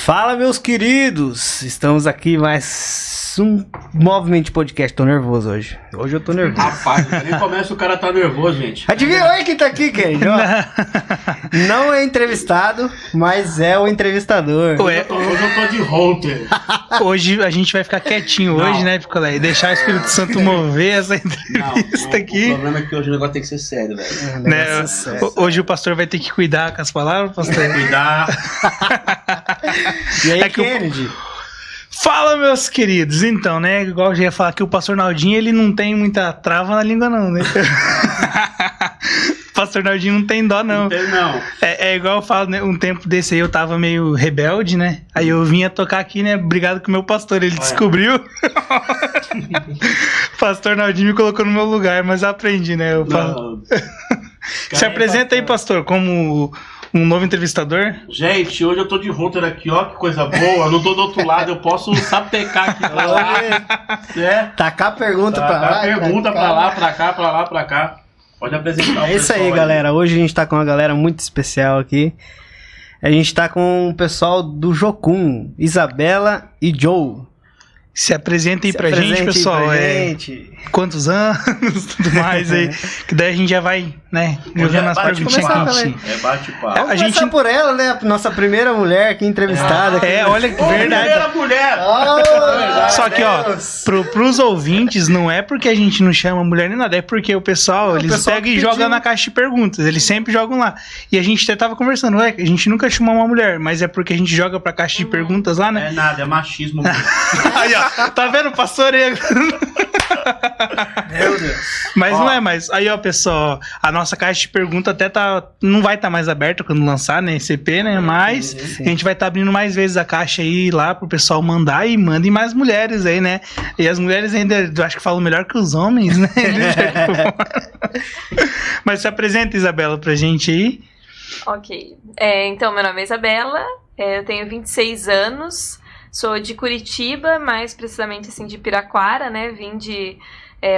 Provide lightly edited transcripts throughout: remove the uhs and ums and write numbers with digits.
Fala, meus queridos! Estamos aqui mais um Movimento Podcast. Tô nervoso hoje. Hoje eu tô nervoso. Rapaz, nem começa o cara tá nervoso, gente. Adivinha aí quem tá aqui, Kennedy? Não é entrevistado, mas é o entrevistador. Hoje eu tô de Hunter. Hoje a gente vai ficar quietinho hoje, né, Picolé? E deixar o Espírito Santo mover essa entrevista aqui. O problema é que hoje o negócio tem que ser sério, velho. Né? Hoje o pastor vai ter que cuidar com as palavras, pastor. Cuidar. E aí, É que Kennedy? Fala, meus queridos. Então, né, igual eu já ia falar que o pastor Naldinho, ele não tem muita trava na língua, não, né? O pastor Naldinho não tem dó, não. Não tem, não. É igual eu falo, né? Um tempo desse aí eu tava meio rebelde, né? Aí eu vinha tocar aqui, né? Obrigado com o meu pastor, ele descobriu. O pastor Naldinho me colocou no meu lugar, mas eu aprendi, né? Eu falo. Se apresenta aí, pastor, como um novo entrevistador. Gente, hoje eu tô de Hunter aqui, ó, que coisa boa. Eu não tô do outro lado, eu posso sapecar aqui pra lá. Certo? Tacar a pergunta pra lá. Pergunta pra lá, pra cá, pra lá, pra cá. Pode apresentar o É isso aí, pessoal galera. Hoje a gente tá com uma galera muito especial aqui. A gente tá com o pessoal do Jocum, Isabela e Joe. Se apresenta aí pra gente, pessoal. Quantos anos, tudo mais aí. Que daí a gente já vai, né, jogando as perguntinhas aqui. É bate-papo. Vamos começar por ela, né? Nossa primeira mulher aqui entrevistada. Olha que verdade. Primeira mulher! Só que, ó, pros ouvintes, não é porque a gente não chama mulher nem nada, é porque o pessoal, eles pegam e jogam na caixa de perguntas. Eles sempre jogam lá. E a gente até tava conversando, a gente nunca chamou uma mulher, mas é porque a gente joga pra caixa de perguntas lá, né? É nada, é machismo mesmo. Aí, ó, tá vendo, pastor? Meu Deus. Mas não é mais. Aí, ó, pessoal, a nossa caixa de pergunta até não vai estar mais aberta quando lançar, né, esse EP, né, mas sim. A gente vai estar abrindo mais vezes a caixa aí lá pro pessoal mandar e mandem mais mulheres aí, né, e as mulheres ainda, eu acho que falam melhor que os homens, né. Mas se apresenta, Isabela, pra gente aí. Ok, então meu nome é Isabela, eu tenho 26 anos, sou de Curitiba, mais precisamente assim de Piraquara, né,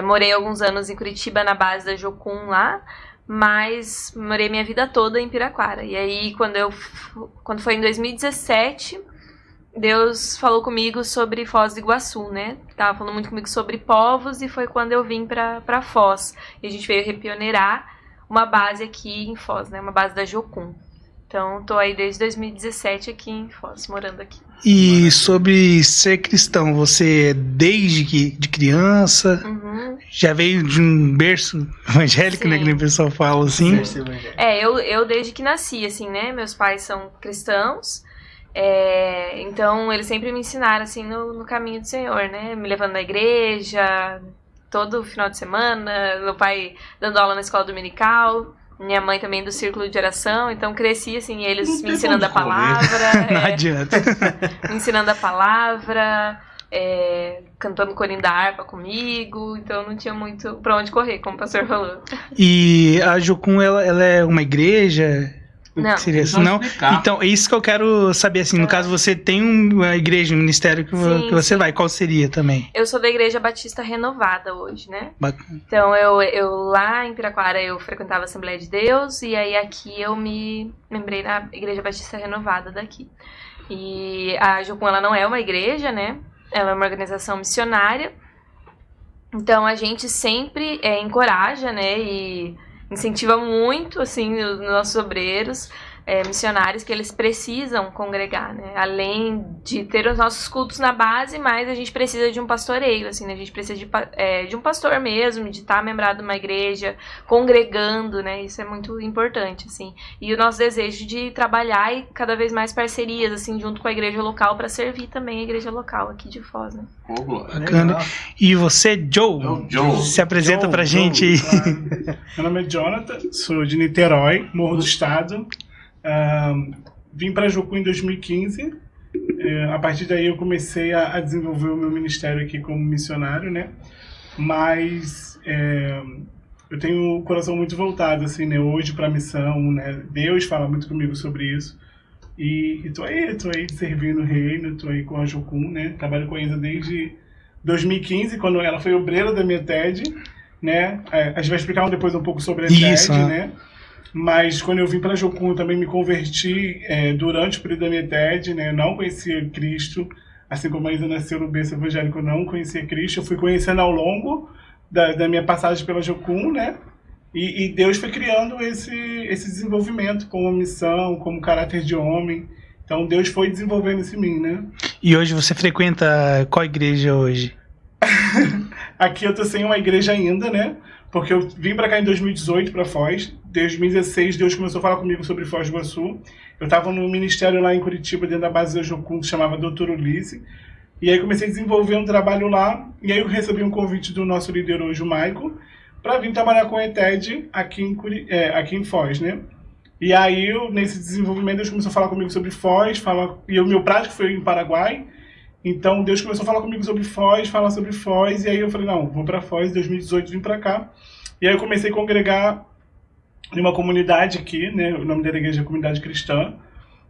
morei alguns anos em Curitiba na base da Jocum lá, mas morei minha vida toda em Piraquara. E aí quando foi em 2017, Deus falou comigo sobre Foz do Iguaçu, né, tava falando muito comigo sobre povos e foi quando eu vim pra Foz. E a gente veio repioneirar uma base aqui em Foz, né, uma base da Jocum. Então, tô aí desde 2017 aqui em Foz, morando aqui. E sobre ser cristão, você desde de criança, já veio de um berço evangélico, né, que nem o pessoal fala assim? Eu desde que nasci, assim, né, meus pais são cristãos, então eles sempre me ensinaram, assim, no caminho do Senhor, né, me levando na igreja, todo final de semana, meu pai dando aula na escola dominical, minha mãe também do círculo de oração, então cresci assim, eles me ensinando a palavra. Não adianta. Me ensinando a palavra, cantando corinho da harpa comigo, então não tinha muito pra onde correr, como o pastor falou. E a Jocum, ela é uma igreja? Não. Seria assim, não? Então, é isso que eu quero saber, assim, no caso você tem uma igreja, um ministério que você vai, qual seria também? Eu sou da Igreja Batista Renovada hoje, né? Bacana. Então, eu lá em Piraquara, eu frequentava a Assembleia de Deus, e aí aqui eu me lembrei da Igreja Batista Renovada daqui. E a Jocum, ela não é uma igreja, né? Ela é uma organização missionária, então a gente sempre encoraja, né, e incentiva muito, assim, os nossos obreiros, missionários, que eles precisam congregar, né? Além de ter os nossos cultos na base, mas a gente precisa de um pastoreio, assim, né? A gente precisa de um pastor mesmo, de estar membrado de uma igreja, congregando, né? Isso é muito importante, assim. E o nosso desejo de trabalhar e cada vez mais parcerias, assim, junto com a igreja local, para servir também a igreja local aqui de Foz, né? Bacana. E você, Joe? Joe. Se apresenta pra gente aí. Meu nome é Jonathan, sou de Niterói, Morro do Estado. Vim para Jocum em 2015. A partir daí eu comecei a desenvolver o meu ministério aqui como missionário, né? Mas eu tenho o coração muito voltado, assim, né? Hoje para a missão, né? Deus fala muito comigo sobre isso. E tô aí servindo o reino, tô aí com a Jocum, né? Trabalho com a Isa desde 2015, quando ela foi obreira da minha TED, né? A gente vai explicar depois um pouco sobre a TED, né? Mas quando eu vim para Jocum, eu também me converti durante o período da minha TED, né? Eu não conhecia Cristo, assim como a Isa nasceu no berço evangélico, eu não conhecia Cristo. Eu fui conhecendo ao longo da minha passagem pela Jocum, né? E Deus foi criando esse desenvolvimento como missão, como caráter de homem. Então Deus foi desenvolvendo isso em mim, né? E hoje você frequenta qual igreja hoje? Aqui eu tô sem uma igreja ainda, né? Porque eu vim pra cá em 2018 pra Foz. Desde 2016 Deus começou a falar comigo sobre Foz do Iguaçu. Eu tava no ministério lá em Curitiba, dentro da base da Jocum, que se chamava Doutor Ulisses. E aí comecei a desenvolver um trabalho lá. E aí eu recebi um convite do nosso líder hoje, o Maico, pra vir trabalhar com a ETED aqui em Foz, né? E aí, nesse desenvolvimento, Deus começou a falar comigo sobre Foz, e o meu prático foi em Paraguai. Então, Deus começou a falar comigo sobre Foz, falar sobre Foz, e aí eu falei, não, vou para Foz, em 2018 vim para cá. E aí eu comecei a congregar em uma comunidade aqui, né, o nome da igreja é Comunidade Cristã.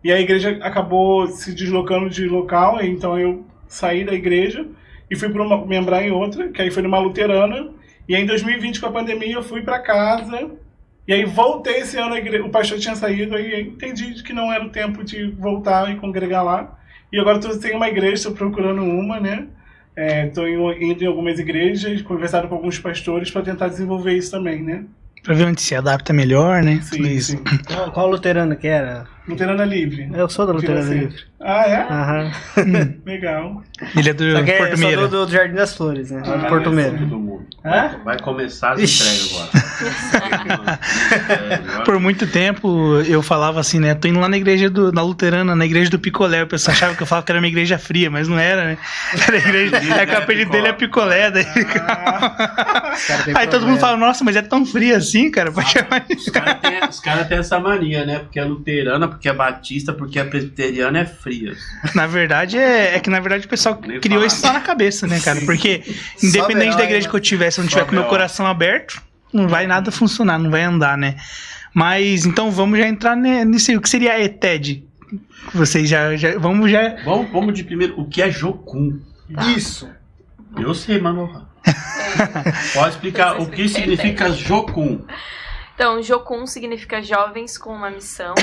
E a igreja acabou se deslocando de local, então eu saí da igreja e fui para membrar em outra, que aí foi numa luterana. E aí em 2020, com a pandemia, eu fui para casa. E aí voltei esse ano, o pastor tinha saído, aí entendi que não era o tempo de voltar e congregar lá. E agora estou sem uma igreja, estou procurando uma, né? Estou indo em algumas igrejas, conversado com alguns pastores para tentar desenvolver isso também, né? Pra ver onde se adapta melhor, né? Sim, Tudo isso. sim. Qual luterano que era? Luterana Livre. Eu sou da Luterana Vila Livre. Centro. Ah, é? Aham. Legal. Ele é do Só que Porto eu Meira. sou do Jardim das Flores, né? Lá do Vai Porto começar Meira. todo mundo. Hã? Vai começar as Ixi. entregas agora. Por muito tempo eu falava assim, né? Tô indo lá na igreja na Luterana, na igreja do Picolé. O pessoal achava que eu falava que era uma igreja fria, mas não era, né? Era a igreja. É que o apelido dele é Picolé. Daí... Aí todo mundo fala, nossa, mas é tão frio assim, cara. Pode chamar de... Os caras têm essa mania, né? Porque é luterana, porque é batista, porque é presbiteriana, é fria. Na verdade, é que na verdade o pessoal Nem criou falar. isso só na cabeça, né, cara? Porque independente da igreja que eu tiver, se eu não tiver com o meu coração aberto, não vai nada funcionar, não vai andar, né? Mas então vamos já entrar nisso aí. O que seria a ETED? Vocês vamos já. Vamos de primeiro. O que é Jocum? Isso. Eu sei, mano. Pode explicar o que significa Jocum? Então, Jocum significa Jovens com uma Missão.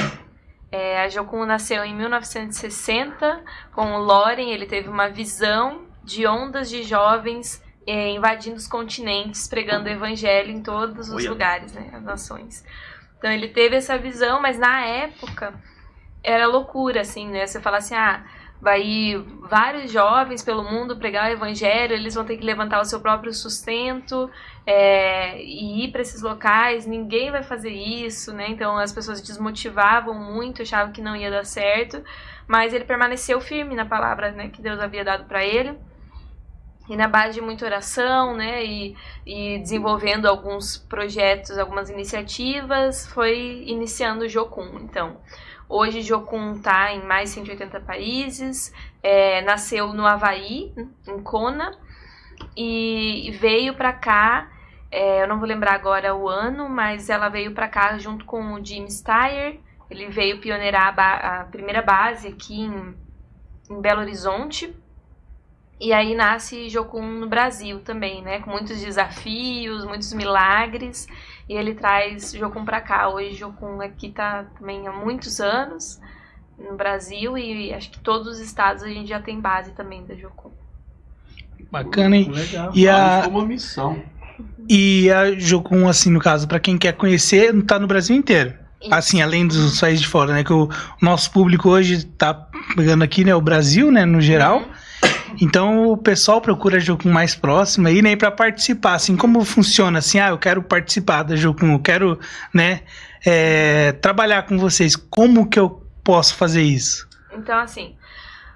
A Jocum nasceu em 1960 com o Loren. Ele teve uma visão de ondas de jovens invadindo os continentes, pregando o evangelho em todos os lugares, né, as nações. Então ele teve essa visão, mas na época era loucura, assim, né? Você fala assim, vai ir vários jovens pelo mundo pregar o evangelho, eles vão ter que levantar o seu próprio sustento e ir para esses locais, ninguém vai fazer isso, né? Então as pessoas desmotivavam muito, achavam que não ia dar certo, mas ele permaneceu firme na palavra, né, que Deus havia dado para ele. E na base de muita oração, né, e desenvolvendo alguns projetos, algumas iniciativas, foi iniciando o Jocum. Então, hoje Jocum está em mais de 180 países, nasceu no Havaí, em Kona, e veio para cá, eu não vou lembrar agora o ano, mas ela veio para cá junto com o Jim Steyer. Ele veio pioneirar a primeira base aqui em Belo Horizonte. E aí nasce Jocum no Brasil também, né? Com muitos desafios, muitos milagres. E ele traz Jocum pra cá. Hoje Jocum aqui tá também há muitos anos no Brasil. E acho que todos os estados a gente já tem base também da Jocum. Bacana, hein? Legal. E Como uma missão. E a Jocum, assim, no caso, pra quem quer conhecer, tá no Brasil inteiro. Isso. Assim, além dos países de fora, né? Que o nosso público hoje tá pegando aqui, né? O Brasil, né? No geral. Então o pessoal procura a Jocum mais próxima aí, né, para participar, assim, como funciona, assim, eu quero participar da Jocum, eu quero, né, trabalhar com vocês, como que eu posso fazer isso? Então, assim,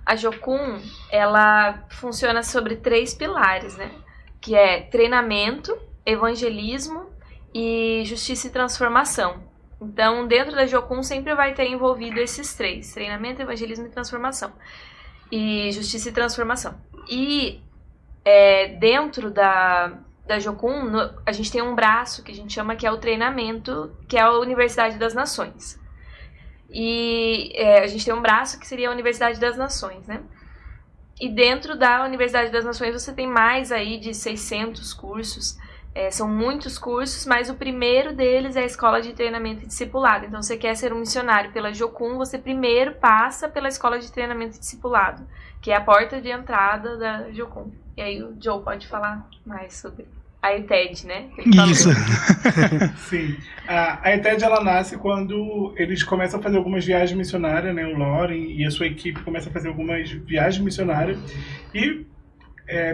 a Jocum, ela funciona sobre 3 pilares, né, que é treinamento, evangelismo e justiça e transformação. Então, dentro da Jocum sempre vai ter envolvido esses 3, treinamento, evangelismo e transformação. E justiça e transformação. E dentro da Jocum, a gente tem um braço que a gente chama que é o treinamento, que é a Universidade das Nações. E a gente tem um braço que seria a Universidade das Nações, né? E dentro da Universidade das Nações você tem mais aí de 600 cursos São muitos cursos, mas o primeiro deles é a Escola de Treinamento e Discipulado. Então, você quer ser um missionário pela Jocum, você primeiro passa pela Escola de Treinamento e Discipulado, que é a porta de entrada da Jocum. E aí o Joe pode falar mais sobre a ETED, né? Isso. Sim. A ETED, ela nasce quando eles começam a fazer algumas viagens missionárias, né? O Loren e a sua equipe começam a fazer algumas viagens missionárias e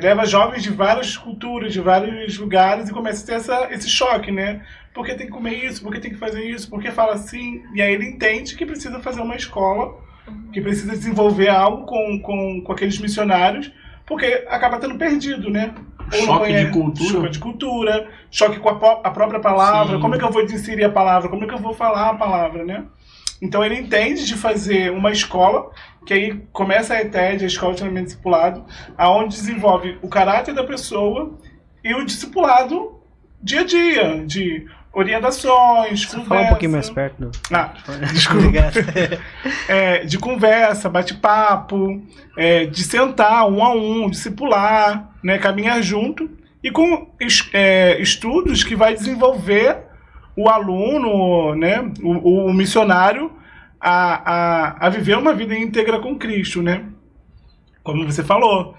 leva jovens de várias culturas, de vários lugares e começa a ter esse choque, né? Por que tem que comer isso? Por que tem que fazer isso? Por que fala assim? E aí ele entende que precisa fazer uma escola, que precisa desenvolver algo com aqueles missionários, porque acaba tendo perdido, né? Choque de cultura. Choque de cultura, choque com a própria palavra. Sim. Como é que eu vou inserir a palavra? Como é que eu vou falar a palavra, né? Então ele entende de fazer uma escola, que aí começa a ETED, a Escola de Treinamento e Discipulado, aonde desenvolve o caráter da pessoa e o discipulado dia a dia, de orientações, conversa. Fala um pouquinho mais perto. Desculpa. Obrigado. De conversa, bate-papo, de sentar um a um, discipular, né, caminhar junto, e com estudos que vai desenvolver o aluno, né, o missionário, a viver uma vida íntegra com Cristo, né? Como você falou,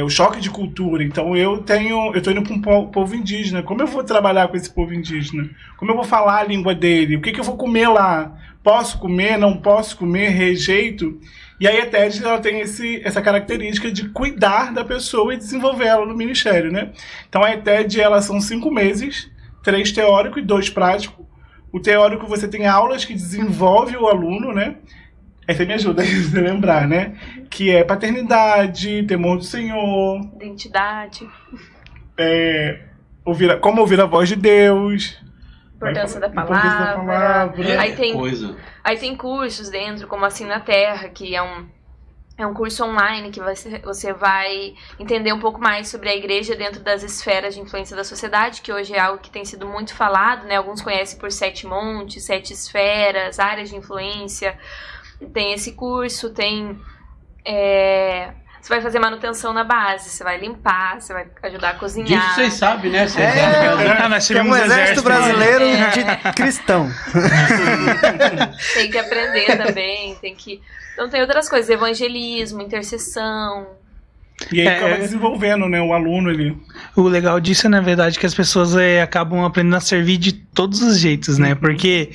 o choque de cultura. Então eu tô indo para um povo indígena. Como eu vou trabalhar com esse povo indígena? Como eu vou falar a língua dele? O que eu vou comer lá? Posso comer? Não posso comer? Rejeito? E a ETED, ela tem essa característica de cuidar da pessoa e desenvolver ela no ministério, né? Então a ETED, são 5 meses, 3 teóricos e 2 práticos. O teórico, você tem aulas que desenvolve o aluno, né? Aí você me ajuda a lembrar, né? Que é paternidade, temor do Senhor. Identidade. Como ouvir a voz de Deus. Importância da Importância da palavra. Aí tem cursos dentro, como Assim na Terra, que é um curso online que você vai entender um pouco mais sobre a igreja dentro das esferas de influência da sociedade, que hoje é algo que tem sido muito falado, né? Alguns conhecem por 7 montes, 7 esferas, áreas de influência. Tem esse curso, você vai fazer manutenção na base, você vai limpar, você vai ajudar a cozinhar. Disso vocês sabem, né? Nós Que é um servimos exército brasileiro de cristão. Tem que aprender também, Então tem outras coisas, evangelismo, intercessão. E aí acaba desenvolvendo, né, o aluno ali. O legal disso é, na verdade, que as pessoas acabam aprendendo a servir de todos os jeitos, né? Porque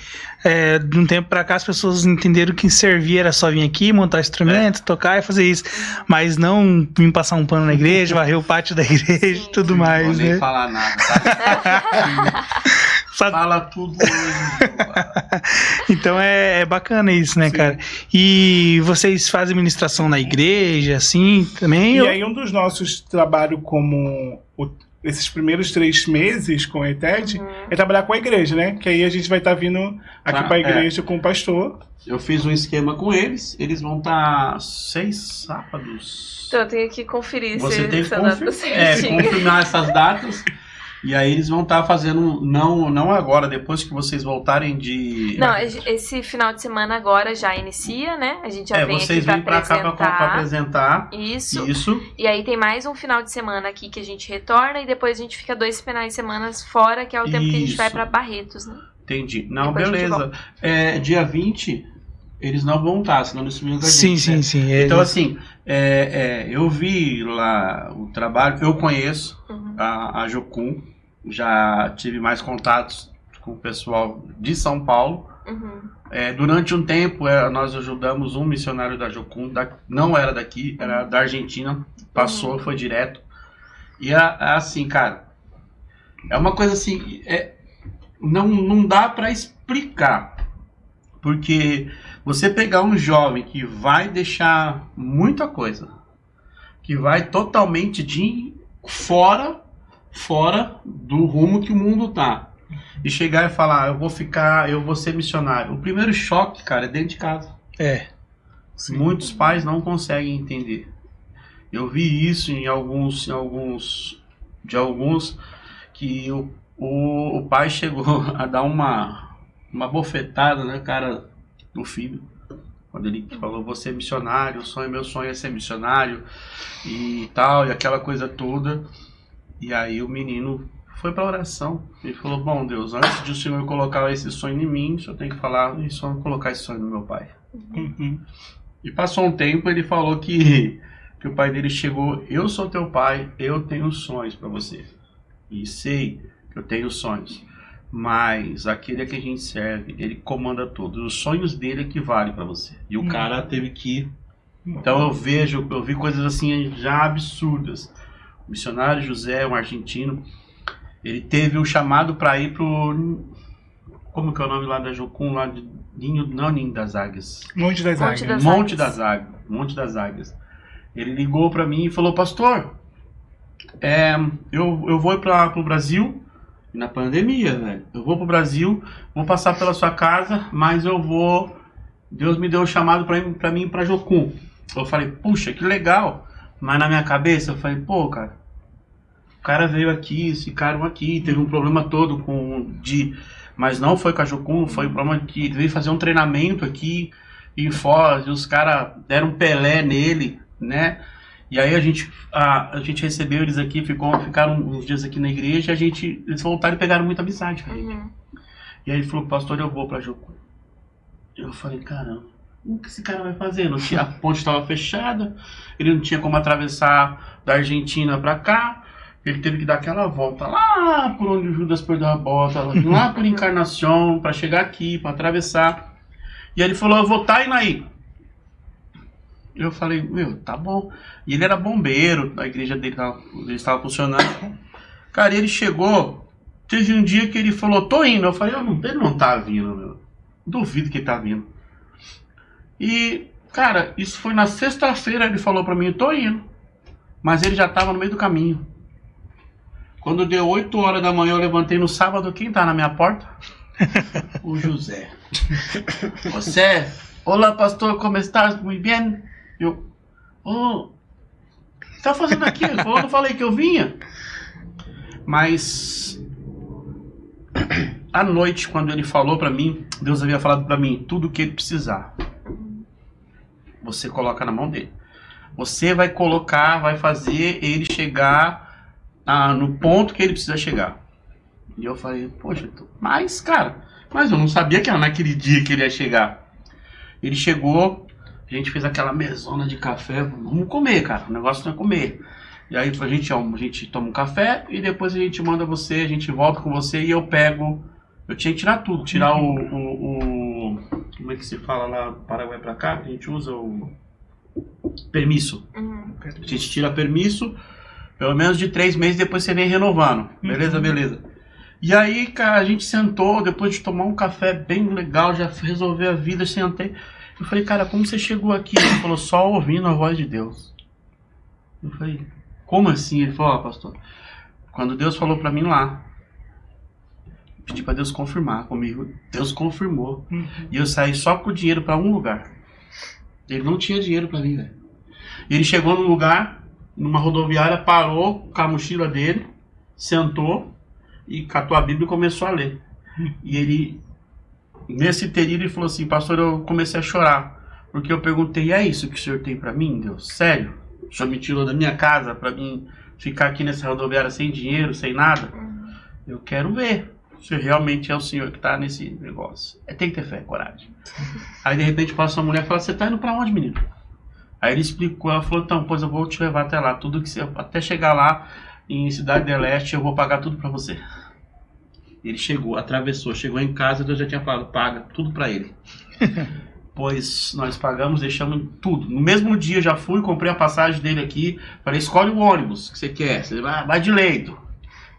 de um tempo pra cá as pessoas entenderam que servir era só vir aqui, montar instrumento, tocar e fazer isso. Mas não vir passar um pano na igreja, varrer o pátio da igreja e tudo mais, não vou nem né? falar nada, tá? Fala tudo hoje. Então é bacana isso, né, cara? E vocês fazem ministração na igreja, assim, também? E aí um dos nossos trabalhos como esses primeiros 3 meses com a ETED é trabalhar com a igreja, né? Que aí a gente vai estar vindo aqui para a igreja com o pastor. Eu fiz um esquema com eles vão estar 6 sábados. Então eu tenho que conferir Você tem que certinho. confirmar essas datas. E aí eles vão estar fazendo, não agora, depois que vocês voltarem de... Não, esse final de semana agora já inicia, né? A gente já vem vocês aqui vêm pra cá pra apresentar. Isso. E aí tem mais um final de semana aqui que a gente retorna e depois a gente fica 2 finais de semana fora, que é o tempo que a gente vai pra Barretos, né? Entendi. Não, Depois beleza. Dia 20, eles não vão estar, senão eles sumiram da Sim, gente. sim. Então, assim, eu vi lá o trabalho, eu conheço a Jocum, já tive mais contatos com o pessoal de São Paulo. Durante um tempo, nós ajudamos um missionário da Jocum, não era daqui, era da Argentina, passou, foi direto. E assim, cara, é uma coisa assim, não dá pra explicar, porque você pegar um jovem que vai deixar muita coisa, que vai totalmente de fora do rumo que o mundo tá, e chegar e falar, eu vou ser missionário. O primeiro choque, cara, é dentro de casa. Muitos pais não conseguem entender. Eu vi isso em alguns que o pai chegou a dar uma bofetada na cara do filho. Quando ele falou, vou ser missionário, meu sonho é ser missionário e tal, e aquela coisa toda. E aí o menino foi pra oração. Ele falou, bom Deus, antes de o Senhor colocar esse sonho em mim, o Senhor tem que falar e só colocar esse sonho no meu pai. E passou um tempo, ele falou que o pai dele chegou, eu sou teu pai, eu tenho sonhos pra você. E sei que eu tenho sonhos. Mas aquele a que a gente serve, ele comanda tudo. Os sonhos dele é que vale pra você. E o cara teve que ir. Então eu vi coisas assim já absurdas. O missionário José, um argentino, ele teve o chamado para ir pro... Como que é o nome lá da Jocum? Lá de Ninho das Águias. Monte das Águias. Monte das Águias. Ele ligou para mim e falou, pastor, eu vou pro Brasil, na pandemia, velho. Eu vou pro Brasil, vou passar pela sua casa, mas eu vou... Deus me deu um chamado para mim ir pra Jocum. Eu falei, puxa, que legal. Mas na minha cabeça eu falei, pô, cara, o cara veio aqui, ficaram aqui, teve um problema todo mas não foi com a Jocum, foi um problema que veio fazer um treinamento aqui em Foz, e os caras deram um Pelé nele, né? E aí a gente recebeu eles aqui, ficaram uns dias aqui na igreja, e eles voltaram e pegaram muita amizade com a gente. E aí ele falou, pastor, eu vou pra Jocum. Eu falei, caramba, o que esse cara vai fazer? A ponte estava fechada, ele não tinha como atravessar da Argentina pra cá, ele teve que dar aquela volta lá por onde o Judas perdeu a bota, lá por Encarnação, para chegar aqui, para atravessar. E aí ele falou, eu vou estar indo aí. Eu falei, tá bom. E ele era bombeiro, a igreja dele estava funcionando. Cara, ele chegou, teve um dia que ele falou, tô indo. Eu falei, ele não tá vindo, meu. Duvido que ele tá vindo. E, cara, isso foi na sexta-feira, ele falou pra mim, tô indo. Mas ele já tava no meio do caminho. Quando deu 8 horas da manhã, eu levantei no sábado, quem tá na minha porta? O José. José, olá pastor, como estás? Muito bem? Eu, o que tá fazendo aqui? Ele falou, não falei que eu vinha? Mas à noite, quando ele falou pra mim, Deus havia falado pra mim, tudo o que ele precisar, você coloca na mão dele. Você vai colocar, vai fazer ele chegar no ponto que ele precisa chegar. E eu falei, poxa, mas eu não sabia que era naquele dia que ele ia chegar. Ele chegou, a gente fez aquela mesona de café, vamos comer, cara, o negócio não é comer. E aí a gente toma um café e depois a gente manda você, a gente volta com você e eu tinha que tirar tudo, tirar o como é que se fala lá do Paraguai pra cá, que a gente usa o permisso. A gente tira permisso, pelo menos de 3 meses, depois você vem renovando. Beleza. E aí, cara, a gente sentou, depois de tomar um café bem legal, já resolveu a vida, sentei. Eu falei, cara, como você chegou aqui? Ele falou, só ouvindo a voz de Deus. Eu falei, como assim? Ele falou, pastor, quando Deus falou pra mim lá, pedi pra Deus confirmar comigo, Deus confirmou. E eu saí só com dinheiro pra um lugar. Ele não tinha dinheiro pra mim, velho. E ele chegou num lugar, numa rodoviária, parou com a mochila dele, sentou e catou a Bíblia e começou a ler. E ele, nesse interim, ele falou assim, pastor, eu comecei a chorar, porque eu perguntei, é isso que o senhor tem pra mim, Deus? Sério? O senhor me tirou da minha casa pra mim ficar aqui nessa rodoviária sem dinheiro, sem nada? Eu quero ver se realmente é o senhor que tá nesse negócio. Tem que ter fé, coragem. Aí de repente passa uma mulher e fala, você tá indo pra onde, menino? Aí ele explicou, ela falou, então, pois eu vou te levar até lá, tudo que você, até chegar lá em Cidade del Este, eu vou pagar tudo pra você. Ele chegou, atravessou, chegou em casa, Deus já tinha falado, paga tudo pra ele. Pois nós pagamos, deixamos tudo. No mesmo dia já fui, comprei a passagem dele aqui, falei, escolhe o ônibus que você quer, você vai de leito.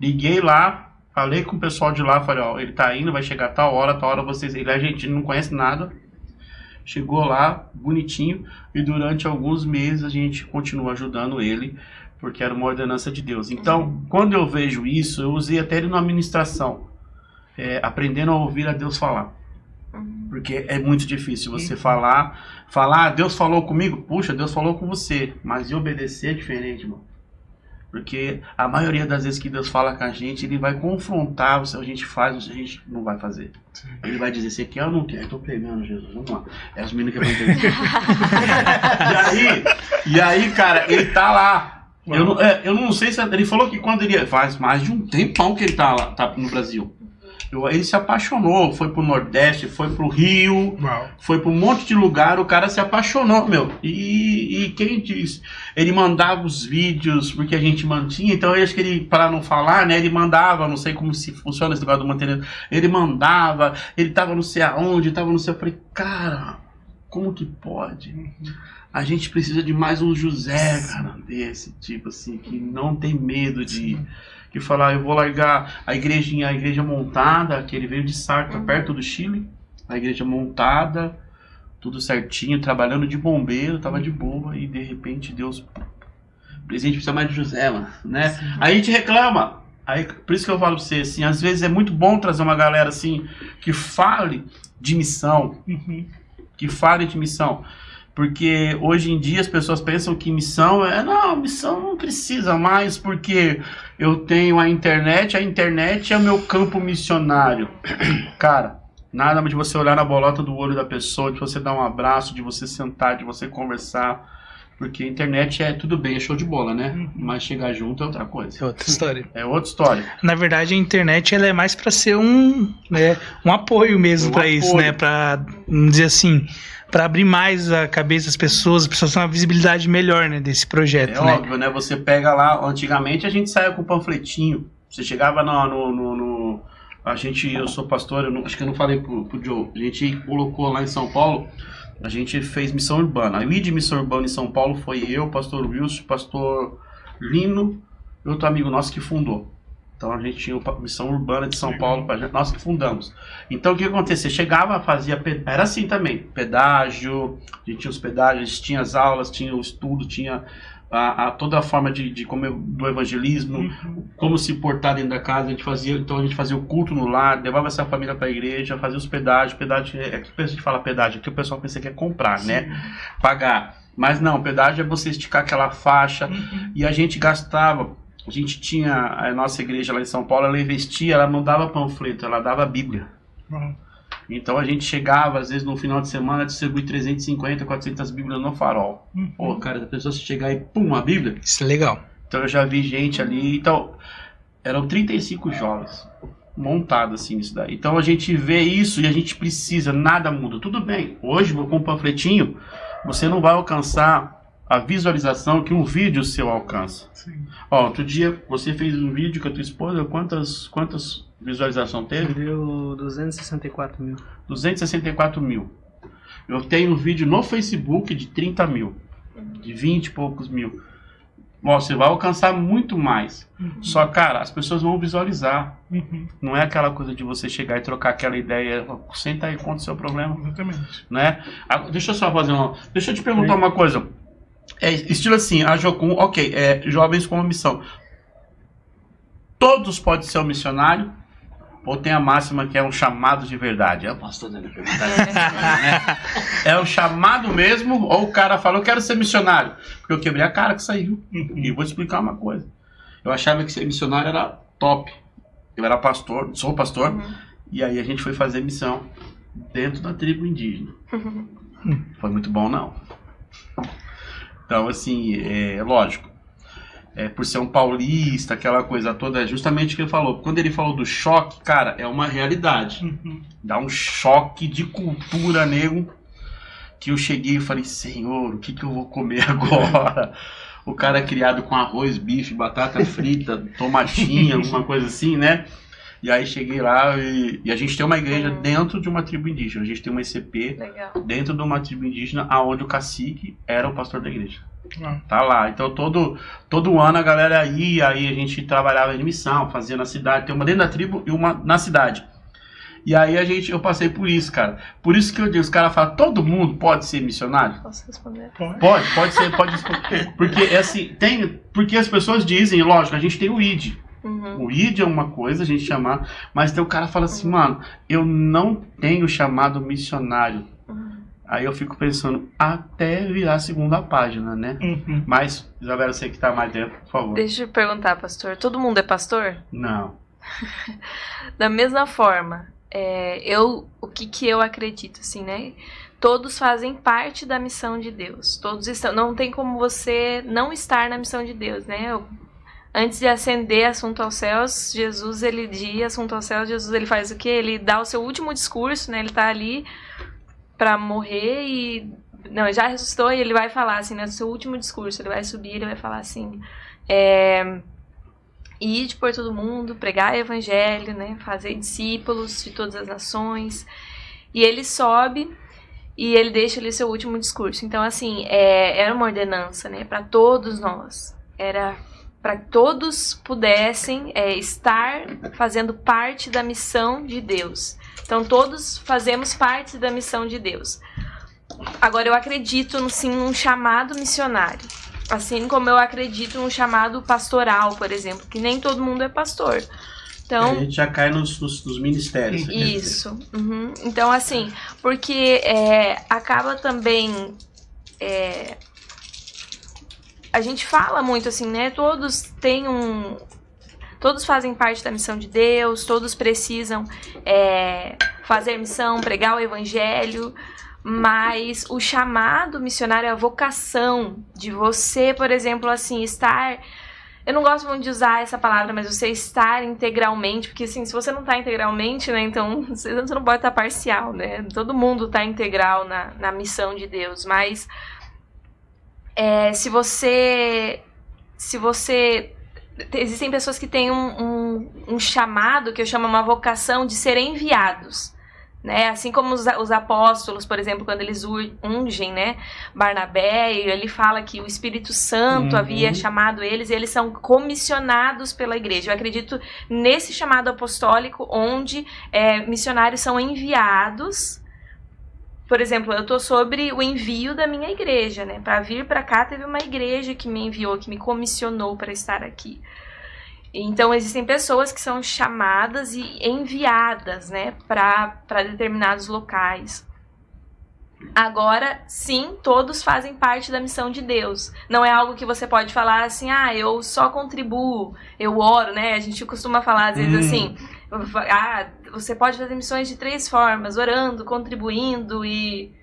Liguei lá, falei com o pessoal de lá, falei, ó, ele tá indo, vai chegar tal hora, vocês, ele é argentino, não conhece nada. Chegou lá, bonitinho, e durante alguns meses a gente continua ajudando ele, porque era uma ordenança de Deus. Então, quando eu vejo isso, eu usei até ele na administração, aprendendo a ouvir a Deus falar. Porque é muito difícil você falar, Deus falou comigo, puxa, Deus falou com você, mas obedecer é diferente, irmão. Porque a maioria das vezes que Deus fala com a gente, Ele vai confrontar, se a gente faz, ou se a gente não vai fazer. Ele vai dizer, você quer ou não quer? Eu tô pregando, Jesus, vamos lá. É as meninas que vão entender. E aí, cara, ele tá lá, Eu não sei se... Ele falou que quando ele... Faz mais de um tempão que ele tá lá, tá no Brasil. Ele se apaixonou, foi pro Nordeste, foi pro Rio, foi pro um monte de lugar, o cara se apaixonou, meu. E quem disse? Ele mandava os vídeos, porque a gente mantinha, então eu acho que ele, para não falar, né, ele mandava, não sei como se funciona esse negócio do mantenimento, ele mandava, ele tava não sei aonde, tava não sei, eu falei, cara, como que pode? A gente precisa de mais um José, cara, desse tipo assim, que não tem medo de... Que falar, eu vou largar a igreja montada, que ele veio de Sarta, perto do Chile, a igreja montada, tudo certinho, trabalhando de bombeiro, tava de boa, e de repente Deus, presente precisa mais de José, mano, né? Sim. Aí a gente reclama, aí, por isso que eu falo pra você, assim, às vezes é muito bom trazer uma galera, assim, que fale de missão, porque hoje em dia as pessoas pensam que missão missão não precisa mais, porque eu tenho a internet é o meu campo missionário. Cara, nada de você olhar na bolota do olho da pessoa, de você dar um abraço, de você sentar, de você conversar, porque a internet é tudo bem, é show de bola, né? Mas chegar junto é outra coisa. É outra história. É outra história. Na verdade, a internet ela é mais para ser um apoio mesmo para isso, né? Para, vamos dizer assim, para abrir mais a cabeça das pessoas, as pessoas têm uma visibilidade melhor, né, desse projeto. É óbvio, né? Você pega lá, antigamente a gente saía com panfletinho, você chegava eu sou pastor, acho que eu não falei pro Joe, a gente colocou lá em São Paulo, a gente fez missão urbana. A ID Missão Urbana em São Paulo foi eu, pastor Wilson, pastor Lino e outro amigo nosso que fundou. Então a gente tinha a Missão Urbana de São Paulo, nós que fundamos. Então o que acontecia? Chegava, era assim também, pedágio, a gente tinha os pedágios, tinha as aulas, tinha o estudo, tinha toda a forma do evangelismo, como se portar dentro da casa, a gente fazia o culto no lar, levava essa família para a igreja, fazia os pedágios, é que a gente fala pedágio, que o pessoal pensa que é comprar, né? Pagar. Mas não, pedágio é você esticar aquela faixa, e a gente gastava. A gente tinha a nossa igreja lá em São Paulo, ela investia, ela não dava panfleto, ela dava Bíblia. Então a gente chegava, às vezes no final de semana, distribuir 350, 400 Bíblias no farol. Pô, cara, a pessoa se chegar e pum, a Bíblia. Isso é legal. Então eu já vi gente ali, então eram 35 jovens montados assim nisso daí. Então a gente vê isso e a gente precisa, nada muda. Tudo bem, hoje com um panfletinho, você não vai alcançar a visualização que um vídeo seu alcança. Sim. Ó, outro dia você fez um vídeo com a tua esposa, quantas visualizações teve? Deu 264 mil. 264 mil. Eu tenho um vídeo no Facebook de 30 mil, de 20 e poucos mil. Bom, você vai alcançar muito mais. Só, cara, as pessoas vão visualizar. Não é aquela coisa de você chegar e trocar aquela ideia, senta aí, conta o seu problema. Exatamente. Né? Deixa eu só fazer Deixa eu te perguntar uma coisa. Estilo assim, a Jocum, jovens com missão. Todos podem ser um missionário? Ou tem a máxima que é um chamado de verdade? Eu posso estar dizendo que é verdade, né? É um chamado mesmo? Ou o cara fala, eu quero ser missionário? Porque eu quebrei a cara que saiu. E vou te explicar uma coisa. Eu achava que ser missionário era top. Eu era pastor, sou pastor. E aí a gente foi fazer missão dentro da tribo indígena. Foi muito bom, não. Então, assim, lógico, por ser um paulista, aquela coisa toda, é justamente o que ele falou. Quando ele falou do choque, cara, é uma realidade. Dá um choque de cultura, nego, que eu cheguei e falei, Senhor, o que eu vou comer agora? O cara é criado com arroz, bife, batata frita, tomatinha, alguma coisa assim, né? E aí cheguei lá e a gente tem uma igreja dentro de uma tribo indígena. A gente tem uma ECP dentro de uma tribo indígena, onde o cacique era o pastor da igreja. Tá lá. Então todo ano a galera ia, aí a gente trabalhava em missão, fazia na cidade. Tem uma dentro da tribo e uma na cidade. E aí eu passei por isso, cara. Por isso que eu digo, os caras falam, todo mundo pode ser missionário? Posso responder? Pode ser. Porque assim, porque as pessoas dizem, lógico, a gente tem o ID. O ID é uma coisa, a gente chamar, mas tem o cara que fala assim, mano, eu não tenho chamado missionário. Aí eu fico pensando, até virar a segunda página, né? Mas, Isabela, você que tá mais dentro, por favor. Deixa eu perguntar, pastor, todo mundo é pastor? Não. Da mesma forma o que eu acredito, assim, né? Todos fazem parte da missão de Deus. Todos estão. Não tem como você não estar na missão de Deus, né? Antes de ascender assunto aos céus, Jesus, ele faz o quê? Ele dá o seu último discurso, né? Ele tá ali para morrer e... Não, ele já ressuscitou e ele vai falar, assim, no seu último discurso, ele vai subir, ele vai falar assim... Ide por todo mundo, pregar o evangelho, né? Fazer discípulos de todas as nações. E ele sobe e ele deixa ali seu último discurso. Então, assim, era uma ordenança, né? Para todos nós. Era para que todos pudessem estar fazendo parte da missão de Deus. Então, todos fazemos parte da missão de Deus. Agora, eu acredito, sim, num chamado missionário. Assim como eu acredito num chamado pastoral, por exemplo, que nem todo mundo é pastor. Então, a gente já cai nos ministérios. Isso. Uhum. Então, assim, porque acaba também... a gente fala muito assim, né? Todos fazem parte da missão de Deus, todos precisam fazer missão, pregar o evangelho, mas o chamado missionário, a vocação de você, por exemplo, assim, estar... Eu não gosto muito de usar essa palavra, mas você estar integralmente, porque assim, se você não está integralmente, né, então você não pode estar parcial, né? Todo mundo está integral na missão de Deus, mas se você existem pessoas que têm um chamado, que eu chamo uma vocação de serem enviados, né? Assim como os apóstolos, por exemplo, quando eles ungem, né, Barnabé, e ele fala que o Espírito Santo havia chamado eles, e eles são comissionados pela igreja. Eu acredito nesse chamado apostólico, onde missionários são enviados. Por exemplo, eu estou sobre o envio da minha igreja, né? Para vir para cá, teve uma igreja que me enviou, que me comissionou para estar aqui. Então, existem pessoas que são chamadas e enviadas, né, para determinados locais. Agora, sim, todos fazem parte da missão de Deus. Não é algo que você pode falar assim, eu só contribuo, eu oro, né? A gente costuma falar, às vezes, assim, você pode fazer missões de 3 formas, orando, contribuindo e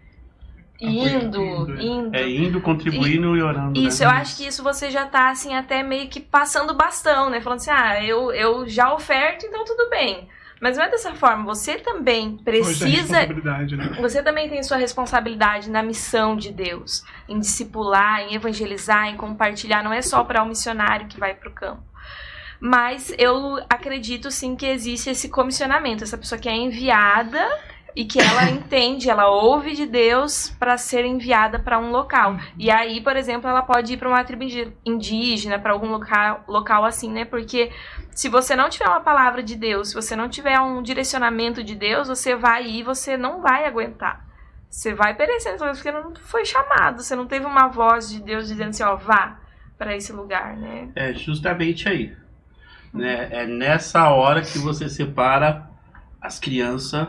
indo. Indo, contribuindo e orando. Isso, né? Eu acho que isso você já tá, assim, até meio que passando o bastão, né? Falando assim, eu já oferto, então tudo bem. Mas não é dessa forma, você também precisa... Né? Você também tem sua responsabilidade na missão de Deus, em discipular, em evangelizar, em compartilhar. Não é só para o missionário que vai para o campo. Mas eu acredito, sim, que existe esse comissionamento. Essa pessoa que é enviada e que ela entende, ela ouve de Deus para ser enviada para um local. E aí, por exemplo, ela pode ir para uma tribo indígena, para algum local assim, né? Porque se você não tiver uma palavra de Deus, se você não tiver um direcionamento de Deus, você vai ir e você não vai aguentar. Você vai perecendo, porque não foi chamado, você não teve uma voz de Deus dizendo assim, vá para esse lugar, né? É justamente aí. Né? É nessa hora que você separa as crianças,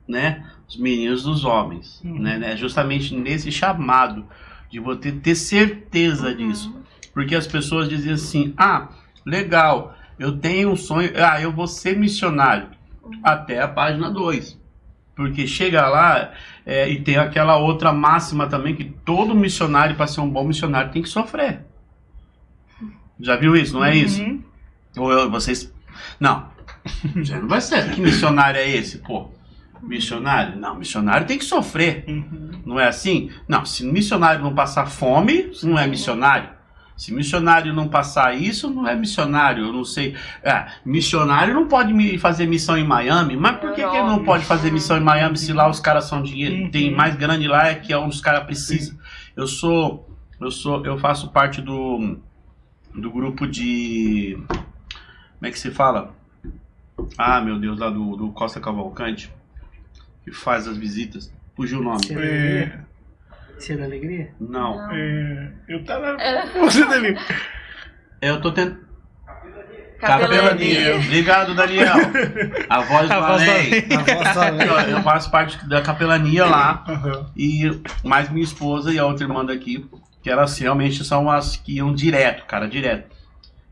né, os meninos dos homens, né, justamente nesse chamado de você ter certeza disso, porque as pessoas dizem assim, legal, eu tenho um sonho, eu vou ser missionário, até a página 2, porque chega lá e tem aquela outra máxima também, que todo missionário, para ser um bom missionário, tem que sofrer. Já viu isso, não é isso? Ou vocês... Não, já não vai ser, que missionário é esse, pô? Missionário? Não, missionário tem que sofrer. Não é assim? Não, se missionário não passar fome, não é missionário. Se missionário não passar isso, não é missionário. Eu não sei. Missionário não pode fazer missão em Miami. Mas por que ele não pode fazer missão em Miami se lá os caras são dinheiro? Tem mais grande lá, que é onde os caras precisam. Eu faço parte do grupo de... Como é que se fala? Meu Deus, lá do Costa Cavalcante, que faz as visitas. Fugiu o nome. Cia da Alegria? Não. Eu tava... Você, Daniel. Eu tô tentando... Capelania. Obrigado, Daniel. A voz do além. Eu faço parte da capelania lá. E mais minha esposa e a outra irmã daqui, que elas realmente são as que iam direto, cara, direto.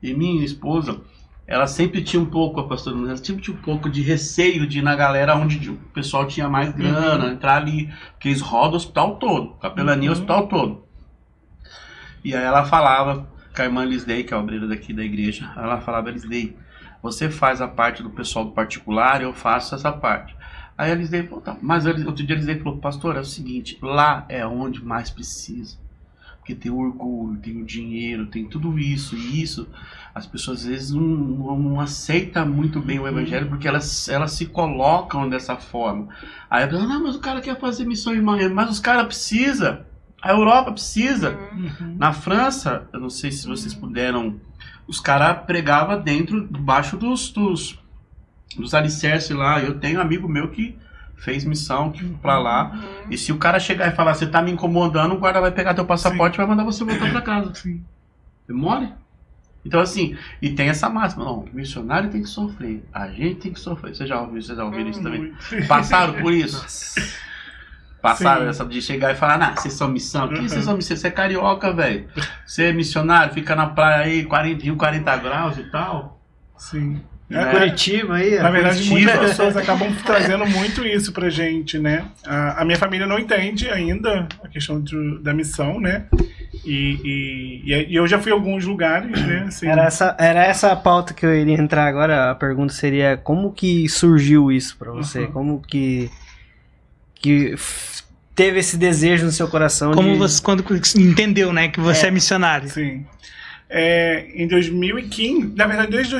E minha esposa, ela sempre tinha um pouco, a pastora, ela sempre tinha um pouco de receio de ir na galera onde o pessoal tinha mais grana, entrar ali, porque eles rodam o hospital todo, capelania o hospital todo. E aí ela falava com a irmã Lisdei, que é a obreira daqui da igreja, ela falava, Lisdei, você faz a parte do pessoal do particular, eu faço essa parte. Aí a Lisdei falou, tá, mas outro dia a Lisdei falou, pastor, é o seguinte, lá é onde mais precisa. Porque tem o orgulho, tem o dinheiro, tem tudo isso. E isso, as pessoas às vezes não aceitam muito bem o evangelho porque elas se colocam dessa forma. Aí a pessoa, não, mas o cara quer fazer missão em Miami, mas os caras precisam. A Europa precisa. Na França, eu não sei se vocês puderam, os caras pregavam debaixo dos alicerces lá. Eu tenho um amigo meu que fez missão pra lá. E se o cara chegar e falar, você tá me incomodando, o guarda vai pegar teu passaporte e vai mandar você voltar pra casa. Você mole? Então assim, e tem essa máxima, não, o missionário tem que sofrer, a gente tem que sofrer. Vocês já ouviram isso também? Passaram por isso? Passaram essa de chegar e falar, vocês são missão? Que vocês são missão? Você é carioca, velho. Você é missionário, fica na praia aí, 40 graus e tal. Sim. Curitiba aí. Na verdade, Curitiba. muitas pessoas acabam trazendo muito isso pra gente, né? A minha família não entende ainda a questão da missão, né? E eu já fui a alguns lugares, né? Assim, Era essa a pauta que eu iria entrar agora. A pergunta seria, como que surgiu isso pra você? Como que teve esse desejo no seu coração? Como você, quando entendeu, né, que você é missionário? Sim. Em 2015, na verdade desde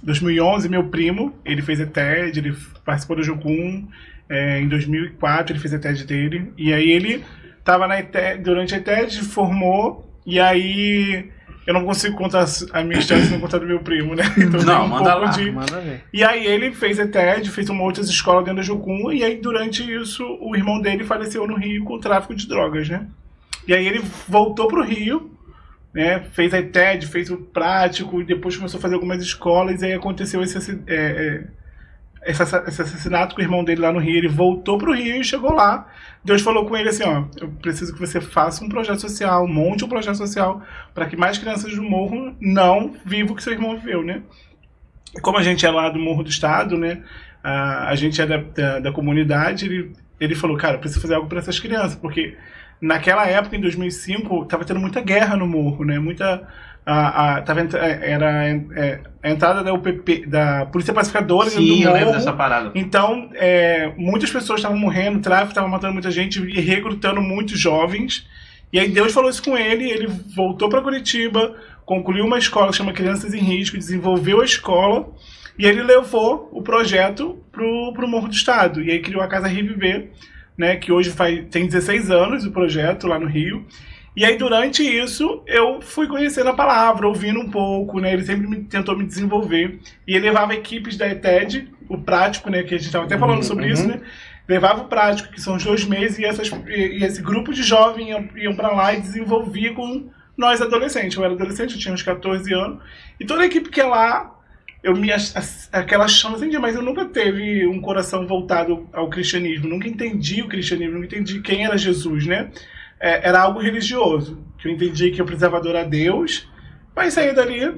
2011, meu primo, ele fez ETED, ele participou do Jocum, em 2004 ele fez a ETED dele, e aí ele estava na ETED, durante a ETED, formou, e aí eu não consigo contar a minha história se não contar do meu primo, né? Então Não, manda lá. Manda ver. E aí ele fez ETED, fez uma outra escola dentro da Jocum, e aí durante isso o irmão dele faleceu no Rio com tráfico de drogas, né? E aí ele voltou pro Rio, né, fez a ETED, fez o prático, e depois começou a fazer algumas escolas, e aí aconteceu esse assassinato com o irmão dele lá no Rio. Ele voltou pro Rio e chegou lá. Deus falou com ele assim, ó, eu preciso que você faça um projeto social, monte um projeto social, para que mais crianças do morro não vivam o que seu irmão viveu, né? E como a gente é lá do Morro do Estado, né, a gente é da comunidade, ele falou, cara, eu preciso fazer algo para essas crianças, porque naquela época, em 2005, estava tendo muita guerra no morro, né? Era a entrada da UPP, da Polícia Pacificadora dentro do morro. Sim, eu lembro dessa parada. Então, muitas pessoas estavam morrendo, o tráfico estava matando muita gente e recrutando muitos jovens. E aí Deus falou isso com ele voltou para Curitiba, concluiu uma escola que chama Crianças em Risco, desenvolveu a escola, e ele levou o projeto pro Morro do Estado. E aí criou a Casa Reviver, né, que hoje tem 16 anos o projeto lá no Rio. E aí durante isso eu fui conhecendo a palavra, ouvindo um pouco, né, ele sempre tentou me desenvolver. E ele levava equipes da ETED, o prático, né, que a gente estava até falando sobre isso, né, levava o prático, que são os 2 meses, e esse grupo de jovens iam para lá e desenvolvia com nós adolescentes. Eu era adolescente, eu tinha uns 14 anos, e toda a equipe que é lá, aquela chance, mas eu nunca teve um coração voltado ao cristianismo, nunca entendi o cristianismo, nunca entendi quem era Jesus, né? Era algo religioso, que eu entendi que eu precisava adorar a Deus, mas saí dali,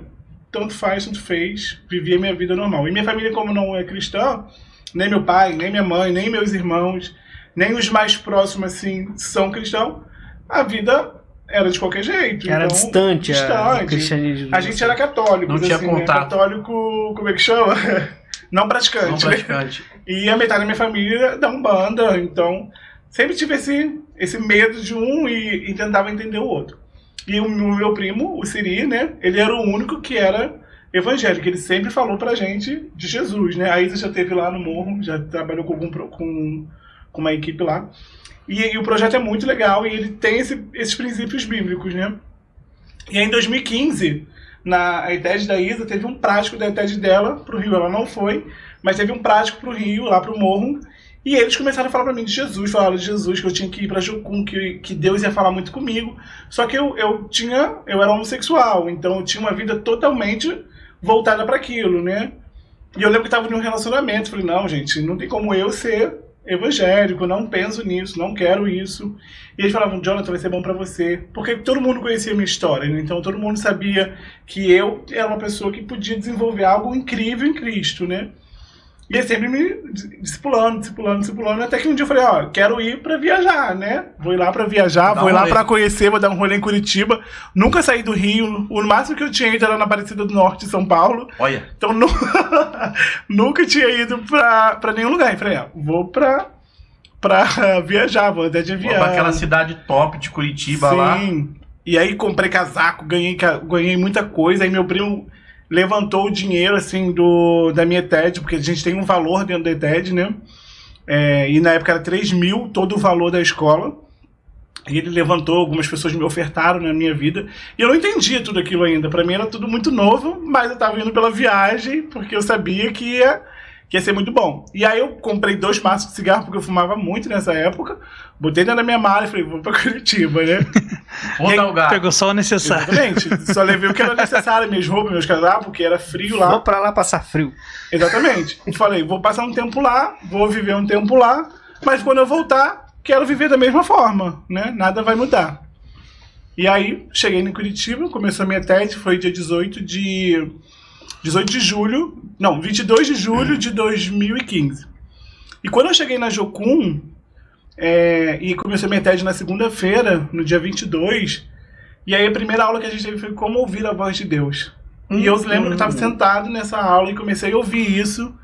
tanto faz, tanto fez, vivia minha vida normal. E minha família, como não é cristã, nem meu pai, nem minha mãe, nem meus irmãos, nem os mais próximos, assim, são cristãos, a vida era de qualquer jeito. Era então, distante. O cristianismo. A gente era católico. Não tinha assim, contato. Né? Católico, como é que chama? Não praticante. Não praticante. E a metade da minha família da Umbanda, então sempre tive esse medo de um e tentava entender o outro. E o meu primo, o Siri, né, ele era o único que era evangélico, ele sempre falou pra gente de Jesus, né? A Isa já esteve lá no Morro, já trabalhou com uma equipe lá. E o projeto é muito legal e ele tem esses princípios bíblicos, né? E aí, em 2015, na ETED da Isa, teve um prático da ETED dela pro Rio. Ela não foi, mas teve um prático pro Rio, lá pro Morro. E eles começaram a falar pra mim de Jesus, falaram de Jesus, que eu tinha que ir pra Jocum, que Deus ia falar muito comigo. Só que eu era homossexual, então eu tinha uma vida totalmente voltada para aquilo, né? E eu lembro que tava em um relacionamento, falei, não, gente, não tem como eu ser evangélico, não penso nisso, não quero isso. E eles falavam, Jonathan, vai ser bom pra você. Porque todo mundo conhecia a minha história, né? Então todo mundo sabia que eu era uma pessoa que podia desenvolver algo incrível em Cristo, né? E ele sempre me discipulando, até que um dia eu falei, ó, quero ir pra viajar, né? Vou ir lá pra viajar, vou ir lá pra conhecer, vou dar um rolê em Curitiba. Nunca saí do Rio, o máximo que eu tinha ido era na Aparecida do Norte, São Paulo. Olha. Então nunca tinha ido pra nenhum lugar. Eu falei, ó, vou pra viajar, vou até de avião. Vou pra aquela cidade top de Curitiba. Sim. Lá. Sim, e aí comprei casaco, ganhei muita coisa, aí meu primo levantou o dinheiro, assim, da minha ETED, porque a gente tem um valor dentro da ETED, né? E na época era 3 mil, todo o valor da escola. E ele levantou, algumas pessoas me ofertaram na minha vida. E eu não entendia tudo aquilo ainda. Pra mim era tudo muito novo, mas eu tava indo pela viagem, porque eu sabia que ia ser muito bom. E aí eu comprei 2 maços de cigarro, porque eu fumava muito nessa época. Botei dentro da minha mala e falei, vou pra Curitiba, né? Pegou só o necessário. Exatamente. Só levei o que era necessário, minhas roupas, meus casacos, porque era frio lá. Vou pra lá passar frio. Exatamente. E falei, vou passar um tempo lá, vou viver um tempo lá, mas quando eu voltar, quero viver da mesma forma, né? Nada vai mudar. E aí, cheguei em Curitiba, começou a minha TED, foi dia 22 de julho de 2015. E quando eu cheguei na Jocum, e comecei a minha TED na segunda-feira, no dia 22, e aí a primeira aula que a gente teve foi como ouvir a voz de Deus. E eu lembro que eu estava sentado nessa aula e comecei a ouvir isso,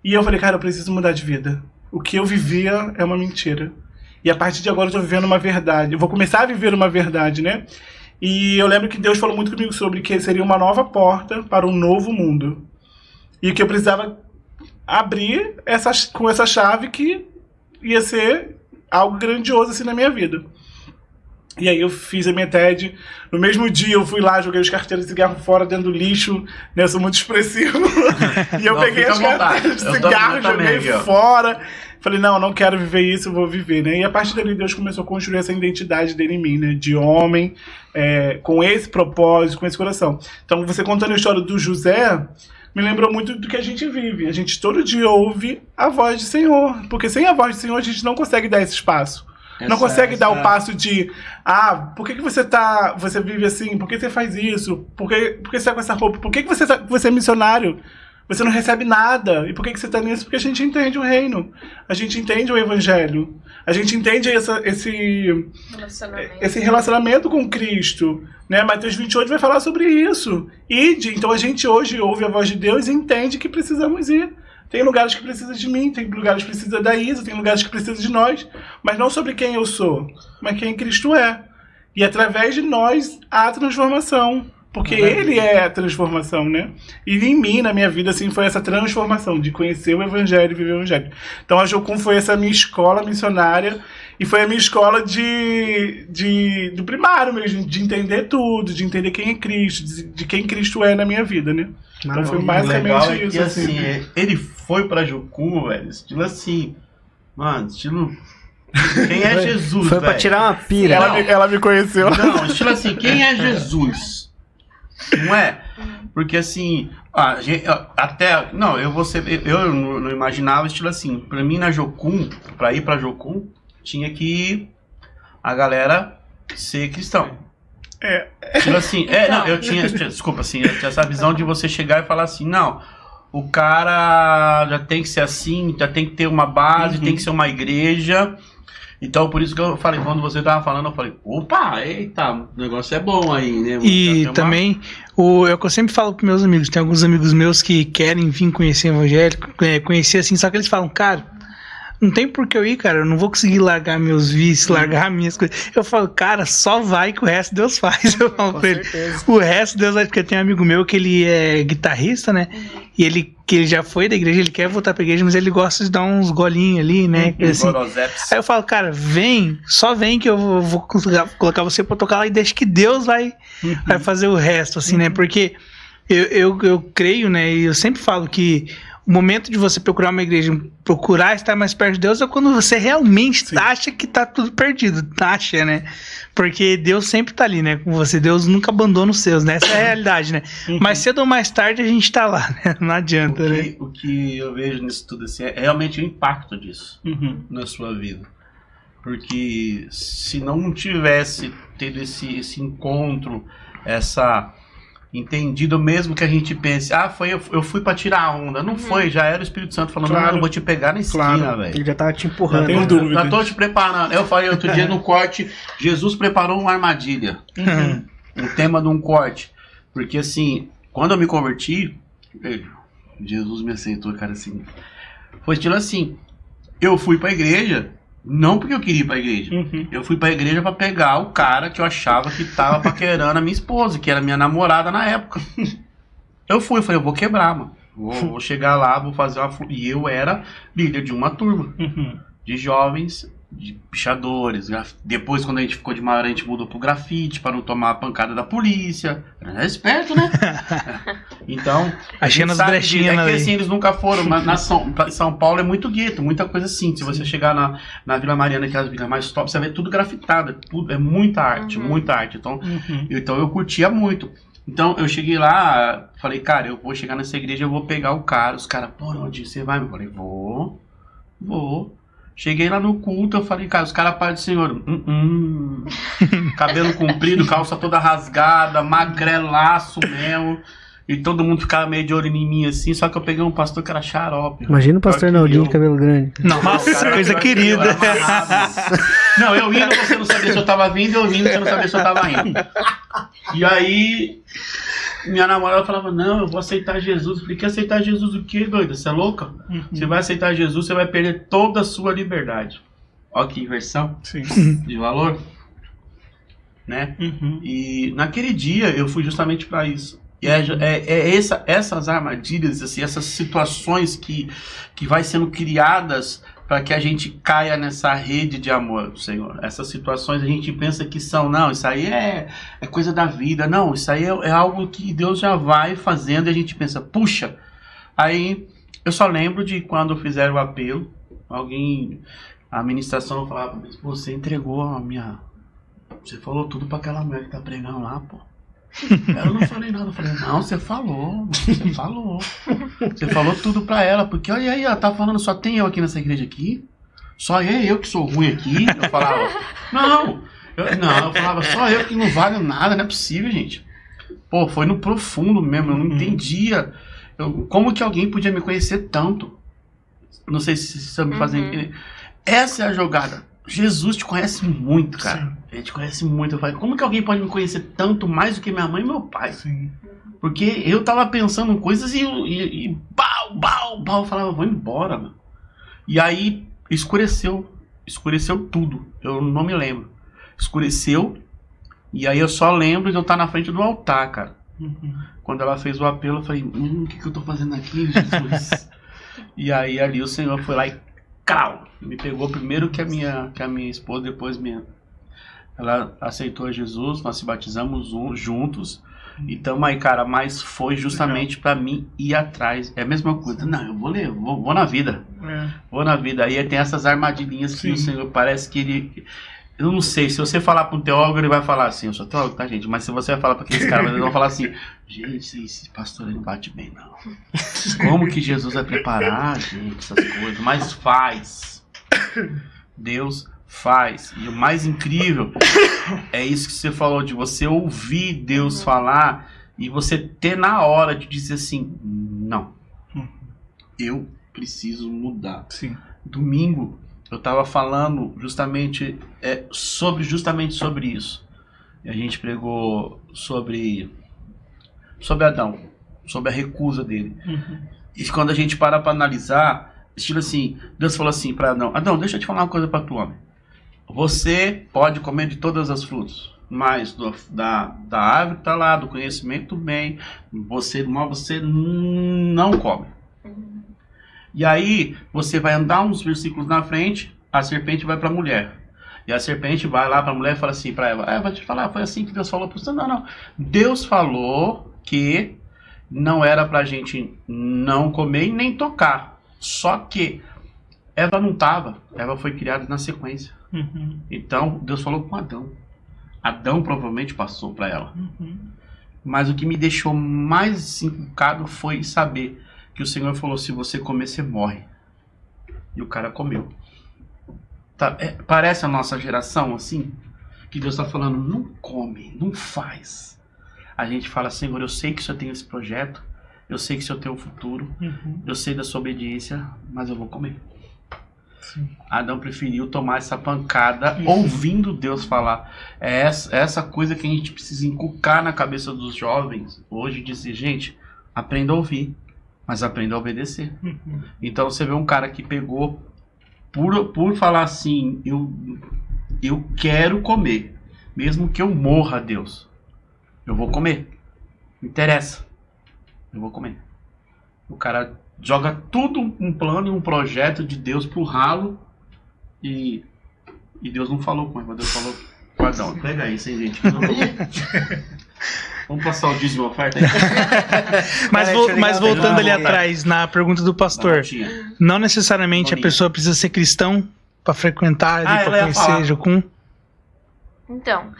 e eu falei, cara, eu preciso mudar de vida. O que eu vivia é uma mentira. E a partir de agora eu estou vivendo uma verdade. Eu vou começar a viver uma verdade, né? E eu lembro que Deus falou muito comigo sobre que seria uma nova porta para um novo mundo. E que eu precisava abrir com essa chave que ia ser algo grandioso assim na minha vida. E aí eu fiz a minha TED. No mesmo dia eu fui lá, joguei os carteiros de cigarro fora dentro do lixo. Né? Eu sou muito expressivo. E eu peguei as carteiras de cigarro, joguei fora. Falei, não quero viver isso, eu vou viver, né? E a partir dali Deus começou a construir essa identidade dele em mim, né? De homem, com esse propósito, com esse coração. Então, você contando a história do José, me lembrou muito do que a gente vive. A gente todo dia ouve a voz do Senhor. Porque sem a voz do Senhor a gente não consegue dar esse espaço. Não consegue dar o passo de, por que você vive assim? Por que você faz isso? Por que você tá com essa roupa? Por que você é missionário? Você não recebe nada. E por que você está nisso? Porque a gente entende o reino. A gente entende o evangelho. A gente entende esse relacionamento com Cristo. Né? Mateus 28 vai falar sobre isso. Então a gente hoje ouve a voz de Deus e entende que precisamos ir. Tem lugares que precisam de mim, tem lugares que precisam da Isa, tem lugares que precisam de nós. Mas não sobre quem eu sou, mas quem Cristo é. E através de nós há transformação. Porque ele é a transformação, né? E em mim, na minha vida, assim, foi essa transformação de conhecer o evangelho e viver o evangelho. Então a Jocum foi essa minha escola missionária e foi a minha escola do primário mesmo, de entender tudo, de entender quem é Cristo, de quem Cristo é na minha vida, né? Então foi basicamente isso. Assim, ele foi pra Jocum, velho, estilo assim, mano, estilo... Quem é Jesus, Foi pra tirar uma pira. Ela me conheceu. Não, estilo assim, quem é Jesus? Não é? Porque assim, eu não imaginava estilo assim. Pra mim na Jocum, pra ir pra Jocum, tinha que a galera ser cristão. Estilo assim, eu tinha, desculpa, assim, eu tinha essa visão de você chegar e falar assim, não, o cara já tem que ser assim, já tem que ter uma base, tem que ser uma igreja. Então, por isso que eu falei, quando você tava falando, eu falei, opa, eita, o negócio é bom aí, né? E também, é o que eu sempre falo pros meus amigos, tem alguns amigos meus que querem vir conhecer o evangelho, conhecer assim, só que eles falam, cara, não tem por que eu ir, cara, eu não vou conseguir largar meus vícios, largar minhas coisas. Eu falo, cara, só vai que o resto Deus faz. Eu falo com ele, o resto Deus faz, porque tem um amigo meu que ele é guitarrista, né? E ele já foi da igreja, ele quer voltar pra igreja, mas ele gosta de dar uns golinhos ali, né? Assim. Aí eu falo, cara, só vem que eu vou colocar você pra tocar lá e deixa que Deus vai fazer o resto, assim, né? Porque eu creio, né? E eu sempre falo que O momento de você procurar uma igreja, procurar estar mais perto de Deus, é quando você realmente acha que tá tudo perdido. Acha, né? Porque Deus sempre tá ali, né? Com você. Deus nunca abandona os seus, né? Essa é a realidade, né? Mais cedo ou mais tarde a gente tá lá, né? Não adianta, né? O que eu vejo nisso tudo assim, é realmente o impacto disso na sua vida. Porque se não tivesse tido esse encontro, entendido mesmo que a gente pense, eu fui pra tirar a onda. Não foi, já era o Espírito Santo falando, eu vou te pegar na esquina, velho. Ele já tava te empurrando. Já tô te preparando. Eu falei outro dia no corte, Jesus preparou uma armadilha. Um tema de um corte. Porque assim, quando eu me converti, Jesus me aceitou, cara, assim. Foi estilo assim, eu fui pra igreja, não porque eu queria ir pra igreja. Eu fui pra igreja pra pegar o cara que eu achava que tava paquerando a minha esposa, que era minha namorada na época. Eu falei, eu vou quebrar, mano. Vou chegar lá, vou fazer uma... E eu era líder de uma turma de jovens, de pichadores. Depois, quando a gente ficou de maior, a gente mudou pro grafite, pra não tomar a pancada da polícia. Era esperto, né? Então, achando as brechinhas que assim, eles nunca foram, mas São Paulo é muito gueto, muita coisa assim. Se você chegar na Vila Mariana, que é as vilas mais top, você vai ver tudo grafitado, é muita arte, muita arte. Então eu curtia muito. Então eu cheguei lá, falei, cara, eu vou chegar nessa igreja, eu vou pegar o cara. Os caras, por onde você vai? Eu falei, vou. Cheguei lá no culto, eu falei, cara, os caras, Pai do Senhor, cabelo comprido, calça toda rasgada, magrelaço mesmo. E todo mundo ficava meio de olho em mim assim, só que eu peguei um pastor que era xarope. Imagina o pastor Naldinho de cabelo grande. Nossa, cara, coisa querida. Não, eu indo, você não sabia se eu tava vindo, eu vindo, você não sabia se eu tava indo. E aí, minha namorada falava, não, eu vou aceitar Jesus. Eu falei, quer aceitar Jesus o quê, doida? Você é louca? Você vai aceitar Jesus, você vai perder toda a sua liberdade. Olha que inversão de valor. Né? E naquele dia eu fui justamente para isso. E essas armadilhas, assim, essas situações que vai sendo criadas para que a gente caia nessa rede de amor, Senhor. Essas situações a gente pensa que são, não, isso aí é coisa da vida. Não, isso aí é algo que Deus já vai fazendo e a gente pensa, puxa. Aí eu só lembro de quando fizeram o apelo, a administração falava, você entregou você falou tudo para aquela mulher que tá pregando lá, pô. Eu não falei nada, eu falei, não, você falou. Você falou tudo pra ela, porque olha aí, ela tá falando, só tem eu aqui nessa igreja aqui? Só eu que sou ruim aqui? Eu falava, eu falava, só eu que não valho nada, não é possível, gente. Pô, foi no profundo mesmo, eu não entendia. Como que alguém podia me conhecer tanto? Não sei se você me fazer entender. Essa é a jogada. Jesus te conhece muito, cara. Sim. Ele te conhece muito. Eu falei, como que alguém pode me conhecer tanto mais do que minha mãe e meu pai? Sim. Porque eu tava pensando em coisas e eu falava, vou embora, mano. E aí escureceu tudo. Eu não me lembro. Escureceu. E aí eu só lembro de eu estar na frente do altar, cara. Quando ela fez o apelo, eu falei, o que eu tô fazendo aqui, Jesus? E aí ali o Senhor foi lá e me pegou primeiro que a minha esposa, depois ela aceitou Jesus, nós se batizamos juntos e tamo aí, cara, mas foi justamente pra mim ir atrás, é a mesma coisa, não, eu vou na vida, vou na vida, aí tem essas armadilhinhas que o Senhor parece que ele, eu não sei, se você falar pra um teólogo ele vai falar assim, eu sou teólogo, tá gente, mas se você vai falar pra aqueles caras, eles vão falar assim, gente, esse pastor ele não bate bem não, como que Jesus vai preparar, gente, essas coisas, mas faz, Deus faz, e o mais incrível é isso que você falou, de você ouvir Deus falar e você ter na hora de dizer assim, não, eu preciso mudar. Sim. Domingo eu estava falando justamente sobre isso. E a gente pregou sobre Adão, sobre a recusa dele. E quando a gente para analisar, estilo assim, Deus falou assim para Adão, deixa eu te falar uma coisa para tu, homem. Você pode comer de todas as frutas, mas da árvore que está lá, do conhecimento do bem, você não come. E aí, você vai andar uns versículos na frente, a serpente vai para a mulher. E a serpente vai lá para a mulher e fala assim para ela, vai te falar, foi assim que Deus falou para você. Não. Deus falou que não era pra gente não comer e nem tocar. Só que Eva não tava. Eva foi criada na sequência. Então, Deus falou com Adão. Adão provavelmente passou pra ela. Mas o que me deixou mais encucado foi saber que o Senhor falou, se você comer, você morre. E o cara comeu. Tá, parece a nossa geração assim, que Deus está falando, não come, não faz. A gente fala, Senhor, eu sei que o Senhor tem esse projeto, eu sei que o Senhor tem o futuro, eu sei da sua obediência, mas eu vou comer. Sim. Adão preferiu tomar essa pancada ouvindo Deus falar. É essa coisa que a gente precisa inculcar na cabeça dos jovens hoje, dizer, gente, aprenda a ouvir, mas aprenda a obedecer. Então você vê um cara que pegou por falar assim, eu quero comer, mesmo que eu morra, Deus, eu vou comer, não interessa, eu vou comer. O cara joga tudo um plano e um projeto de Deus pro ralo e Deus não falou com ele, Deus falou com Adão. Pega isso, hein, gente. Vamos passar o dízimo oferta aí. Mas voltando ali atrás, na pergunta do pastor, não necessariamente a pessoa precisa ser cristão para frequentar, para conhecer Jocum? Então,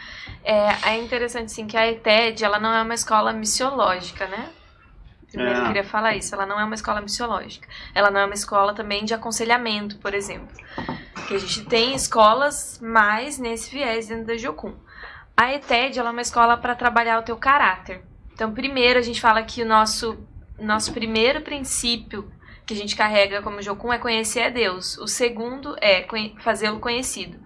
é interessante sim que a ETED, ela não é uma escola missiológica, né? Primeiro eu queria falar isso, ela não é uma escola missiológica. Ela não é uma escola também de aconselhamento, por exemplo. Porque a gente tem escolas mais nesse viés dentro da Jocum. A ETED, ela é uma escola para trabalhar o teu caráter. Então, primeiro a gente fala que o nosso primeiro princípio que a gente carrega como Jocum é conhecer a Deus. O segundo é fazê-lo conhecido.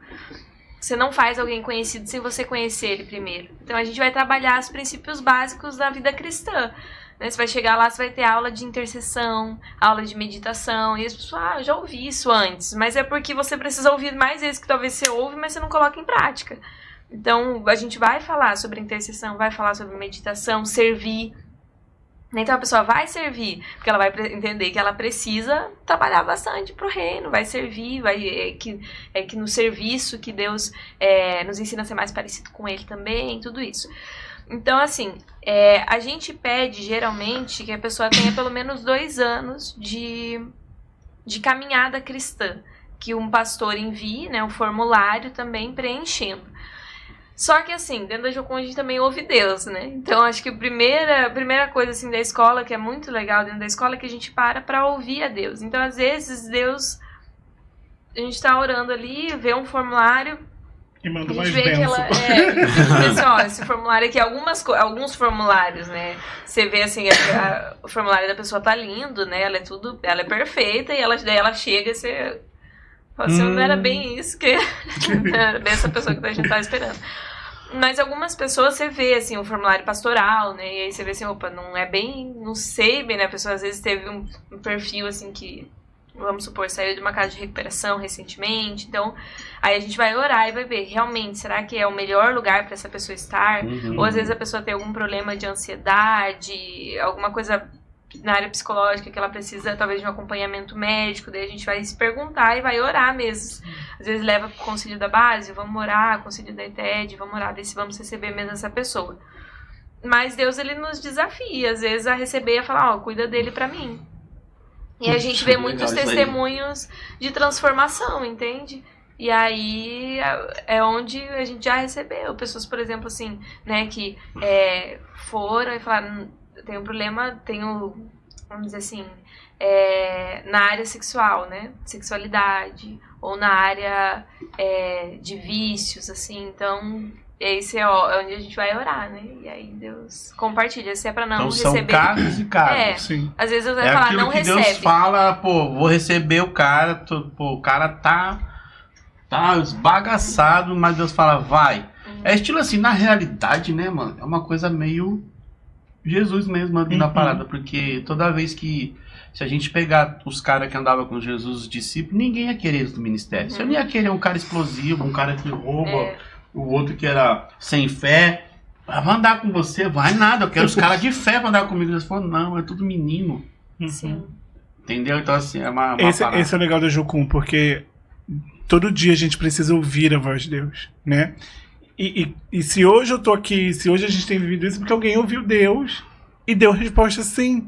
Você não faz alguém conhecido sem você conhecer ele primeiro. Então, a gente vai trabalhar os princípios básicos da vida cristã. Né? Você vai chegar lá, você vai ter aula de intercessão, aula de meditação. E as pessoas, eu já ouvi isso antes. Mas é porque você precisa ouvir mais vezes que talvez você ouve, mas você não coloca em prática. Então, a gente vai falar sobre intercessão, vai falar sobre meditação, servir. Então, a pessoa vai servir, porque ela vai entender que ela precisa trabalhar bastante pro reino, vai servir, que no serviço que Deus nos ensina a ser mais parecido com Ele também, tudo isso. Então, assim, a gente pede, geralmente, que a pessoa tenha pelo menos 2 anos de caminhada cristã, que um pastor envie, né, um formulário também preenchendo. Só que, assim, dentro da Jocum a gente também ouve Deus, né? Então, acho que a primeira coisa, assim, da escola, que é muito legal dentro da escola, é que a gente para ouvir a Deus. Então, às vezes, Deus... A gente tá orando ali, vê um formulário... E manda mais benção. Esse formulário aqui, alguns formulários, né? Você vê, assim, o formulário da pessoa tá lindo, né? Ela é perfeita, e daí ela chega e você... Assim, não era bem isso que... não era bem essa pessoa que a gente tava esperando. Mas algumas pessoas você vê, assim, um formulário pastoral, né? E aí você vê assim, opa, não é bem... Não sei bem, né? A pessoa às vezes teve um perfil, assim, que... Vamos supor, saiu de uma casa de recuperação recentemente. Então, aí a gente vai orar e vai ver, realmente, será que é o melhor lugar para essa pessoa estar? Ou às vezes a pessoa tem algum problema de ansiedade, alguma coisa... na área psicológica, que ela precisa talvez de um acompanhamento médico, daí a gente vai se perguntar e vai orar mesmo. Às vezes leva pro concílio da base, vamos orar, concílio da ETED, vamos orar, ver se vamos receber mesmo essa pessoa. Mas Deus, ele nos desafia, às vezes, a receber e a falar, cuida dele pra mim. E a gente vê muitos testemunhos de transformação, entende? E aí é onde a gente já recebeu pessoas, por exemplo, assim, né, que foram e falaram, tem um problema, vamos dizer assim, na área sexual, né? Sexualidade, ou na área de vícios, assim. Então, esse é onde a gente vai orar, né? E aí Deus compartilha. Se é pra não então, receber... Então são casos e casos. Sim. Às vezes Deus vai falar, não recebe. Deus fala, vou receber o cara, o cara tá esbagaçado, mas Deus fala, vai. É estilo assim, na realidade, né, mano? É uma coisa meio... Jesus mesmo ali na parada, porque toda vez que, se a gente pegar os caras que andavam com Jesus, os discípulos, ninguém ia querer isso do ministério. Você não ia querer um cara explosivo, um cara que rouba, o outro que era sem fé. Vai andar com você, vai nada, eu quero os caras de fé pra andar comigo. Eles falaram, não, é tudo menino. Sim. Entendeu? Então assim, é uma esse é o legal da Jocum, porque todo dia a gente precisa ouvir a voz de Deus, né? E se hoje eu tô aqui, se hoje a gente tem vivido isso, porque alguém ouviu Deus e deu resposta sim.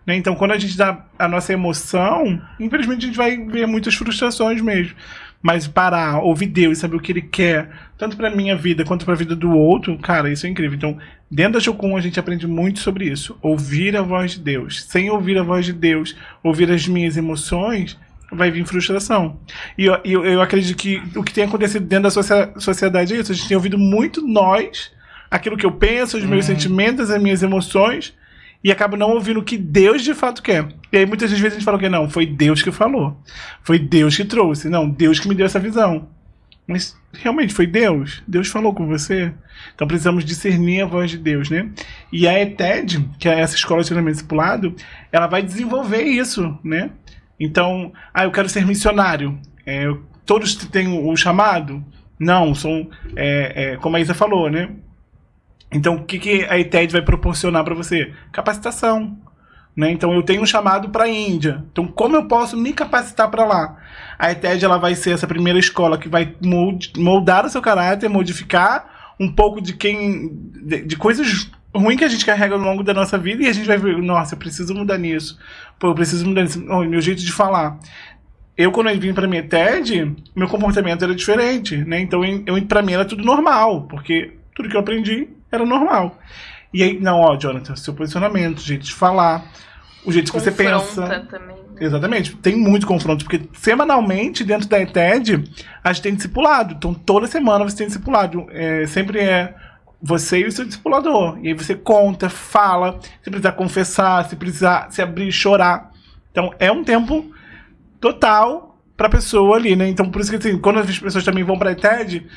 Né? Então, quando a gente dá a nossa emoção, infelizmente a gente vai ver muitas frustrações mesmo. Mas parar, ouvir Deus, saber o que Ele quer, tanto pra minha vida quanto pra vida do outro, cara, isso é incrível. Então, dentro da Jocum a gente aprende muito sobre isso. Ouvir a voz de Deus. Sem ouvir a voz de Deus, ouvir as minhas emoções, vai vir frustração. E eu acredito que o que tem acontecido dentro da sociedade é isso. A gente tem ouvido muito nós, aquilo que eu penso, os meus sentimentos, as minhas emoções, e acaba não ouvindo o que Deus de fato quer. E aí muitas vezes a gente fala que não, foi Deus que falou. Foi Deus que trouxe. Não, Deus que me deu essa visão. Mas realmente foi Deus? Deus falou com você? Então precisamos discernir a voz de Deus, né? E a ETED, que é essa escola de treinamento discipulado, ela vai desenvolver isso, né? Então, eu quero ser missionário. Todos têm o chamado? Não, são, como a Isa falou, né? Então, o que a ETED vai proporcionar para você? Capacitação. Né? Então, eu tenho um chamado para a Índia. Então, como eu posso me capacitar para lá? A ETED ela vai ser essa primeira escola que vai moldar o seu caráter, modificar um pouco de coisas ruins que a gente carrega ao longo da nossa vida, e a gente vai ver, nossa, eu preciso mudar nisso. Pô, eu preciso mudar nisso. Meu jeito de falar. Quando eu vim para minha ETED, meu comportamento era diferente. Né? Então, para mim era tudo normal, porque tudo que eu aprendi era normal. E aí, não, Jonathan, seu posicionamento, o jeito de falar, o jeito que você pensa. Também, né? Exatamente, tem muito confronto, porque semanalmente, dentro da ETED, a gente tem discipulado. Então, toda semana você tem discipulado. Sempre você e o seu discipulador. E aí você conta, fala, se precisar confessar, se precisar se abrir e chorar. Então, é um tempo total pra pessoa ali, né? Então, por isso que, assim, quando as pessoas também vão pra ETED,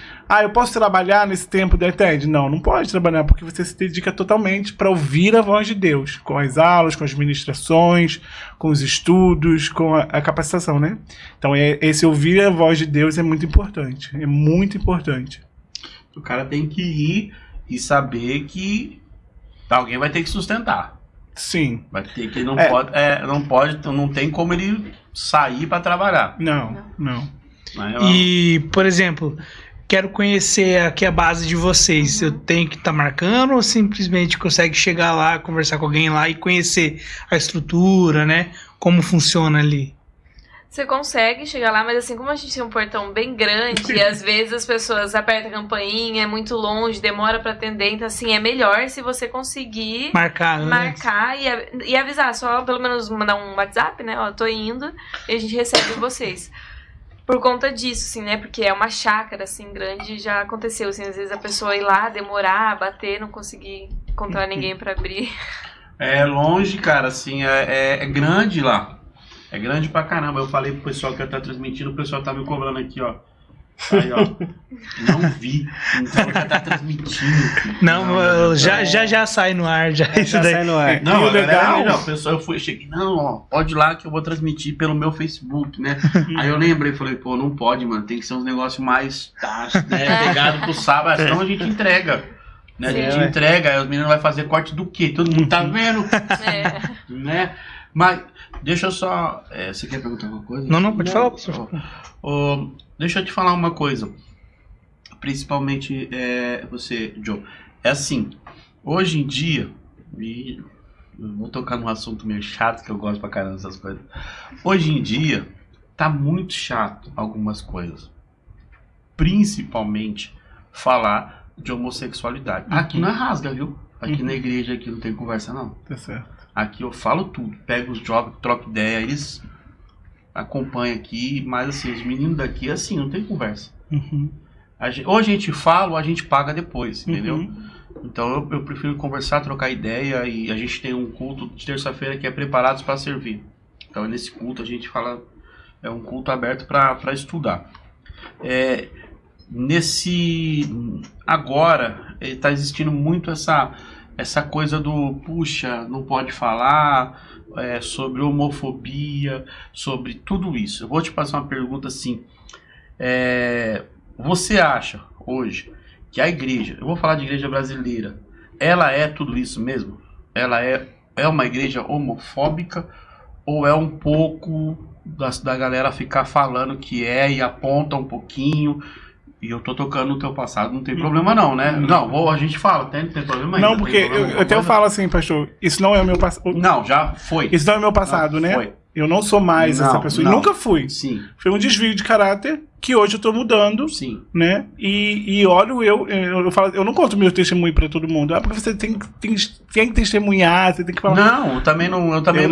eu posso trabalhar nesse tempo da ETED? Não, não pode trabalhar, porque você se dedica totalmente para ouvir a voz de Deus, com as aulas, com as ministrações, com os estudos, com a capacitação, né? Então, esse ouvir a voz de Deus é muito importante. É muito importante. O cara tem que ir e saber que alguém vai ter que sustentar. Sim. Vai ter que não tem como ele sair para trabalhar. Não. E, por exemplo, quero conhecer aqui a base de vocês. Eu tenho que estar marcando ou simplesmente consegue chegar lá, conversar com alguém lá e conhecer a estrutura, né? Como funciona ali? Você consegue chegar lá, mas assim, como a gente tem um portão bem grande e às vezes as pessoas apertam a campainha, é muito longe, demora pra atender, então assim, é melhor se você conseguir marcar e avisar, só pelo menos mandar um WhatsApp, né, tô indo, e a gente recebe vocês. Por conta disso, assim, né, porque é uma chácara, assim, grande, já aconteceu, assim, às vezes a pessoa ir lá, demorar, bater, não conseguir encontrar ninguém pra abrir. É longe, cara, assim, é grande lá. É grande pra caramba. Eu falei pro pessoal que eu tá transmitindo, o pessoal tá me cobrando aqui, ó. Aí, ó. Não vi. Então já tá transmitindo. Não, já sai no ar. Já sai no ar. Não, legal. O pessoal, eu cheguei, pode ir lá que eu vou transmitir pelo meu Facebook, né? Aí eu lembrei, falei, pô, não pode, mano. Tem que ser uns negócios mais pegado pro sábado, senão a gente entrega. Né? A gente entrega, aí os meninos vão fazer corte do quê? Todo mundo tá vendo? Né? Mas, deixa eu só... você quer perguntar alguma coisa? Não, pode falar, professor. Deixa eu te falar uma coisa. Principalmente você, Joe. É assim, hoje em dia... eu vou tocar num assunto meio chato, que eu gosto pra caramba dessas coisas. Hoje em dia, tá muito chato algumas coisas. Principalmente, falar de homossexualidade. Aqui não é rasga, viu? Aqui na igreja aqui não tem conversa, não. Tá certo. Aqui eu falo tudo, pego os jovens, troco ideia, eles acompanham aqui, mas assim, os meninos daqui, assim, não tem conversa. Ou a gente fala ou a gente paga depois, entendeu? Então eu prefiro conversar, trocar ideia, e a gente tem um culto de terça-feira que é Preparados para Servir. Então nesse culto a gente fala, é um culto aberto para estudar. Agora está existindo muito essa coisa do, puxa, não pode falar sobre homofobia, sobre tudo isso. Eu vou te passar uma pergunta assim. Você acha hoje que a igreja, eu vou falar de igreja brasileira, ela é tudo isso mesmo? Ela é uma igreja homofóbica ou é um pouco da galera ficar falando que e aponta um pouquinho E eu tô tocando no teu passado, não tem problema não, né? Não, a gente fala, não tem problema ainda. Não, porque eu até falo assim, pastor, isso não é o meu passado. Não, já foi. Isso não é o meu passado, né? Foi. Eu não sou mais essa pessoa. E nunca fui. Sim. Foi um desvio de caráter que hoje eu tô mudando. Sim. Né? E olho, eu falo, eu não conto meu testemunho pra todo mundo. Porque você tem que testemunhar, você tem que falar. Não, eu também não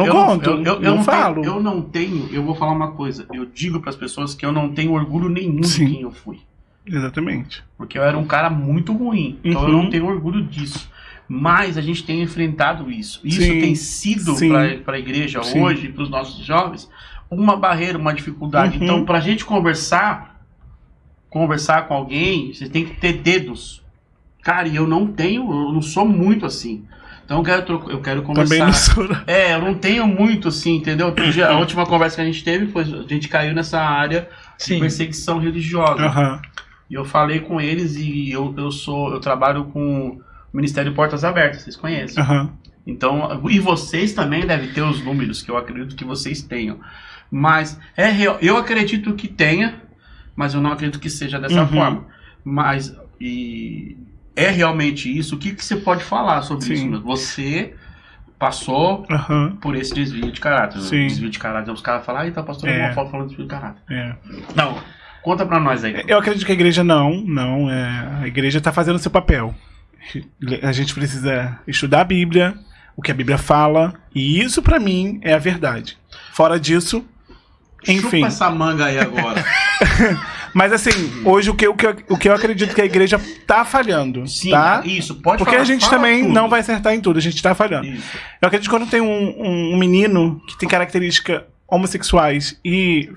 conto. Eu não falo. Eu vou falar uma coisa. Eu digo pras pessoas que eu não tenho orgulho nenhum de quem eu fui. Exatamente. Porque eu era um cara muito ruim. Então eu não tenho orgulho disso. Mas a gente tem enfrentado isso. Isso tem sido para a igreja hoje, para os nossos jovens, uma barreira, uma dificuldade. Então, para a gente conversar com alguém, você tem que ter dedos. Cara, e eu não sou muito assim. Então eu quero conversar. Também não sou. Eu não tenho muito assim, entendeu? A última conversa que a gente teve foi, a gente caiu nessa área de perseguição religiosa. E eu falei com eles e eu trabalho com o Ministério Portas Abertas, vocês conhecem. Então, e vocês também devem ter os números, que eu acredito que vocês tenham. Mas eu acredito que tenha, mas eu não acredito que seja dessa forma. Mas é realmente isso? O que você pode falar sobre isso? Você passou por esse desvio de caráter. Desvio de caráter, os caras falam, tá pastor, uma foto falando de desvio de caráter. Não, conta pra nós aí. Eu acredito que a igreja a igreja tá fazendo o seu papel. A gente precisa estudar a Bíblia, o que a Bíblia fala, e isso pra mim é a verdade. Fora disso, enfim. Chupa essa manga aí agora. Mas assim, hoje o que eu acredito que a igreja tá falhando. Sim, tá? Isso, pode Porque falar, a gente também não vai acertar em tudo, a gente tá falhando. Isso. Eu acredito que quando tem um menino que tem características homossexuais e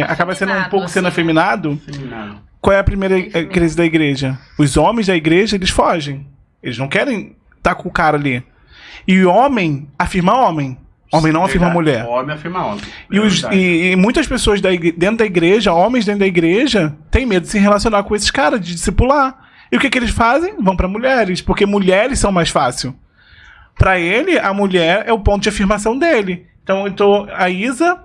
acaba sendo um pouco sendo afeminado, qual é a primeira crise da igreja? Os homens da igreja, eles fogem. Eles não querem estar com o cara ali. E o homem afirma homem. Homem não afirma mulher. Homem afirma homem. E muitas pessoas dentro da igreja, homens dentro da igreja, têm medo de se relacionar com esses caras, de discipular. E o que eles fazem? Vão para mulheres, porque mulheres são mais fácil. Para ele, a mulher é o ponto de afirmação dele. Então, a Isa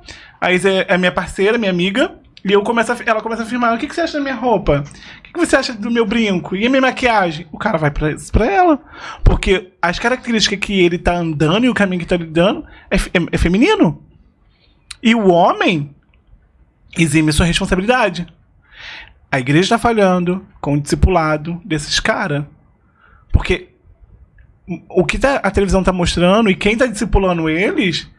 é minha parceira, minha amiga, e ela começa a afirmar, o que você acha da minha roupa? O que você acha do meu brinco? E a minha maquiagem? O cara vai pra ela. Porque as características que ele tá andando e o caminho que tá lidando é feminino. E o homem exime sua responsabilidade. A igreja tá falhando com o discipulado desses caras. Porque o que a televisão tá mostrando e quem tá discipulando eles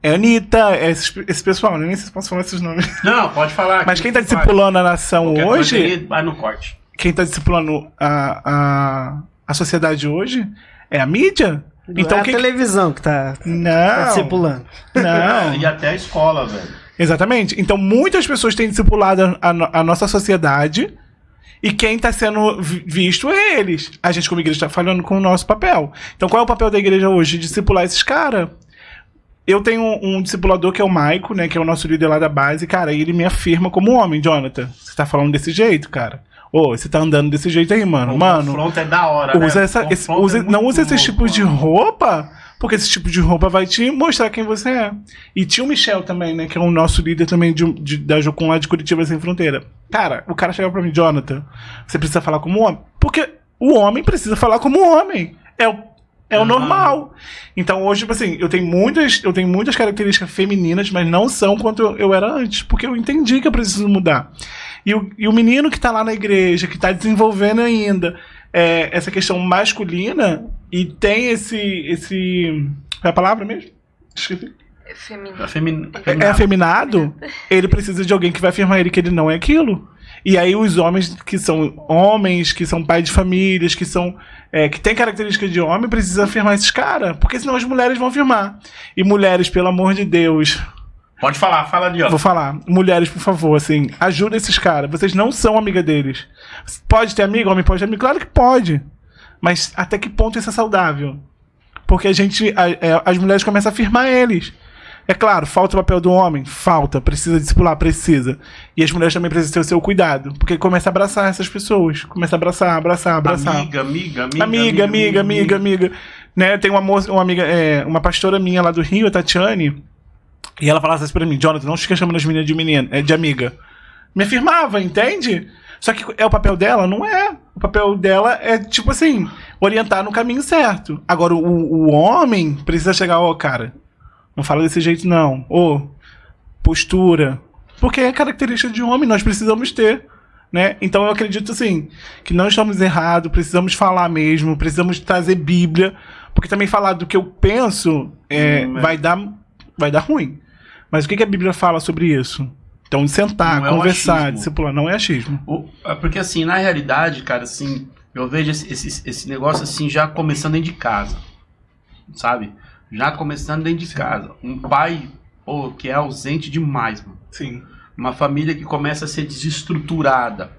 é a Anitta, esse pessoal, nem sei se posso falar esses nomes. Não, pode falar. Mas quem tá discipulando a nação hoje... Vai no corte. Quem tá discipulando a sociedade hoje é a mídia. Então, é a televisão que tá discipulando. Não. E até a escola, velho. Exatamente. Então, muitas pessoas têm discipulado a nossa sociedade e quem tá sendo visto é eles. A gente, como igreja, tá falhando com o nosso papel. Então, qual é o papel da igreja hoje? Discipular esses caras. Eu tenho um discipulador que é o Maico, né? Que é o nosso líder lá da base. Cara, ele me afirma como homem, Jonathan. Você tá falando desse jeito, cara? Você tá andando desse jeito aí, mano. O confronto é da hora, não né? usa esse tipo de roupa, porque esse tipo de roupa vai te mostrar quem você é. E tinha o Michel também, né? Que é o nosso líder também da Jocum lá de Curitiba Sem Fronteira. Cara, o cara chegou pra mim, Jonathan, você precisa falar como homem. Porque o homem precisa falar como homem. É o normal. Então hoje, tipo assim, eu tenho muitas características femininas, mas não são quanto eu era antes, porque eu entendi que eu preciso mudar. E o menino que tá lá na igreja, que tá desenvolvendo ainda essa questão masculina, e tem esse qual é a palavra mesmo? Esqueci. É afeminado, ele precisa de alguém que vai afirmar ele que ele não é aquilo. E aí os homens, que são pais de famílias, que tem características de homem, precisam afirmar esses caras, porque senão as mulheres vão afirmar. E mulheres, pelo amor de Deus... Pode falar, fala ali, ó. Vou falar. Mulheres, por favor, assim, ajuda esses caras. Vocês não são amiga deles. Pode ter amigo, homem pode ter amigo? Claro que pode. Mas até que ponto isso é saudável? Porque as mulheres começam a afirmar eles. É claro, falta o papel do homem? Falta. Precisa discipular? Precisa. E as mulheres também precisam ter o seu cuidado. Porque começa a abraçar essas pessoas. Começa a abraçar. Amiga. Né? Tem uma amiga, uma pastora minha lá do Rio, a Tatiane, e ela falava assim pra mim, Jonathan, não fica chamando as meninas de menina, de amiga. Me afirmava, entende? Só que é o papel dela? Não é. O papel dela é, tipo assim, orientar no caminho certo. Agora, o homem precisa chegar, cara, não fala desse jeito não. Postura. Porque é característica de homem, nós precisamos ter. Né? Então eu acredito assim, que não estamos errados, precisamos falar mesmo, precisamos trazer Bíblia, porque também falar do que eu penso vai dar ruim. Mas o que a Bíblia fala sobre isso? Então, sentar, conversar, discipular, não é achismo. Porque assim, na realidade, cara, assim, eu vejo esse negócio assim já começando dentro de casa, sabe? Já começando dentro de casa. Um pai, que é ausente demais, mano. Sim. Uma família que começa a ser desestruturada.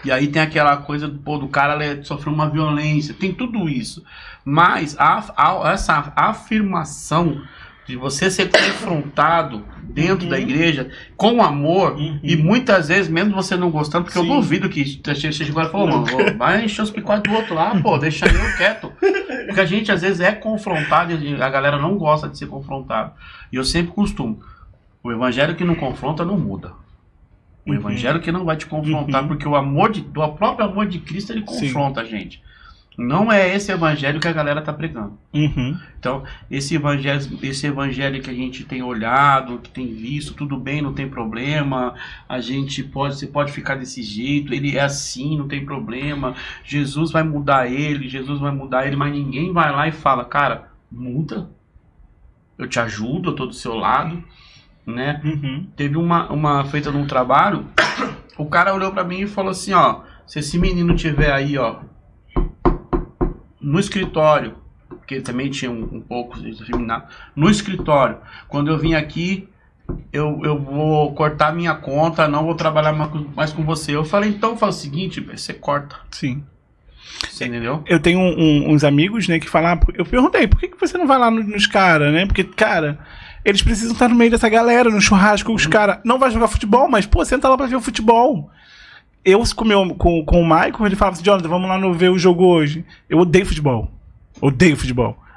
E aí tem aquela coisa do cara sofrer uma violência. Tem tudo isso. Mas essa afirmação de você ser confrontado dentro da igreja com amor, e muitas vezes, mesmo você não gostando, porque eu duvido que você chegou e falou, mano, vai encher os picotes do outro lá, deixa eu quieto. Porque a gente às vezes é confrontado e a galera não gosta de ser confrontado. E eu sempre costumo, o evangelho que não confronta não muda. O evangelho que não vai te confrontar, porque o próprio amor de Cristo, ele confronta a gente. Não é esse evangelho que a galera tá pregando. Então, esse evangelho que a gente tem olhado, que tem visto, tudo bem, não tem problema, você pode ficar desse jeito, ele é assim, não tem problema, Jesus vai mudar ele, mas ninguém vai lá e fala, cara, muda, eu te ajudo, eu tô do seu lado, né? Teve uma feita num trabalho, o cara olhou pra mim e falou assim, se esse menino tiver aí, no escritório, porque ele também tinha um pouco efeminado, no escritório, quando eu vim aqui, eu vou cortar minha conta, não vou trabalhar mais com você. Eu falei, então faz o seguinte, você corta. Sim. Você entendeu? Eu tenho uns amigos, né, que falam, eu perguntei, por que você não vai lá nos caras, né? Porque, cara, eles precisam estar no meio dessa galera, no churrasco, os caras não vai jogar futebol, mas, senta lá pra ver o futebol. Eu com o Michael, ele falava assim, Jonathan, vamos lá ver o jogo hoje. Eu odeio futebol.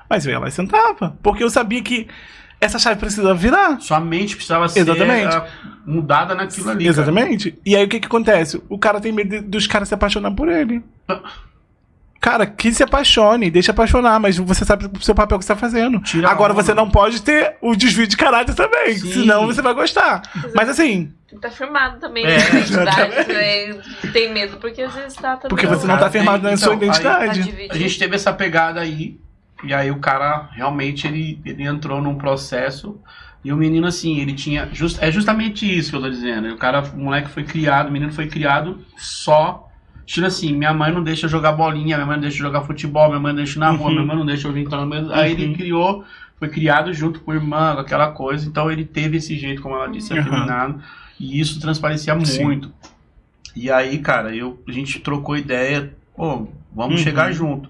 Mas eu ia lá e sentava. Porque eu sabia que essa chave precisava virar. Sua mente precisava ser mudada naquilo ali. Exatamente. Cara. E aí o que acontece? O cara tem medo dos caras se apaixonar por ele. Cara, que se apaixone, deixa apaixonar, mas você sabe o seu papel que você tá fazendo. Agora você não pode ter o desvio de caráter também, senão você vai gostar. Mas assim... Tá firmado também na identidade, né? Tem medo porque às vezes tá também... Porque você não tá firmado na sua identidade. A gente teve essa pegada aí, e aí o cara realmente ele entrou num processo, e o menino assim, ele tinha... É justamente isso que eu tô dizendo. O moleque foi criado, o menino foi criado só... Tipo assim, minha mãe não deixa eu jogar bolinha, minha mãe não deixa eu jogar futebol, minha mãe não deixa eu ir na rua, minha mãe não deixa eu entrar no meio... Aí ele foi criado junto com a irmã, aquela coisa, então ele teve esse jeito, como ela disse, afeminado, e isso transparecia muito. E aí, cara, a gente trocou ideia, vamos chegar junto.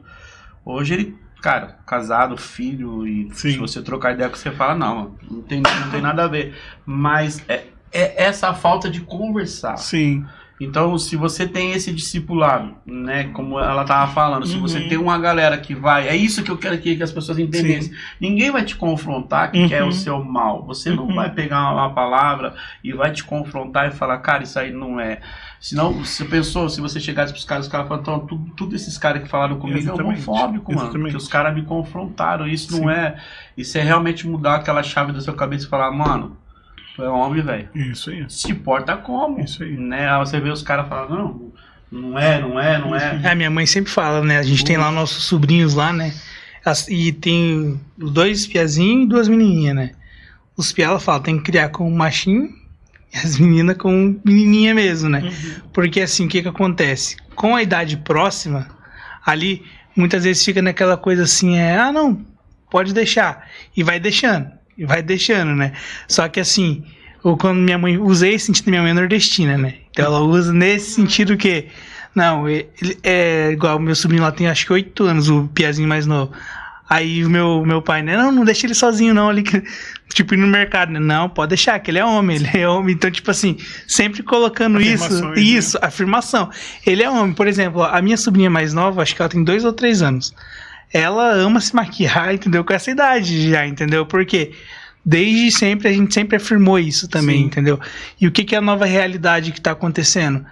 Hoje ele, cara, casado, filho, e se você trocar ideia com você fala, não tem nada a ver. Mas é essa falta de conversar. Sim. Então, se você tem esse discipulado, né, como ela tava falando, se você tem uma galera que vai... É isso que eu quero que as pessoas entendessem. Ninguém vai te confrontar que quer o seu mal. Você não vai pegar uma palavra e vai te confrontar e falar, cara, isso aí não é... Senão, se você chegasse pros caras, os caras falam, então, tudo esses caras que falaram comigo é homofóbico, mano. Porque os caras me confrontaram. Isso não é... Isso é realmente mudar aquela chave da sua cabeça e falar, mano... Tu é homem, velho. Isso aí. Se porta como? Isso aí. Né? Aí você vê os caras falando, não é. Minha mãe sempre fala, né? A gente tem lá nossos sobrinhos lá, né? E tem 2 piazinhos e 2 menininhas, né? Os piá, ela fala, tem que criar com machinho e as meninas com menininha mesmo, né? Porque assim, o que acontece? Com a idade próxima, ali, muitas vezes fica naquela coisa assim, não, pode deixar. E vai deixando, né? Só que assim, quando minha mãe... Usei esse sentido, minha mãe é nordestina, né? Então ela usa nesse sentido que... Não, ele é igual o meu sobrinho lá, tem acho que 8 anos, o piazinho mais novo. Aí o meu pai, né? Não deixa ele sozinho não, ali, tipo, ir no mercado, né? Não, pode deixar, que ele é homem. Então, tipo assim, sempre colocando afirmação. Ele é homem. Por exemplo, a minha sobrinha mais nova, acho que ela tem 2 ou 3 anos. Ela ama se maquiar, entendeu? Com essa idade já, entendeu? Porque desde sempre, a gente sempre afirmou isso também, entendeu? E o que é a nova realidade que está acontecendo?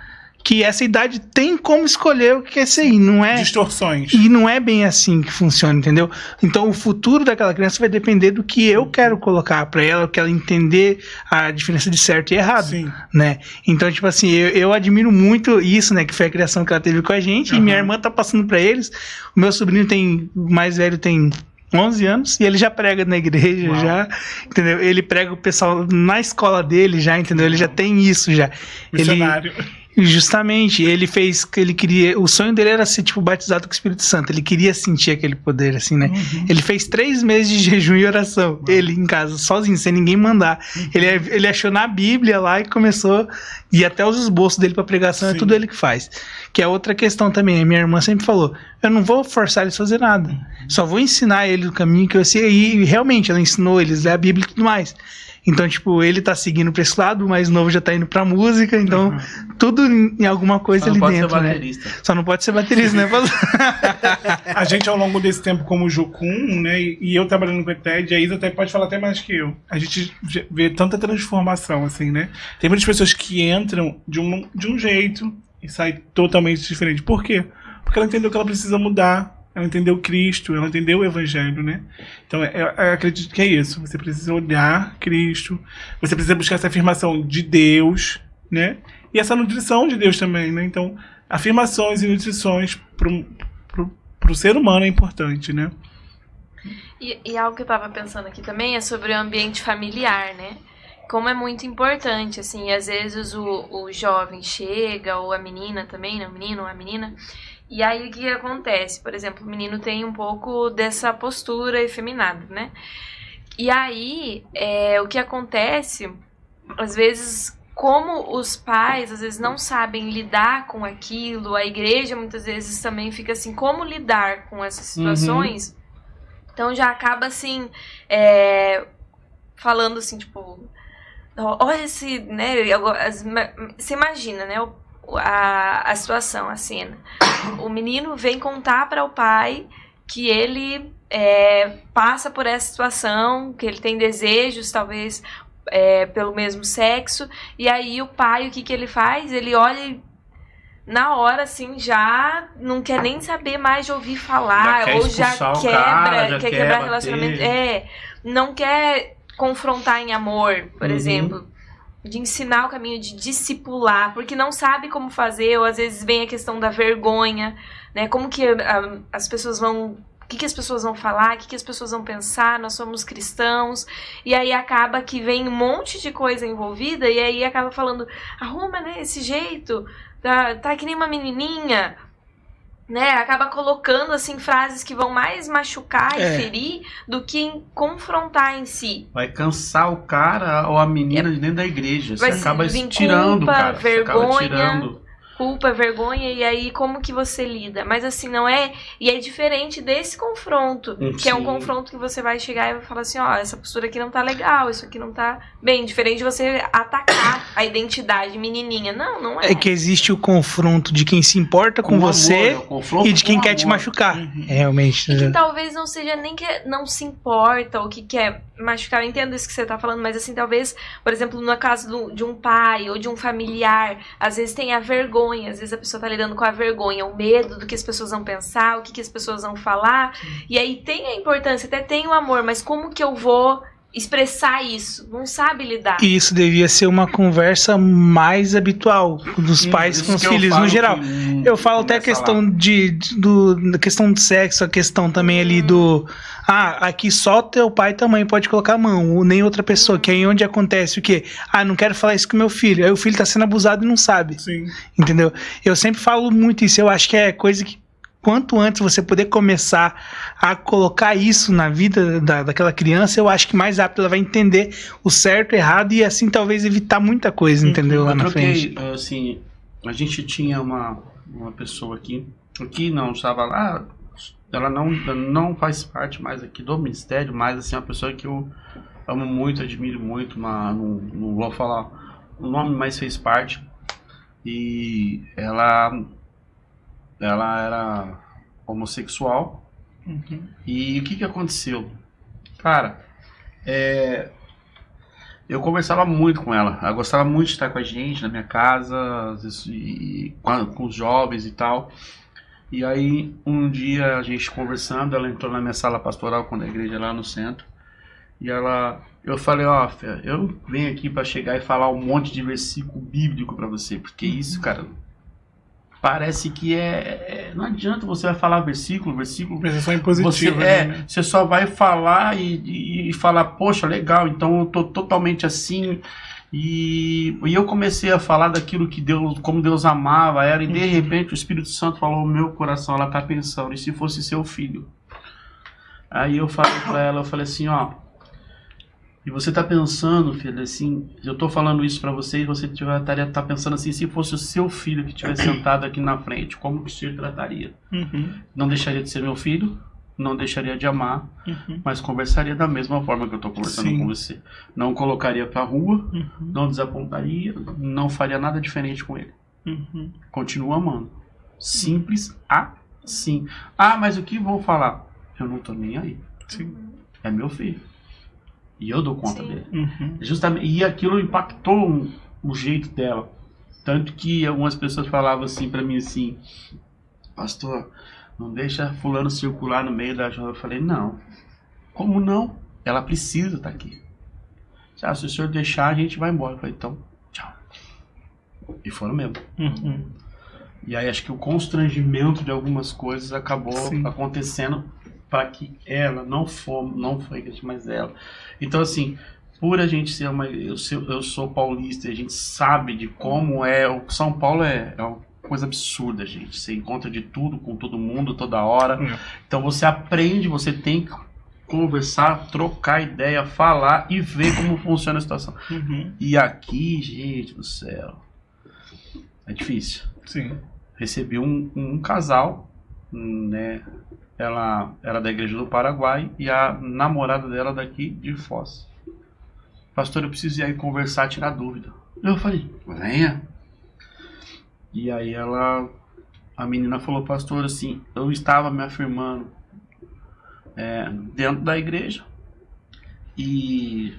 que essa idade tem como escolher o que é ser, e não é... Distorções. E não é bem assim que funciona, entendeu? Então o futuro daquela criança vai depender do que eu quero colocar pra ela, que ela entender a diferença de certo e errado, Sim. né? Então, tipo assim, eu admiro muito isso, né? Que foi a criação que ela teve com a gente, e minha irmã tá passando pra eles. O meu sobrinho o mais velho tem 11 anos, e ele já prega na igreja, já, entendeu? Ele prega o pessoal na escola dele já, entendeu? Ele já tem isso já. Missionário. Justamente, o sonho dele era ser, tipo, batizado com o Espírito Santo, ele queria sentir aquele poder, assim, né? Ele fez 3 meses de jejum e oração, ele em casa, sozinho, sem ninguém mandar. Ele achou na Bíblia lá e começou, e até os esboços dele pra pregação, é tudo ele que faz. Que é outra questão também, a minha irmã sempre falou, eu não vou forçar eles a fazer nada, só vou ensinar ele o caminho que eu sei, e realmente ela ensinou eles, ler a Bíblia e tudo mais. Então, tipo, ele tá seguindo pra esse lado, o mais novo já tá indo pra música, então tudo em alguma coisa ali dentro, né? Só não pode ser baterista, né? A gente, ao longo desse tempo como Jocum, né, e eu trabalhando com a TED, a Isa até pode falar até mais que eu. A gente vê tanta transformação, assim, né? Tem muitas pessoas que entram de um jeito e saem totalmente diferente. Por quê? Porque ela entendeu que ela precisa mudar. Ela entendeu Cristo, ela entendeu o Evangelho, né? Então, eu acredito que é isso. Você precisa olhar Cristo, você precisa buscar essa afirmação de Deus, né? E essa nutrição de Deus também, né? Então, afirmações e nutrições pro ser humano é importante, né? E algo que eu tava pensando aqui também é sobre o ambiente familiar, né? Como é muito importante, assim, às vezes o jovem chega, ou a menina também, né? O menino ou a menina... E aí o que acontece? Por exemplo, o menino tem um pouco dessa postura efeminada, né? E aí, o que acontece, às vezes, como os pais, às vezes, não sabem lidar com aquilo, a igreja, muitas vezes, também fica assim, como lidar com essas situações? Então, já acaba, assim, falando assim, tipo, olha esse, né, você imagina, né, a situação, a cena. O menino vem contar para o pai que ele passa por essa situação, que ele tem desejos, talvez, pelo mesmo sexo, e aí o pai, o que ele faz? Ele olha e, na hora, assim, já não quer nem saber mais de ouvir falar, ou já quebra, quer quebrar relacionamento, não quer confrontar em amor, por exemplo, de ensinar o caminho, de discipular, porque não sabe como fazer, ou às vezes vem a questão da vergonha, né? Como que as pessoas vão... O que as pessoas vão falar, o que as pessoas vão pensar, nós somos cristãos, e aí acaba que vem um monte de coisa envolvida, e aí acaba falando, arruma, né, esse jeito, tá que nem uma menininha, né, acaba colocando, assim, frases que vão mais machucar e ferir do que confrontar em si. Vai cansar o cara ou a menina de dentro da igreja. Você acaba tirando, culpa, cara. Vergonha, você acaba tirando. Culpa, vergonha, e aí como que você lida? Mas assim, não é... E é diferente desse confronto, que é um confronto que você vai chegar e vai falar assim, ó, essa postura aqui não tá legal, isso aqui não tá bem. Diferente de você atacar a identidade menininha. Não é. É que existe o confronto de quem se importa com você e de quem quer te machucar. Realmente. E que talvez não seja nem que não se importa ou que quer machucar. Eu entendo isso que você tá falando, mas assim, talvez, por exemplo, no caso de um pai ou de um familiar, às vezes tem a vergonha. Às vezes a pessoa tá lidando com a vergonha, o medo do que as pessoas vão pensar, o que as pessoas vão falar. E aí tem a importância, até tem o amor, mas como que eu vou expressar isso? Não sabe lidar. E isso devia ser uma conversa mais habitual dos pais com os filhos, no geral. Eu falo até a questão da questão do sexo, a questão também ali do... aqui só teu pai e tua mãe pode colocar a mão, ou nem outra pessoa, que aí onde acontece o quê? Não quero falar isso com meu filho. Aí o filho tá sendo abusado e não sabe. Sim. Entendeu? Eu sempre falo muito isso, eu acho que é coisa que quanto antes você poder começar a colocar isso na vida daquela criança, eu acho que mais rápido ela vai entender o certo e errado e assim talvez evitar muita coisa, entendeu? Lá na frente. Assim, a gente tinha uma pessoa aqui não, estava lá, ela não faz parte mais aqui do ministério, mas assim, uma pessoa que eu amo muito, admiro muito, não vou falar o nome, mas fez parte, e ela era homossexual. E o que aconteceu? Cara, eu conversava muito com ela. Ela gostava muito de estar com a gente na minha casa, às vezes, com os jovens e tal. E aí, um dia, a gente conversando, ela entrou na minha sala pastoral, quando a igreja é lá no centro. E eu falei, ó, Fé, eu não venho aqui para chegar e falar um monte de versículo bíblico para você, porque isso, cara, parece que não adianta você vai falar versículo. Mas é só impositivo, você só vai falar e falar, poxa, legal, então eu tô totalmente assim. E eu comecei a falar daquilo que Deus, como Deus amava ela, e de repente o Espírito Santo falou no meu coração, ela tá pensando, e se fosse seu filho? Aí eu falei pra ela, eu falei assim, ó, e você tá pensando, filho, assim, eu tô falando isso pra você, e você estaria tá pensando assim, se fosse o seu filho que estivesse sentado aqui na frente, como que você trataria? Não deixaria de ser meu filho? Não deixaria de amar, mas conversaria da mesma forma que eu estou conversando com você. Não colocaria pra rua, não desapontaria, não faria nada diferente com ele. Continuo amando. Simples assim. Ah, mas o que vão falar? Eu não tô nem aí. Sim. É meu filho. E eu dou conta dele. Justamente, e aquilo impactou o jeito dela. Tanto que algumas pessoas falavam assim pra mim assim, pastor, não deixa fulano circular no meio da jornada. Eu falei, não. Como não? Ela precisa estar aqui. Se o senhor deixar, a gente vai embora. Eu falei, então, tchau. E foram mesmo. E aí acho que o constrangimento de algumas coisas acabou acontecendo para que ela não foi mas ela. Então assim, por a gente ser eu sou paulista, e a gente sabe de como o São Paulo é uma coisa absurda, gente. Você encontra de tudo com todo mundo, toda hora. Então você aprende, você tem que conversar, trocar ideia, falar e ver como funciona a situação. E aqui, gente do céu, é difícil. Sim. Recebi um casal, né? Ela era da igreja do Paraguai e a namorada dela daqui de Foz. Pastor, eu preciso ir aí conversar, tirar dúvida. Eu falei, venha. E aí a menina falou, pastor, assim, eu estava me afirmando dentro da igreja. E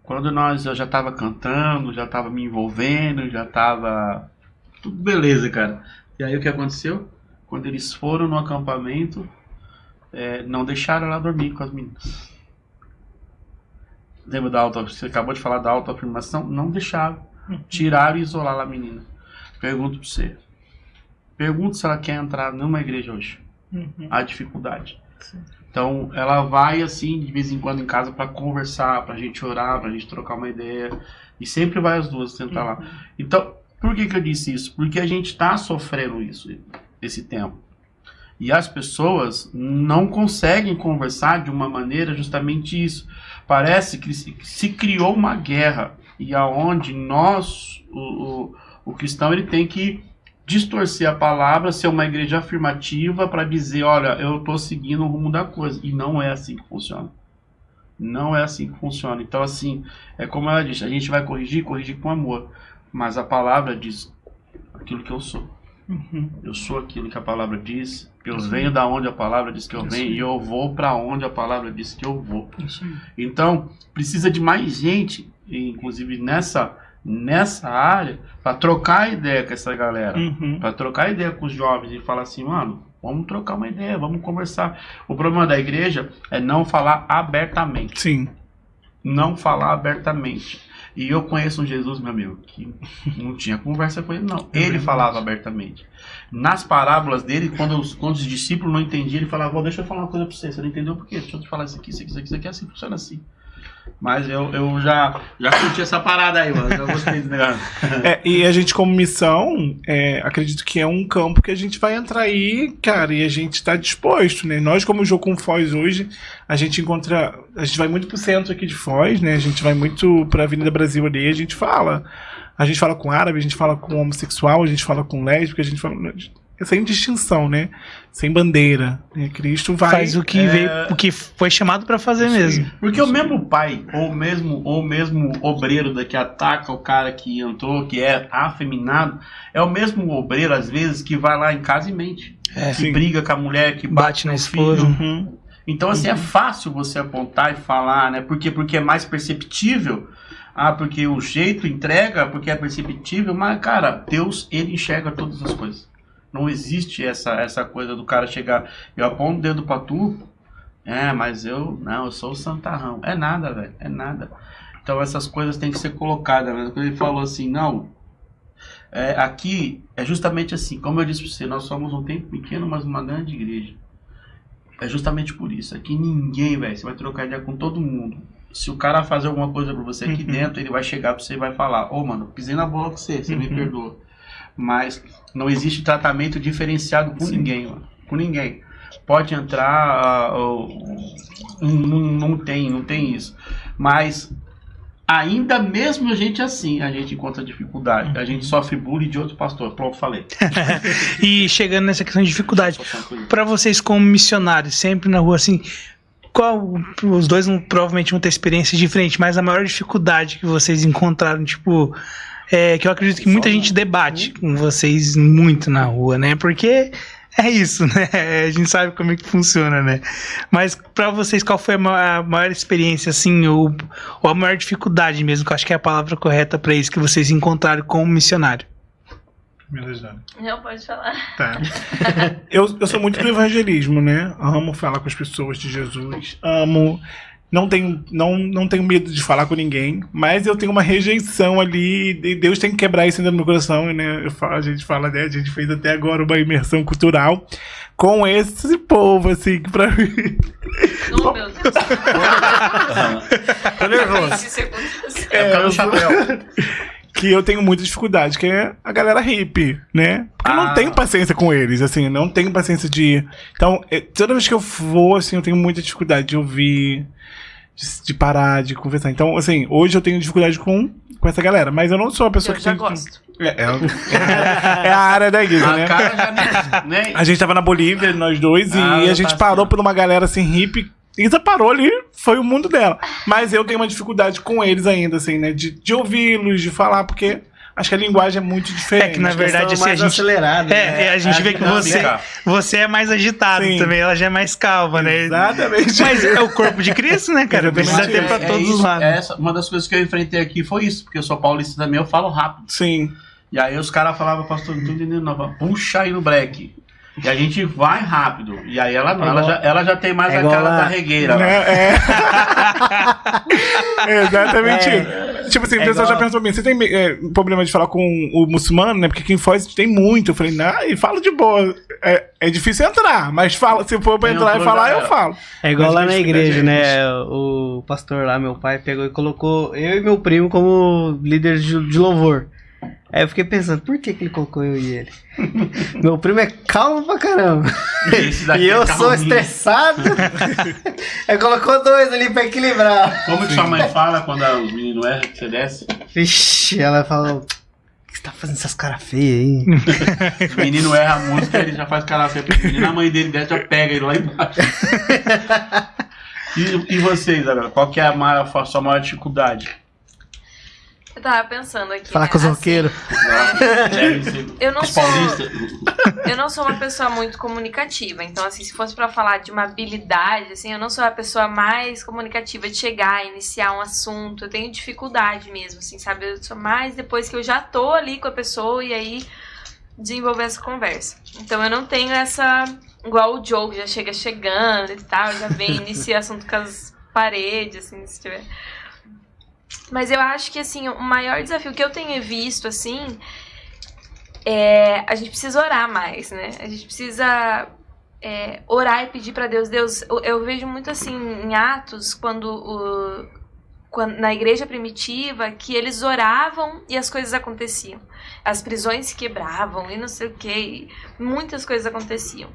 quando eu já estava cantando, já estava me envolvendo, já estava tudo beleza, cara. E aí o que aconteceu? Quando eles foram no acampamento, não deixaram ela dormir com as meninas. Lembra você acabou de falar da autoafirmação? Não deixaram. Tiraram e isolaram a menina. Pergunto pra você. Pergunto se ela quer entrar numa igreja hoje. A dificuldade. Sim. Então, ela vai assim, de vez em quando em casa pra conversar, pra gente orar, pra gente trocar uma ideia. E sempre vai as duas tentar lá. Então, por que eu disse isso? Porque a gente tá sofrendo esse tempo. E as pessoas não conseguem conversar de uma maneira justamente isso. Parece que se criou uma guerra. E aonde o cristão, ele tem que distorcer a palavra, ser uma igreja afirmativa para dizer, olha, eu estou seguindo o rumo da coisa. E não é assim que funciona. Não é assim que funciona. Então, assim, é como ela disse, a gente vai corrigir com amor. Mas a palavra diz aquilo que eu sou. Eu sou aquilo que a palavra diz. Eu venho da onde a palavra diz que eu venho. E eu vou para onde a palavra diz que eu vou. Então, precisa de mais gente, inclusive nessa área, para trocar ideia com essa galera, para trocar ideia com os jovens e falar assim, mano, vamos trocar uma ideia, vamos conversar. O problema da igreja é não falar abertamente. Sim. Não falar abertamente. E eu conheço um Jesus, meu amigo, que não tinha conversa com ele, não. Ele falava abertamente. Nas parábolas dele, quando os discípulos não entendiam, ele falava, deixa eu falar uma coisa pra você, você não entendeu por quê? Deixa eu te falar isso aqui, assim, funciona assim. Mas eu já curti essa parada aí, mano. Eu gostei desse negócio. E a gente, como missão, acredito que é um campo que a gente vai entrar aí, cara, e a gente tá disposto, né? Nós, como Jocum Foz hoje, a gente vai muito pro centro aqui de Foz, né? A gente vai muito pra Avenida Brasil ali, a gente fala com árabe, a gente fala com homossexual, a gente fala com lésbica, a gente fala... sem distinção, né? Sem bandeira. Né? Cristo faz o que veio, o que foi chamado para fazer mesmo. Porque o mesmo pai, ou mesmo obreiro que ataca o cara que entrou, que é afeminado, é o mesmo obreiro, às vezes, que vai lá em casa e mente. Que briga com a mulher, que bate na esposa. Então, assim, é fácil você apontar e falar, né? Porque é mais perceptível. Porque o jeito entrega, porque é perceptível. Mas, cara, Deus, ele enxerga todas as coisas. Não existe essa coisa do cara chegar, eu aponto o dedo pra tu, mas eu sou o santarrão. É nada, velho, é nada. Então essas coisas têm que ser colocadas, né? Quando ele falou assim, não, aqui é justamente assim, como eu disse pra você, nós somos um tempo pequeno, mas uma grande igreja. É justamente por isso, aqui ninguém, velho, você vai trocar ideia com todo mundo. Se o cara fazer alguma coisa pra você aqui dentro, ele vai chegar pra você e vai falar, mano, pisei na bola com você me perdoa. Mas não existe tratamento diferenciado com ninguém, mano. Com ninguém. Pode entrar, não tem isso. Mas ainda mesmo a gente assim, a gente encontra dificuldade. A gente sofre bullying de outro pastor. Pronto, falei. E chegando nessa questão de dificuldade, para vocês como missionários, sempre na rua assim, os dois provavelmente vão ter experiências diferentes, mas a maior dificuldade que vocês encontraram, tipo... que eu acredito que muita gente debate com vocês muito na rua, né? Porque é isso, né? A gente sabe como é que funciona, né? Mas pra vocês, qual foi a maior experiência, assim, ou a maior dificuldade mesmo, que eu acho que é a palavra correta pra isso, que vocês encontraram como missionário? Não, pode falar. Tá. Eu sou muito do evangelismo, né? Amo falar com as pessoas de Jesus, não tenho medo de falar com ninguém, mas eu tenho uma rejeição ali, e Deus tem que quebrar isso dentro do meu coração, né? A gente fez até agora uma imersão cultural com esse povo, assim, que pra mim... Oh, meu Deus. Tô nervoso. Que eu tenho muita dificuldade, que é a galera hippie, né? Porque eu não tenho paciência com eles, assim, não tenho paciência de... Então, toda vez que eu vou, assim, eu tenho muita dificuldade de ouvir, de parar, de conversar. Então, assim, hoje eu tenho dificuldade com essa galera, mas eu não sou uma pessoa que já tem... gosto. É a área da igreja, né? A gente tava na Bolívia, nós dois, e a gente parou por uma galera, assim, hippie. Isa parou ali, foi o mundo dela. Mas eu tenho uma dificuldade com eles ainda, assim, né? De ouvi-los, de falar, porque acho que a linguagem é muito diferente. Que na verdade, assim, mais acelerado, né? A gente vê que você é mais agitado também, ela já é mais calma, né? Exatamente. Mas é o corpo de Cristo, né, cara? Precisa ter pra todos os lados. Uma das coisas que eu enfrentei aqui foi isso, porque eu sou paulista também, eu falo rápido. Sim. E aí os caras falavam, pastor, não tô entendendo, não, puxa aí no break. E a gente vai rápido. E aí ela já tem mais a cara da regueira. Exatamente. Tipo assim, o pessoal já pensou bem, você tem problema de falar com o muçulmano, né? Porque quem foge tem muito. Eu falei, e fala de boa. É difícil entrar, mas fala, se for pra entrar e falar, eu falo. É igual lá na igreja, né? O pastor lá, meu pai, pegou e colocou eu e meu primo como líderes de louvor. Aí eu fiquei pensando, por que ele colocou eu e ele? Meu primo é calmo pra caramba. E eu sou estressado. Aí colocou dois ali pra equilibrar. Como que sua mãe fala quando os meninos erram que você desce? Vixe, ela falou, por que você tá fazendo essas caras feias aí? O menino erra a música, ele já faz cara feia pro menino. A mãe dele desce, já pega ele lá embaixo. E vocês, Isabela, qual que é a sua maior dificuldade? Eu tava pensando aqui. Falar com os roqueiros. Eu não sou uma pessoa muito comunicativa. Então, assim, se fosse pra falar de uma habilidade, assim, eu não sou a pessoa mais comunicativa de chegar, iniciar um assunto. Eu tenho dificuldade mesmo, assim, sabe? Eu sou mais depois que eu já tô ali com a pessoa e aí desenvolver essa conversa. Então, eu não tenho essa... Igual o Joe, que já chega chegando e tal, já vem inicia assunto com as paredes, assim, se tiver... Mas eu acho que, assim, o maior desafio que eu tenho visto, assim, a gente precisa orar mais, né? A gente precisa orar e pedir pra Deus. Deus, eu vejo muito, assim, em Atos, quando na igreja primitiva, que eles oravam e as coisas aconteciam. As prisões se quebravam e não sei o quê, muitas coisas aconteciam.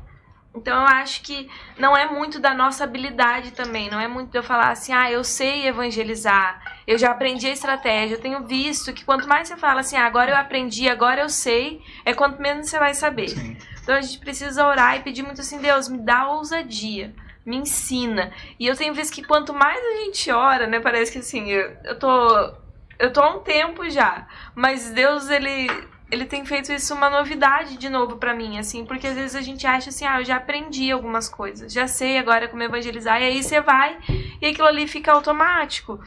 Então eu acho que não é muito da nossa habilidade também, não é muito de eu falar assim, eu sei evangelizar, eu já aprendi a estratégia, eu tenho visto que quanto mais você fala assim, agora eu aprendi, agora eu sei, quanto menos você vai saber. Sim. Então a gente precisa orar e pedir muito assim, Deus, me dá ousadia, me ensina. E eu tenho visto que quanto mais a gente ora, né, parece que assim, eu tô há um tempo já, mas Deus, ele ele tem feito isso uma novidade de novo pra mim, assim, porque às vezes a gente acha assim, eu já aprendi algumas coisas, já sei agora como evangelizar, e aí você vai e aquilo ali fica automático.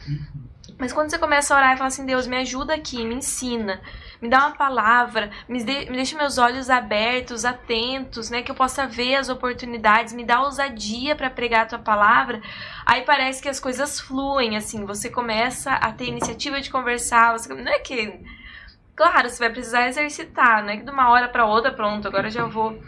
Mas quando você começa a orar e fala assim, Deus, me ajuda aqui, me ensina, me dá uma palavra, me deixa meus olhos abertos, atentos, né, que eu possa ver as oportunidades, me dá ousadia para pregar a tua palavra, aí parece que as coisas fluem, assim, você começa a ter iniciativa de conversar, não é que... Claro, você vai precisar exercitar, não é que de uma hora para outra, pronto, agora já vou...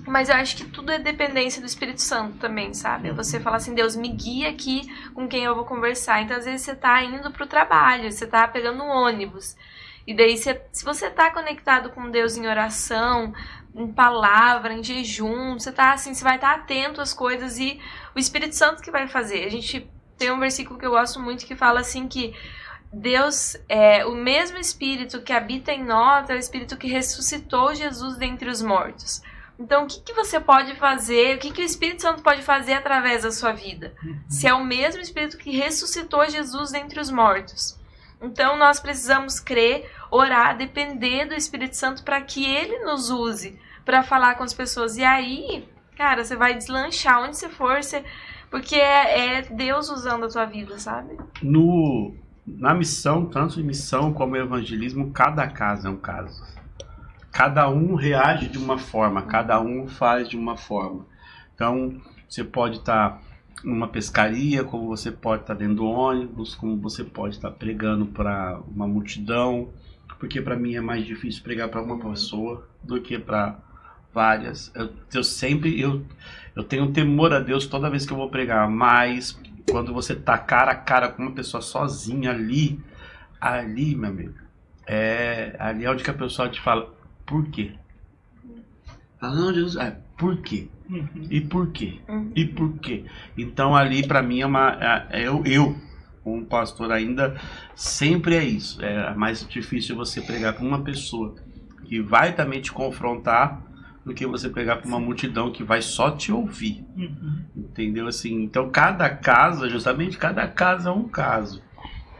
Mas eu acho que tudo é dependência do Espírito Santo também, sabe? Você fala assim, Deus, me guia aqui com quem eu vou conversar. Então, às vezes, você tá indo pro trabalho, você tá pegando um ônibus. E daí, se você tá conectado com Deus em oração, em palavra, em jejum, você tá assim, você vai estar atento às coisas e o Espírito Santo que vai fazer. A gente tem um versículo que eu gosto muito que fala assim que Deus é o mesmo Espírito que habita em nós, é o Espírito que ressuscitou Jesus dentre os mortos. Então, o que você pode fazer, o que o Espírito Santo pode fazer através da sua vida? Se é o mesmo Espírito que ressuscitou Jesus dentre os mortos. Então, nós precisamos crer, orar, depender do Espírito Santo para que ele nos use para falar com as pessoas. E aí, cara, você vai deslanchar onde você for, porque é Deus usando a tua vida, sabe? Na missão, tanto em missão como evangelismo, cada caso é um caso. Cada um reage de uma forma, cada um faz de uma forma. Então, você pode estar numa pescaria, como você pode estar dentro do ônibus, como você pode estar pregando para uma multidão, porque para mim é mais difícil pregar para uma pessoa do que para várias. Eu tenho temor a Deus toda vez que eu vou pregar, mas quando você está cara a cara com uma pessoa sozinha ali, meu amigo, ali é onde que a pessoa te fala, por quê? Fala, não, Jesus, por quê? E por quê? E por quê? Então ali pra mim eu como pastor ainda, sempre é isso. É mais difícil você pregar pra uma pessoa que vai também te confrontar do que você pregar pra uma multidão que vai só te ouvir. Entendeu? Assim, então cada caso é um caso.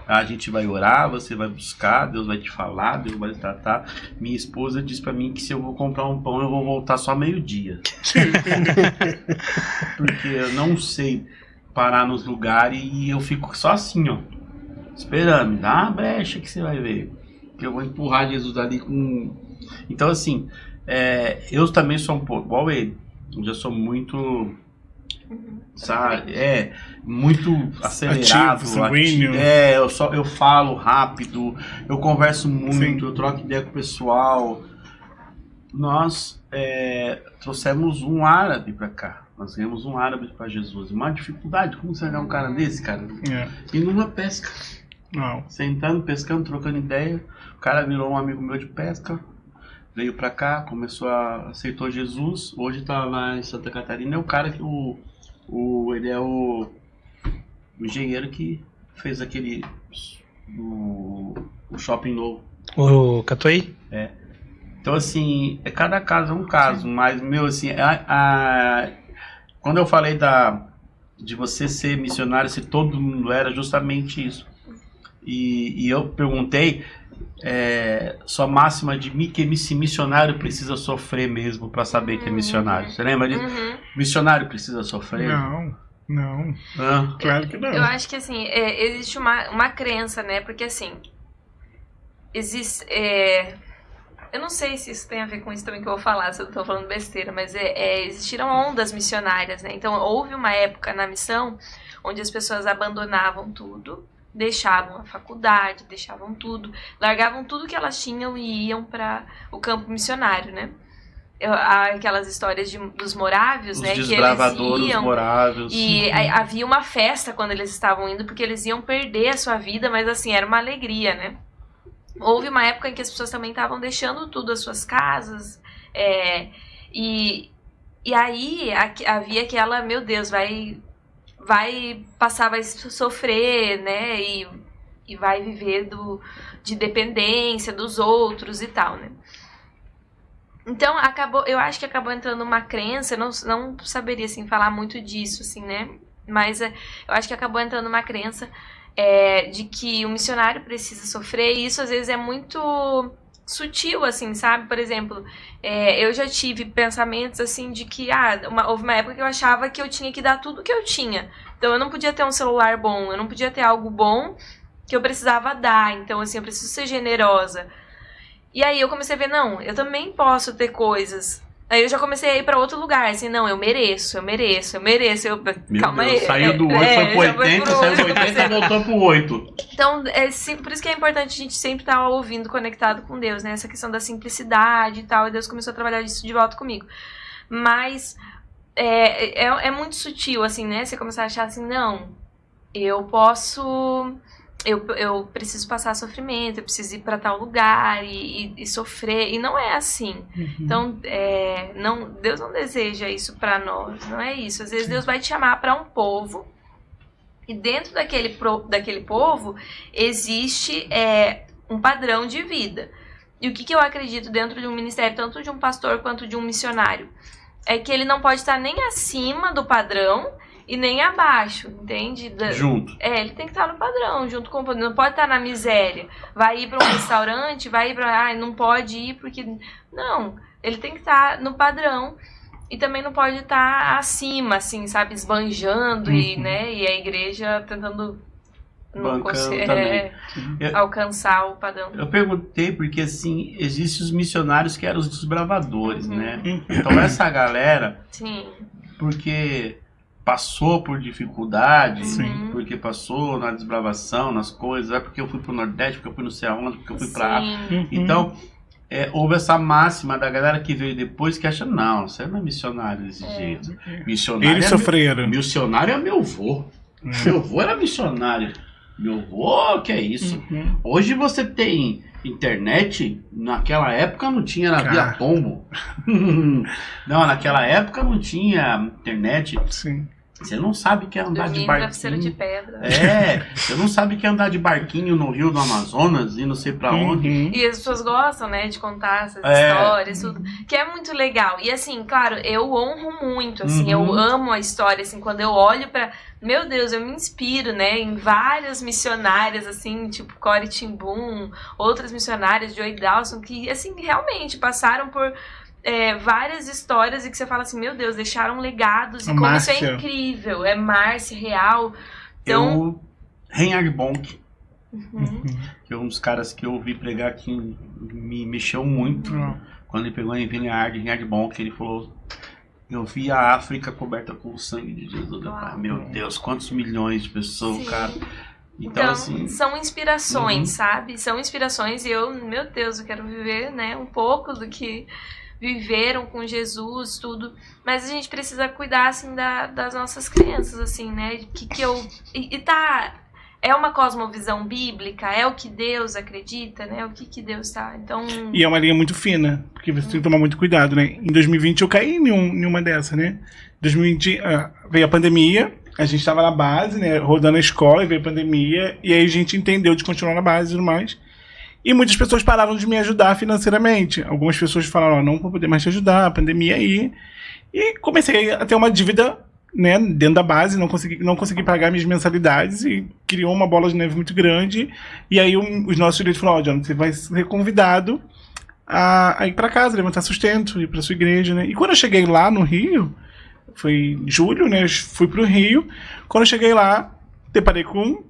A gente vai orar, você vai buscar, Deus vai te falar, Deus vai te tratar. Minha esposa diz pra mim que se eu vou comprar um pão, eu vou voltar só meio-dia. Porque eu não sei parar nos lugares e eu fico só assim, ó, esperando. Dá uma brecha que você vai ver. Que eu vou empurrar Jesus ali com... Então, assim, eu também sou um pouco igual ele. Eu já sou muito... sabe, muito acelerado, eu falo rápido, eu converso muito, eu troco ideia com o pessoal. Nós trouxemos um árabe pra cá, nós ganhamos um árabe pra Jesus. Uma dificuldade, como você ganhar um cara desse, cara? E numa pesca, sentando, pescando, trocando ideia, o cara virou um amigo meu de pesca, veio pra cá, aceitou Jesus, hoje tá lá em Santa Catarina, é o cara que ele é o engenheiro que fez aquele o shopping novo. O Catuí? Então assim, cada caso é um caso, mas meu assim, quando eu falei de você ser missionário, se todo mundo era justamente isso. E eu perguntei, sua máxima de que esse missionário precisa sofrer mesmo para saber que é missionário. Você lembra disso? Missionário precisa sofrer? Não. Claro que não. Eu acho que assim, existe uma crença, né? Porque assim, existe... eu não sei se isso tem a ver com isso também que eu vou falar, se eu tô falando besteira, mas existiram ondas missionárias, né? Então houve uma época na missão onde as pessoas abandonavam tudo, deixavam a faculdade, deixavam tudo, largavam tudo que elas tinham e iam para o campo missionário, né? Aquelas histórias dos morávios, né? Que eles iam, morávios. E havia uma festa quando eles estavam indo, porque eles iam perder a sua vida, mas assim, era uma alegria, né? Houve uma época em que as pessoas também estavam deixando tudo, as suas casas, e aí havia aquela, meu Deus, vai passar, vai sofrer, né, e vai viver de dependência dos outros e tal, né. Então, eu acho que acabou entrando uma crença, eu não saberia, assim, falar muito disso, assim, né, mas eu acho que acabou entrando uma crença de que o missionário precisa sofrer, e isso às vezes é muito sutil, assim, sabe? Por exemplo, eu já tive pensamentos, assim, de que, houve uma época que eu achava que eu tinha que dar tudo que eu tinha. Então, eu não podia ter um celular bom, eu não podia ter algo bom que eu precisava dar. Então, assim, eu preciso ser generosa. E aí eu comecei a ver, não, eu também posso ter coisas. Aí eu já comecei a ir pra outro lugar, assim, não, eu mereço. Calma aí. Saiu do 8, foi pro 80, saiu do 80 e voltou pro 8. Então, por isso que é importante a gente sempre estar ouvindo, conectado com Deus, né? Essa questão da simplicidade e tal, e Deus começou a trabalhar isso de volta comigo. Mas é muito sutil, assim, né? Você começar a achar assim, não, eu posso... Eu preciso passar sofrimento, eu preciso ir para tal lugar e sofrer, e não é assim. Então, Deus não deseja isso para nós, não é isso. Às vezes Deus vai te chamar para um povo, e dentro daquele povo existe um padrão de vida. E o que eu acredito dentro de um ministério, tanto de um pastor quanto de um missionário, é que ele não pode estar nem acima do padrão e nem abaixo, entende? Junto. Ele tem que estar no padrão, junto com o padrão. Não pode estar na miséria. Vai ir para um restaurante, vai ir para... não pode ir porque... Não, ele tem que estar no padrão. E também não pode estar acima, assim, sabe? Esbanjando e a igreja tentando não conseguir alcançar o padrão. Eu perguntei porque, assim, existem os missionários que eram os desbravadores, né? Então essa galera... Sim. Porque... passou por dificuldade, porque passou na desbravação, nas coisas, porque eu fui pro Nordeste, porque eu fui não sei aonde, porque eu fui pra África. Então, houve essa máxima da galera que veio depois que acha, não, você não é missionário desse jeito. Missionário Eles sofreram. Missionário é meu avô. Meu avô era missionário. Meu avô, que é isso? Hoje você tem internet, naquela época não tinha na via pombo. Não, naquela época não tinha internet. Sim. Você não sabe o que é andar de barquinho. De pedra. Você não sabe o que é andar de barquinho no Rio do Amazonas e não sei pra onde. E as pessoas gostam, né, de contar essas histórias, tudo, que é muito legal. E assim, claro, eu honro muito, assim, eu amo a história, assim, quando eu olho pra... Meu Deus, eu me inspiro, né, em várias missionárias, assim, tipo Corrie ten Boom, outras missionárias, Joy Dawson, que, assim, realmente passaram por... várias histórias e que você fala assim, meu Deus, deixaram legados e como isso é incrível, Márcia, Real. Então... Reinhard Bonk, que é um dos caras que eu ouvi pregar que me mexeu muito, quando ele pegou em Reinhard Bonk, ele falou, eu vi a África coberta com o sangue de Jesus. Meu Deus, quantos milhões de pessoas, cara. Então, assim, são inspirações, sabe? São inspirações e meu Deus, eu quero viver, né, um pouco do que viveram com Jesus, tudo, mas a gente precisa cuidar, assim, das nossas crenças, assim, né, é uma cosmovisão bíblica, é o que Deus acredita, né, o que Deus tá, então... E é uma linha muito fina, porque você tem que tomar muito cuidado, né, em 2020 eu caí em uma dessa, né, 2020 veio a pandemia, a gente tava na base, né, rodando a escola, e veio a pandemia, e aí a gente entendeu de continuar na base e tudo mais. E muitas pessoas pararam de me ajudar financeiramente. Algumas pessoas falaram, não vou poder mais te ajudar, a pandemia aí. E comecei a ter uma dívida, né, dentro da base, não consegui pagar minhas mensalidades e criou uma bola de neve muito grande. E aí os nossos direitos falaram, John, você vai ser convidado a ir para casa, levantar sustento, ir para sua igreja, né? E quando eu cheguei lá no Rio, foi em julho, né, eu fui pro Rio. Quando eu cheguei lá, deparei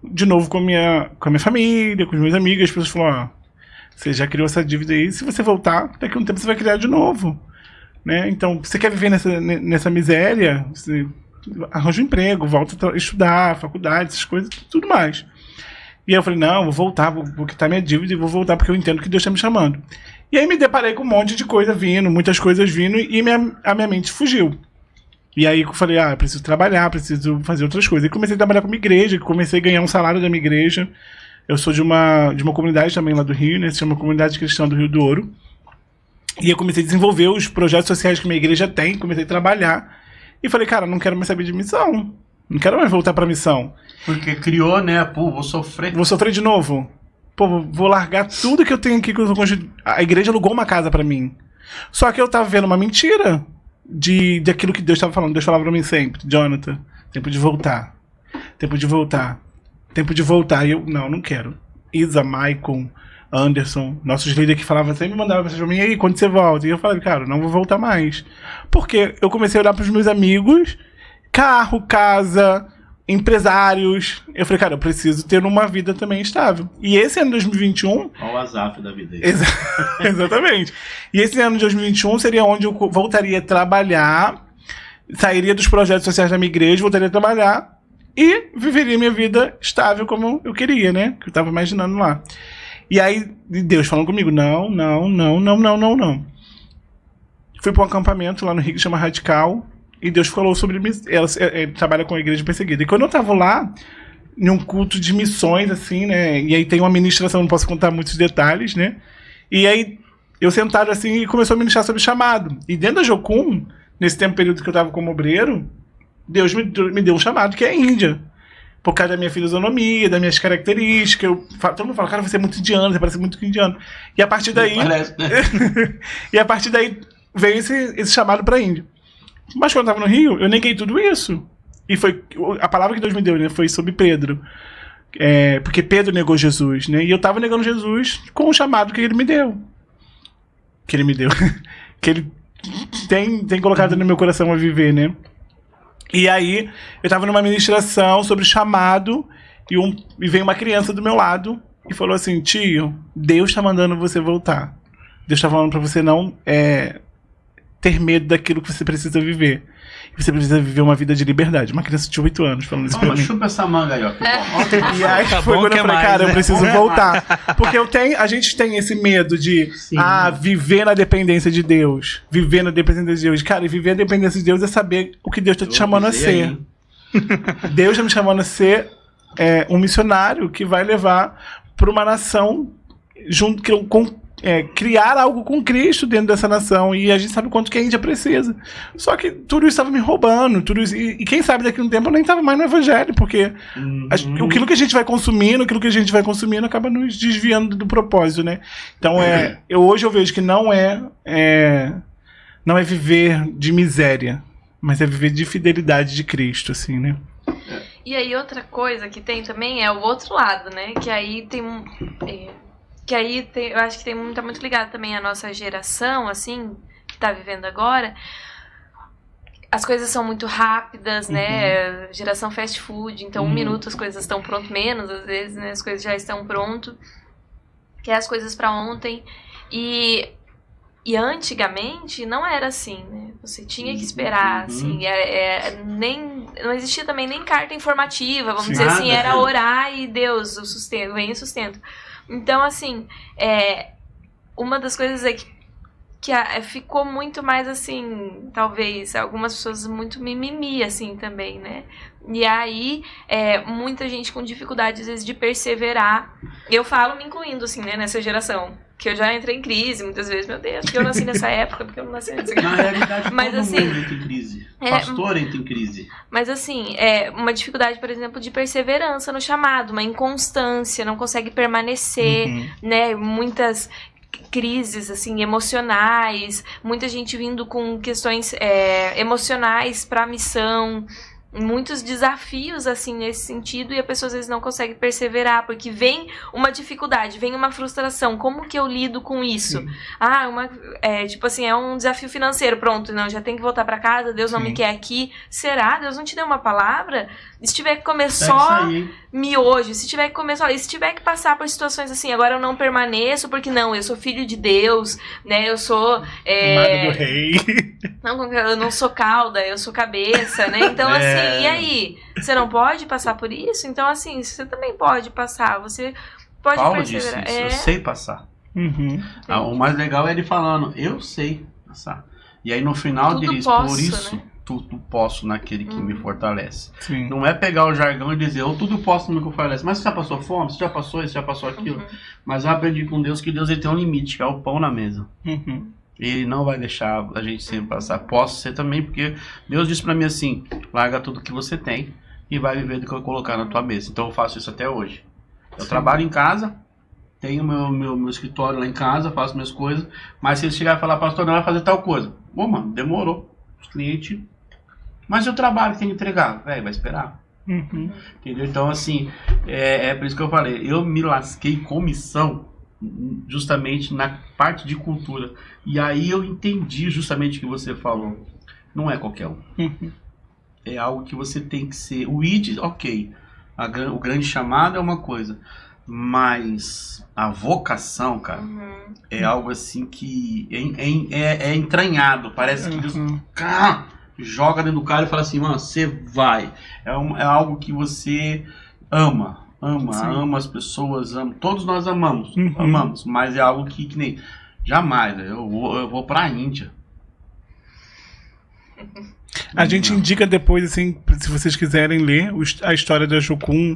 de novo com a minha família, com os meus amigos, as pessoas falaram, você já criou essa dívida aí, se você voltar, daqui a um tempo você vai criar de novo. Né? Então, você quer viver nessa miséria, você arranja um emprego, volta a estudar, faculdade, essas coisas, tudo mais. E aí eu falei, não, vou voltar, vou quitar minha dívida e vou voltar porque eu entendo que Deus está me chamando. E aí me deparei com um monte de coisa vindo, muitas coisas vindo, e a minha mente fugiu. E aí eu falei, eu preciso trabalhar, preciso fazer outras coisas. E comecei a trabalhar com minha igreja, comecei a ganhar um salário da minha igreja. Eu sou de uma comunidade também lá do Rio, né? Se chama Comunidade Cristã do Rio do Ouro. E eu comecei a desenvolver os projetos sociais que minha igreja tem, comecei a trabalhar. E falei, cara, não quero mais saber de missão. Não quero mais voltar pra missão. Porque criou, né? Pô, vou sofrer. Vou sofrer de novo. Pô, vou largar tudo que eu tenho aqui. A igreja alugou uma casa pra mim. Só que eu tava vendo uma mentira de aquilo que Deus estava falando. Deus falava pra mim sempre, Jonathan, tempo de voltar. Tempo de voltar. Tempo de voltar. E eu, não quero. Isa, Maicon, Anderson, nossos líderes que falavam, sempre mandavam mensagem pra mim, e aí, quando você volta? E eu falei, cara, não vou voltar mais. Porque eu comecei a olhar pros meus amigos, carro, casa, empresários. Eu falei, cara, eu preciso ter uma vida também estável. E esse ano de 2021... Olha o azar da vida aí. Exatamente. E esse ano de 2021 seria onde eu voltaria a trabalhar, sairia dos projetos sociais da minha igreja, voltaria a trabalhar e viveria minha vida estável como eu queria, né? Que eu tava imaginando lá. E aí, Deus falando comigo, não. Fui para um acampamento lá no Rio que chama Radical, e Deus falou sobre... Ela trabalha com a igreja perseguida. E quando eu tava lá, em um culto de missões, assim, né? E aí tem uma ministração, não posso contar muitos detalhes, né? E aí, eu sentado assim, e começou a ministrar sobre chamado. E dentro da Jocum, nesse período que eu tava como obreiro, Deus me deu um chamado, que é a Índia. Por causa da minha fisionomia, das minhas características. Todo mundo fala, cara, você é muito indiano, você parece muito indiano. E a partir daí... Parece, né? E a partir daí veio esse chamado pra Índia. Mas quando eu tava no Rio, eu neguei tudo isso. E foi a palavra que Deus me deu, né, foi sobre Pedro. Porque Pedro negou Jesus, né? E eu tava negando Jesus com o chamado que ele me deu. Que ele tem colocado no meu coração a viver, né? E aí, eu tava numa ministração sobre chamado e veio uma criança do meu lado e falou assim, tio, Deus tá mandando você voltar. Deus tá falando pra você não ter medo daquilo que você precisa viver. Você precisa viver uma vida de liberdade. Uma criança de 8 anos falando isso pra mim. Chupa essa manga aí, ó. E aí foi quando eu falei, cara, eu preciso voltar. Porque a gente tem esse medo de viver na dependência de Deus. Viver na dependência de Deus. Cara, e viver na dependência de Deus é saber o que Deus tá te chamando a ser. Deus tá me chamando a ser um missionário que vai levar para uma nação junto com criar algo com Cristo dentro dessa nação, e a gente sabe o quanto que a Índia precisa. Só que tudo isso estava me roubando, tudo isso, e quem sabe daqui a um tempo eu nem estava mais no evangelho, porque aquilo que a gente vai consumindo acaba nos desviando do propósito, né? Então hoje eu vejo que não é viver de miséria, mas é viver de fidelidade de Cristo, assim, né? E aí outra coisa que tem também é o outro lado, né? Que aí tem eu acho que tá muito ligado também à nossa geração, assim, que tá vivendo agora. As coisas são muito rápidas, né? Geração fast food, então 1 minuto as coisas estão prontas, menos às vezes, né? As coisas já estão prontas. Quer as coisas pra ontem. E antigamente não era assim, né? Você tinha que esperar, assim, não existia também nem carta informativa, vamos dizer assim, era orar e Deus, o sustento, vem o sustento. Então, assim, uma das coisas é que ficou muito mais, assim, talvez, algumas pessoas muito mimimi, assim, também, né? E aí, muita gente com dificuldade, às vezes, de perseverar. Eu falo me incluindo, assim, né, nessa geração. Que eu já entrei em crise muitas vezes, meu Deus, porque eu nasci nessa época, porque eu não nasci nessa época. Na realidade, mas, todo assim, mundo entra em crise. Pastor entra em crise. Mas assim, uma dificuldade, por exemplo, de perseverança no chamado, uma inconstância, não consegue permanecer, né? Muitas crises, assim, emocionais, muita gente vindo com questões emocionais para a missão, muitos desafios, assim, nesse sentido, e a pessoa às vezes não consegue perseverar, porque vem uma dificuldade, vem uma frustração, como que eu lido com isso? Tipo assim, é um desafio financeiro, pronto, não, já tem que voltar para casa, Deus não me quer aqui, será? Deus não te deu uma palavra? Se tiver que comer só miojo, se tiver que comer só, e se tiver que passar por situações assim, agora eu não permaneço, porque não, eu sou filho de Deus, né, eu sou... Amado do rei. Não, eu não sou cauda, eu sou cabeça, né, então assim, e aí? Você não pode passar por isso? Então assim, você também pode passar, você pode Paulo perseverar. Disse isso, eu sei passar. O mais legal é ele falando, eu sei passar. E aí no final tudo ele diz, posso, por isso... né? Tudo posso naquele que me fortalece. Sim. Não é pegar o jargão e dizer, eu tudo posso no que me fortalece. Mas você já passou fome? Você já passou isso? Você já passou aquilo? Mas eu aprendi com Deus que Deus ele tem um limite, que é o pão na mesa. Ele não vai deixar a gente sempre passar. Posso ser também, porque Deus disse pra mim assim, larga tudo que você tem e vai viver do que eu colocar na tua mesa. Então eu faço isso até hoje. Eu trabalho em casa, tenho meu escritório lá em casa, faço minhas coisas, mas se ele chegar e falar, pastor, não vai fazer tal coisa. Bom, mano, demorou. Os clientes... Mas e o trabalho que tem que entregar? Vai esperar. Entendeu? Então, assim, é por isso que eu falei. Eu me lasquei com missão justamente na parte de cultura. E aí eu entendi justamente o que você falou. Não é qualquer um. É algo que você tem que ser. O ID, ok. O grande chamado é uma coisa. Mas a vocação, cara, é algo assim que é entranhado. Parece que Deus joga dentro do cara e fala assim, mano, você vai. É algo que você ama as pessoas, todos nós amamos, mas é algo que nem jamais, eu vou pra Índia. A gente indica depois, assim, se vocês quiserem ler a história da Jocum,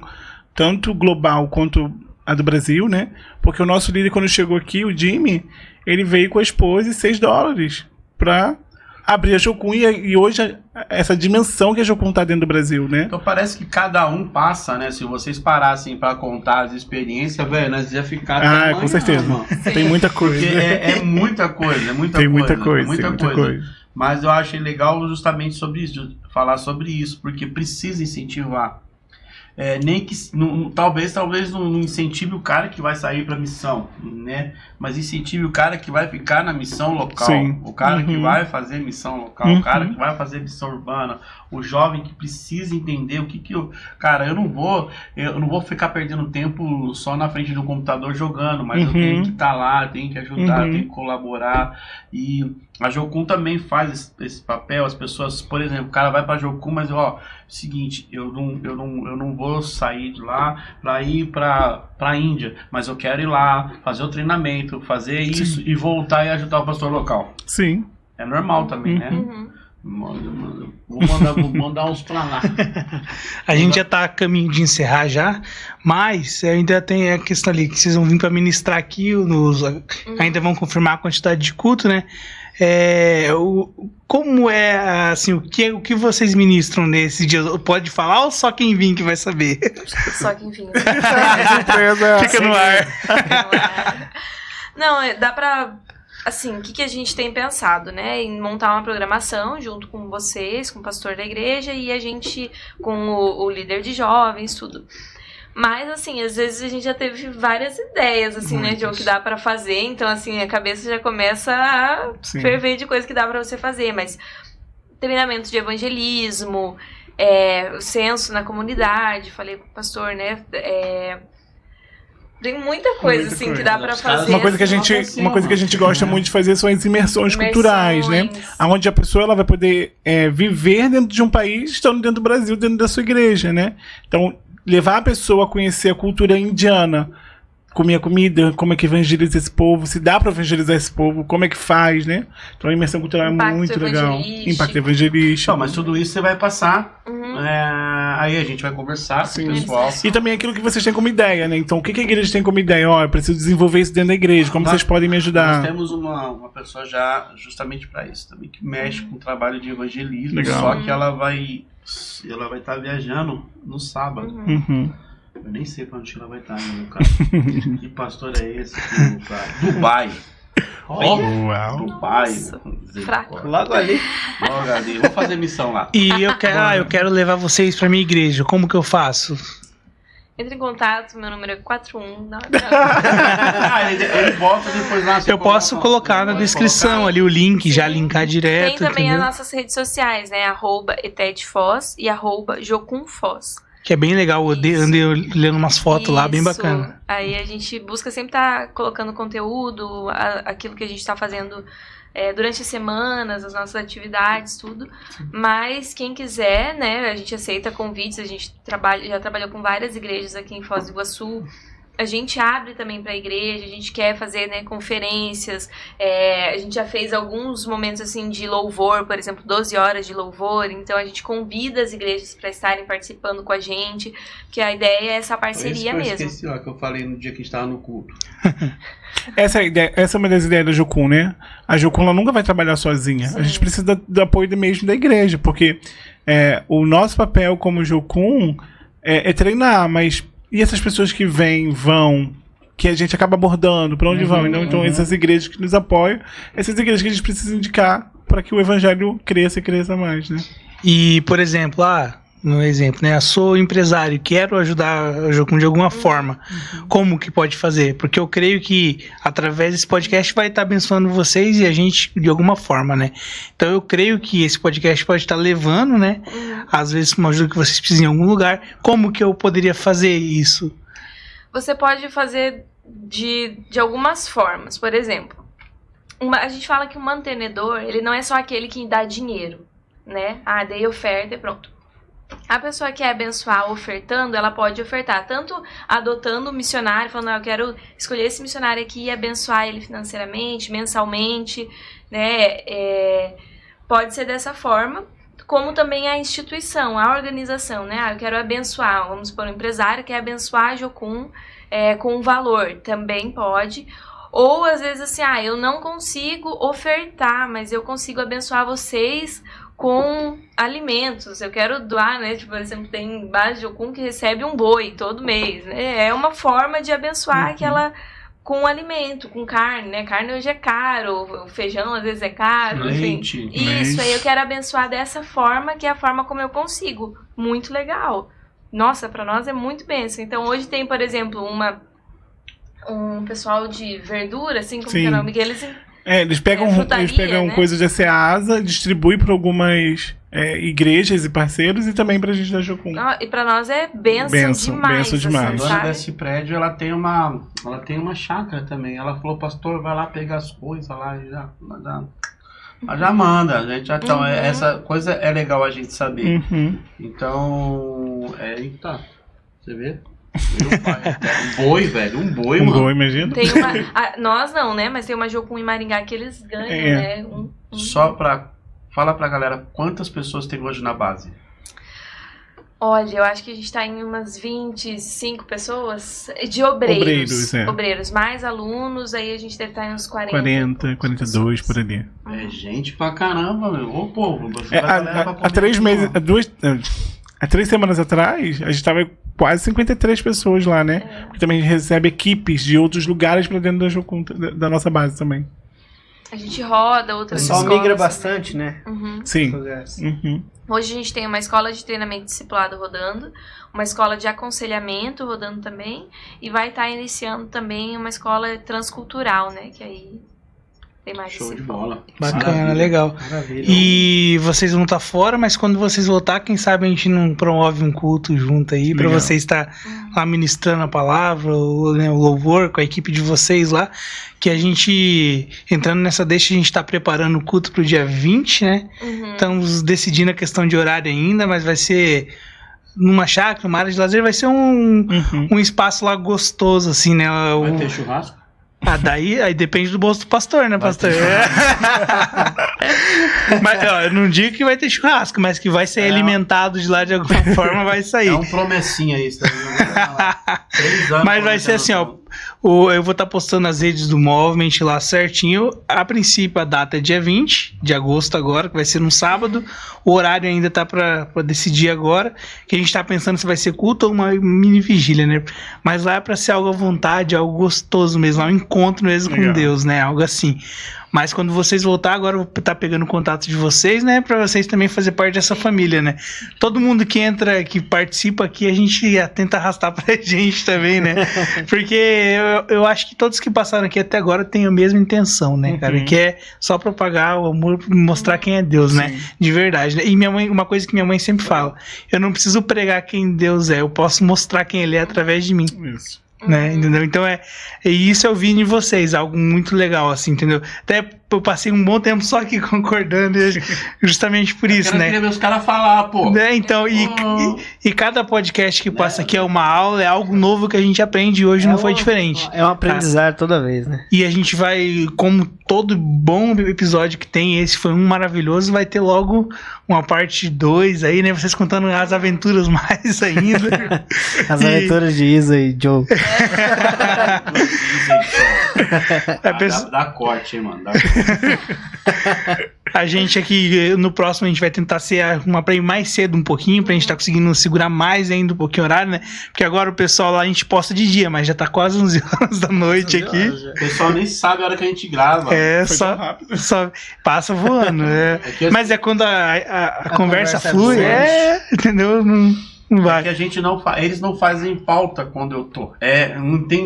tanto global quanto a do Brasil, né? Porque o nosso líder, quando chegou aqui, o Jimmy, ele veio com a esposa e $6 pra abrir a Jocum, e hoje essa dimensão que a Jocum tá dentro do Brasil, né? Então parece que cada um passa, né? Se vocês parassem pra contar as experiências, velho, nós ia ficar... com certeza. Mano. Tem muita coisa. Porque é muita coisa, Tem muita coisa. Mas eu achei legal justamente sobre isso, falar sobre isso, porque precisa incentivar. Nem que talvez não incentive o cara que vai sair para missão, né? Mas incentive o cara que vai ficar na missão local, o cara que vai fazer missão local, o cara que vai fazer missão urbana, o jovem que precisa entender o que eu... Cara, eu não vou ficar perdendo tempo só na frente do computador jogando, mas eu tenho que estar lá, tenho que ajudar, tenho que colaborar. E a Jocum também faz esse papel. As pessoas, por exemplo, o cara vai pra Jocum, mas seguinte, eu não vou sair de lá pra ir pra Índia, mas eu quero ir lá, fazer o treinamento, fazer isso e voltar e ajudar o pastor local. Sim. É normal também, né? Vou mandar uns pra lá. A gente já tá a caminho de encerrar já, mas ainda tem a questão ali que vocês vão vir para ministrar aqui, ainda vão confirmar a quantidade de culto, né? Como é assim, o que vocês ministram nesses dias? Pode falar ou só quem vir que vai saber? Só quem vir. Fica no ar. Não, dá pra... Assim, o que a gente tem pensado, né? Em montar uma programação junto com vocês, com o pastor da igreja e a gente com o líder de jovens, tudo. Mas, assim, às vezes a gente já teve várias ideias, assim, né, de o que dá pra fazer. Então, assim, a cabeça já começa a ferver de coisa que dá pra você fazer. Mas treinamento de evangelismo, o censo na comunidade, falei com o pastor, né, tem muita coisa, assim, que dá pra fazer. Uma coisa que a gente gosta muito de fazer são as imersões culturais, né? Onde a pessoa ela vai poder viver dentro de um país, estando dentro do Brasil, dentro da sua igreja, né? Então, levar a pessoa a conhecer a cultura indiana, comer a comida, como é que evangeliza esse povo, se dá para evangelizar esse povo, como é que faz, né? Então a imersão cultural é muito legal. Impacto evangelístico. Não, mas tudo isso você vai passar, aí a gente vai conversar com o pessoal. E também aquilo que vocês têm como ideia, né? Então o que a igreja tem como ideia? Eu preciso desenvolver isso dentro da igreja, como vocês podem me ajudar? Nós temos uma pessoa já justamente para isso também, que mexe com o trabalho de evangelismo, legal. Só que ela vai estar viajando no sábado. Eu nem sei pra onde ela vai estar, meu cara. Que pastor é esse? Dubai. Uau. Dubai. Fraco. Logo ali. Vou fazer missão lá. E eu quero levar vocês pra minha igreja. Como que eu faço? Entre em contato, meu número é 41. Ele volta depois lá. Eu posso colocar na descrição ali o link, já linkar direto. Tem também entendeu? as nossas redes sociais, né? @etedfoz e @jocumfoz. Que é bem legal, andei lendo umas fotos lá, bem bacana. Aí a gente busca sempre estar colocando conteúdo, aquilo que a gente está fazendo durante as semanas, as nossas atividades, tudo. Mas quem quiser, né, a gente aceita convites, a gente já trabalhou com várias igrejas aqui em Foz do Iguaçu. A gente abre também para a igreja, a gente quer fazer, né, conferências, a gente já fez alguns momentos assim de louvor, por exemplo, 12 horas de louvor, então a gente convida as igrejas para estarem participando com a gente, que a ideia é essa parceria mesmo. Eu esqueci, que eu falei no dia que a gente estava no culto. Essa é uma das ideias da Jocum, né? A Jocum ela nunca vai trabalhar sozinha. Sim. A gente precisa do apoio mesmo da igreja, porque o nosso papel como Jocum é treinar, mas e essas pessoas que vão, que a gente acaba abordando, para onde vão? Então, essas igrejas que nos apoiam, essas igrejas que a gente precisa indicar para que o evangelho cresça e cresça mais, né? E, por exemplo, no exemplo, né? Eu sou empresário, quero ajudar a Jocum de alguma forma. Como que pode fazer? Porque eu creio que através desse podcast vai estar abençoando vocês e a gente de alguma forma, né? Então eu creio que esse podcast pode estar levando, né? Às vezes uma ajuda que vocês precisam em algum lugar. Como que eu poderia fazer isso? Você pode fazer de algumas formas. Por exemplo, a gente fala que o mantenedor, ele não é só aquele que dá dinheiro, né? Ah, dei oferta e pronto. A pessoa que quer abençoar ofertando, ela pode ofertar, tanto adotando o missionário, falando, eu quero escolher esse missionário aqui e abençoar ele financeiramente, mensalmente, né? Pode ser dessa forma, como também a instituição, a organização, né? Eu quero abençoar, vamos supor, um empresário quer abençoar a Jocum com um valor, também pode. Ou às vezes assim, eu não consigo ofertar, mas eu consigo abençoar vocês com alimentos. Eu quero doar, né? Tipo, por exemplo, tem base de Jocum que recebe um boi todo mês, né? É uma forma de abençoar aquela com alimento, com carne, né? Carne hoje é caro, o feijão às vezes é caro, leite, enfim. Isso, aí eu quero abençoar dessa forma, que é a forma como eu consigo. Muito legal. Nossa, pra nós é muito bênção. Então hoje tem, por exemplo, um pessoal de verdura, assim, como que é o nome? Eles pegam né? coisas da Ceasa, distribuem para algumas igrejas e parceiros e também pra gente da Jocum. E pra nós é benção demais. demais. Assim, A dona desse prédio, ela tem uma chácara também. Ela falou, pastor, vai lá pegar as coisas lá e já manda. A gente então, essa coisa é legal a gente saber. Então, você vê? Um boi, velho. Um boi, mano. Boi, imagina. Tem nós não, né? Mas tem uma Jocum em Maringá que eles ganham, né? Só fala pra galera quantas pessoas tem hoje na base. Olha, eu acho que a gente tá em umas 25 pessoas de obreiros. Obreiros, mais alunos, aí a gente deve estar em uns 40, 42 por ali. É gente pra caramba, meu. Ô, povo. Há 3 semanas atrás, a gente tava quase 53 pessoas lá, né? Porque também a gente recebe equipes de outros lugares pra dentro da Jocum, da nossa base também. A gente roda outras escolas. O pessoal migra também. bastante, né? Sim. Hoje a gente tem uma escola de treinamento discipulado rodando, uma escola de aconselhamento rodando também, e vai estar iniciando também uma escola transcultural, né? Que aí tem mais show de bola. Bacana, Maravilha. legal. Maravilha. E vocês vão estar fora, mas quando vocês voltar, quem sabe a gente não promove um culto junto aí, pra vocês estar lá ministrando a palavra, o louvor com a equipe de vocês lá, que a gente, entrando nessa deixa, a gente tá preparando o culto pro dia 20, né? Estamos decidindo a questão de horário ainda, mas vai ser numa chácara, numa área de lazer, vai ser um espaço lá gostoso, assim, né? Vai ter churrasco? Daí aí depende do bolso do pastor, né, pastor? Mas eu não digo que vai ter churrasco, mas que vai ser alimentado de lá de alguma forma, vai sair. É um promessinha isso. Mas vai ser assim, ó. Eu vou estar postando nas redes do Movement lá certinho. A princípio, a data é dia 20 de agosto agora, que vai ser no sábado. O horário ainda tá pra decidir agora, que a gente tá pensando se vai ser culto ou uma mini vigília, né? Mas lá é pra ser algo à vontade, algo gostoso mesmo, um encontro mesmo com Deus, né? Algo assim. Mas quando vocês voltar, agora eu vou estar pegando o contato de vocês, né? Pra vocês também fazer parte dessa família, né? Todo mundo que entra, que participa aqui, a gente tenta arrastar pra gente também, né? Porque eu acho que todos que passaram aqui até agora têm a mesma intenção, né, cara? Que é só propagar o amor, mostrar quem é Deus, né? De verdade, né? E minha mãe, uma coisa que minha mãe sempre fala, eu não preciso pregar quem Deus é, eu posso mostrar quem Ele é através de mim. Isso. Né, entendeu? Então isso eu vi em vocês, algo muito legal, assim, entendeu? Até eu passei um bom tempo só aqui concordando, justamente por isso, né? Eu queria ver os caras falar, pô. Né? Então, e cada podcast que passa aqui é uma aula, é algo novo que a gente aprende e hoje não foi diferente. É um aprendizado toda vez, né? E a gente vai, como todo bom episódio que tem, esse foi um maravilhoso, vai ter logo uma parte 2 aí, né? Vocês contando as aventuras mais ainda. As aventuras de Isa e Joe. Dá corte, hein, mano. A gente aqui, no próximo, a gente vai tentar pra ir mais cedo um pouquinho, pra gente tá conseguindo segurar mais ainda um pouquinho o horário, né? Porque agora o pessoal lá, a gente posta de dia, mas já tá quase 11 horas da noite aqui. O pessoal nem sabe a hora que a gente grava. Foi tão rápido. Só passa voando, né? Mas é quando a conversa flui, entendeu? Não vai. É que a gente eles não fazem pauta quando eu tô.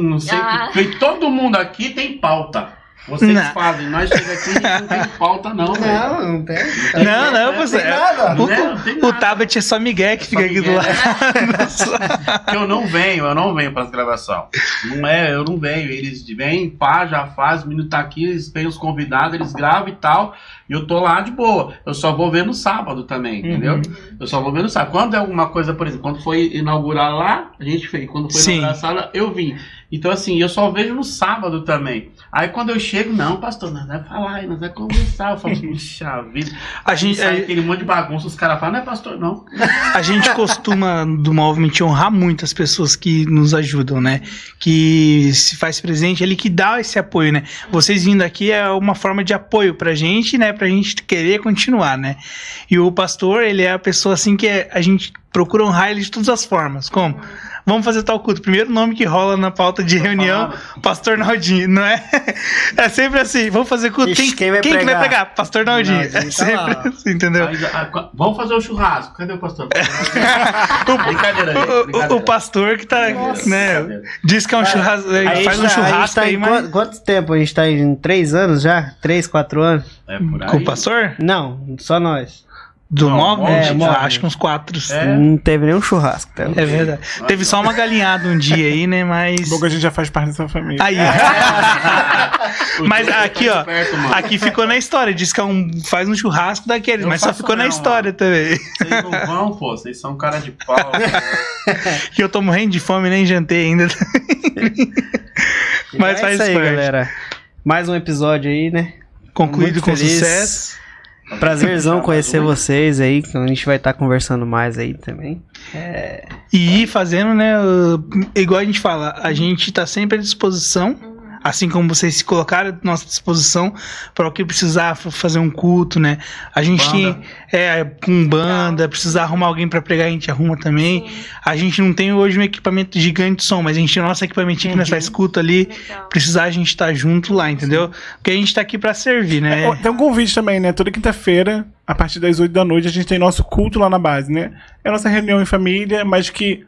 Não sei, porque todo mundo aqui tem pauta. Vocês fazem, nós chegamos aqui e não tem pauta não, velho. Não tem. Não, você. O tablet é só Miguel que fica aqui do lado. Eu não venho pras gravações. Eu não venho. Eles vêm, já faz, o menino tá aqui, eles têm os convidados, eles gravam e tal. E eu tô lá de boa. Eu só vou ver no sábado também, entendeu? Eu só vou ver no sábado. Quando é alguma coisa, por exemplo, quando foi inaugurar lá, a gente fez. Quando foi inaugurar a sala, eu vim. Então, assim, eu só vejo no sábado também. Aí quando eu chego, não, pastor, nós vamos falar, nós vamos conversar. Eu falo, puxa vida. Sai aquele monte de bagunça, os caras falam, não é pastor, não. A gente costuma, do Movement, honrar muito as pessoas que nos ajudam, né? Que se faz presente, ele que dá esse apoio, né? Vocês vindo aqui é uma forma de apoio pra gente, né? Pra gente querer continuar, né? E o pastor, ele é a pessoa, assim, que a gente procura honrar ele de todas as formas. Como? Vamos fazer tal culto. Primeiro nome que rola na pauta de reunião, Pastor Naldinho, não é? É sempre assim, vamos fazer culto. Quem vai pregar? Pastor Naldinho. É sempre assim, entendeu? Vamos fazer o churrasco. Cadê o pastor? Brincadeira. O pastor que tá, né? Diz que é um churrasco, faz um churrasco aí, mas... Quanto tempo? A gente tá em 3 anos já? 3, 4 anos? É por aí. Com o pastor? Não, só nós. Do Movement? Movement. Acho que uns 4. Não teve nenhum churrasco. Tá? É verdade. Teve só uma galinhada um dia aí, né? Mas... Bom que a gente já faz parte dessa família. Aí. Mas aqui, ó. Aqui ficou na história. Diz que faz um churrasco daqueles, mas só ficou na história também. Vocês não vão, pô. Vocês são cara de pau. Que eu tô morrendo de fome, nem jantei ainda. Mas faz isso aí, parte. galera. Mais um episódio aí, né? Concluído muito com feliz. Sucesso. Prazerzão conhecer vocês aí, que a gente vai estar conversando mais aí também. E ir fazendo, né? Igual a gente fala, a gente tá sempre à disposição. Assim como vocês se colocaram à nossa disposição para o que precisar fazer um culto, né? A gente tem com banda, precisar arrumar alguém para pregar, a gente arruma também. Sim. A gente não tem hoje um equipamento gigante de som, mas a gente tem o nosso equipamentinho que nós faz culto ali. Legal. Precisar, a gente tá junto lá, entendeu? Porque a gente tá aqui para servir, né? Tem um convite também, né? Toda quinta-feira, a partir das 8 da noite, a gente tem nosso culto lá na base, né? É a nossa reunião em família, mas que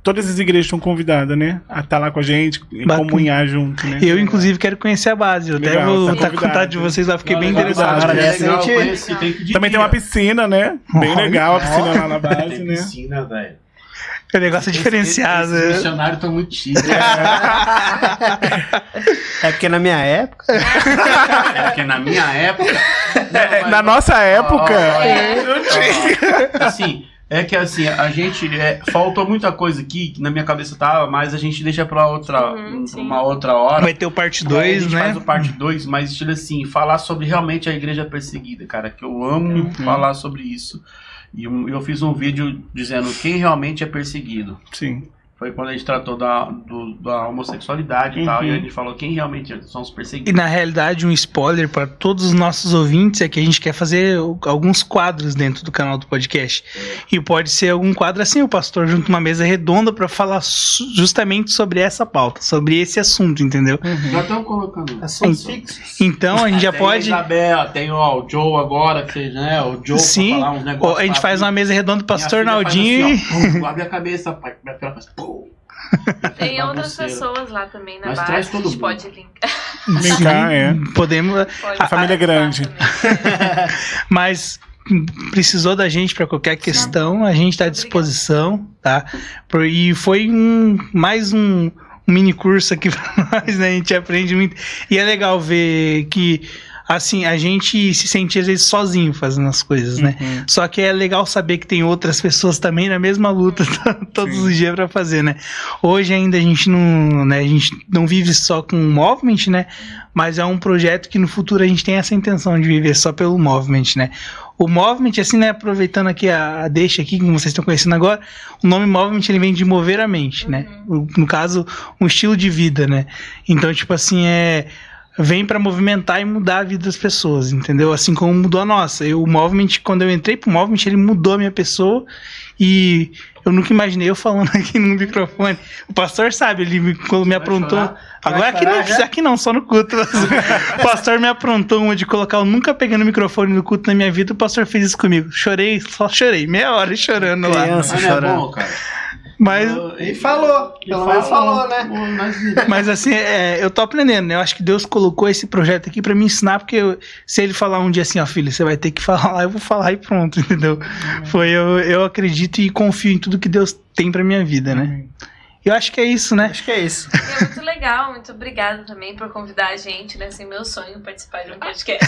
todas as igrejas estão convidadas, né? A estar lá com a gente e comunhar junto, né? Eu, inclusive, quero conhecer a base. Eu até vou estar com vontade de vocês lá, fiquei bem interessado. Também tem uma piscina, né? Bem legal a piscina lá na base, tem né? Piscina, velho. É um negócio diferenciado. Os missionários estão muito chiques. É porque na minha época... Não, na nossa época... Assim... É que assim, a gente faltou muita coisa aqui, que na minha cabeça tava, mas a gente deixa pra uma outra hora. Vai ter o parte 2, né? A gente faz o parte 2, mas estilo assim, falar sobre realmente a igreja perseguida, cara, que eu amo falar sobre isso. E eu fiz um vídeo dizendo quem realmente é perseguido. Sim. Foi quando a gente tratou da homossexualidade e tal, e a gente falou quem realmente são os perseguidos. E na realidade, um spoiler para todos os nossos ouvintes é que a gente quer fazer alguns quadros dentro do canal do podcast. E pode ser algum quadro assim, o pastor junto uma mesa redonda para falar justamente sobre essa pauta, sobre esse assunto, entendeu? Já estão colocando assuntos fixos. Então a gente já pode... Tem a Isabel, tem o Joe agora, que seja, né? O Joe sim, pra falar uns negócios. A gente faz uma mesa redonda do pastor Naldinho assim, abre a cabeça, pai. Minha filha faz... Tem outras pessoas lá também na Mas base, traz a todo gente mundo. pode linkar. Sim, podemos. Pode a família é grande. Mas precisou da gente para qualquer questão, a gente está à disposição, tá? E foi mais um mini curso aqui para nós, né? A gente aprende muito. E é legal ver que assim, a gente se sente às vezes sozinho fazendo as coisas, né? Só que é legal saber que tem outras pessoas também na mesma luta todos os dias pra fazer, né? Hoje ainda a gente não vive só com o Movement, né? Mas é um projeto que no futuro a gente tem essa intenção de viver só pelo Movement, né? O Movement, assim, né, aproveitando aqui a deixa aqui, como vocês estão conhecendo agora, o nome Movement, ele vem de mover a mente, né? No caso, um estilo de vida, né? Então, tipo assim, vem pra movimentar e mudar a vida das pessoas, entendeu? Assim como mudou a nossa. O Movement, quando eu entrei pro Movement, ele mudou a minha pessoa e eu nunca imaginei eu falando aqui no microfone. O pastor sabe, quando me aprontou... Agora aqui não, só no culto. O pastor me aprontou uma de colocar eu nunca pegando o microfone no culto na minha vida, o pastor fez isso comigo. Só chorei, meia hora chorando lá. Criança chorando. É bom, cara. Mas... E falou, pelo menos falou, né? Mas assim, eu tô aprendendo, né? Eu acho que Deus colocou esse projeto aqui pra me ensinar, porque se ele falar um dia assim, ó, filho, você vai ter que falar, eu vou falar e pronto, entendeu? Eu acredito e confio em tudo que Deus tem pra minha vida, né? Eu acho que é isso, né? Acho que é isso. É muito legal, muito obrigada também por convidar a gente, né? Assim, meu sonho participar de um podcast.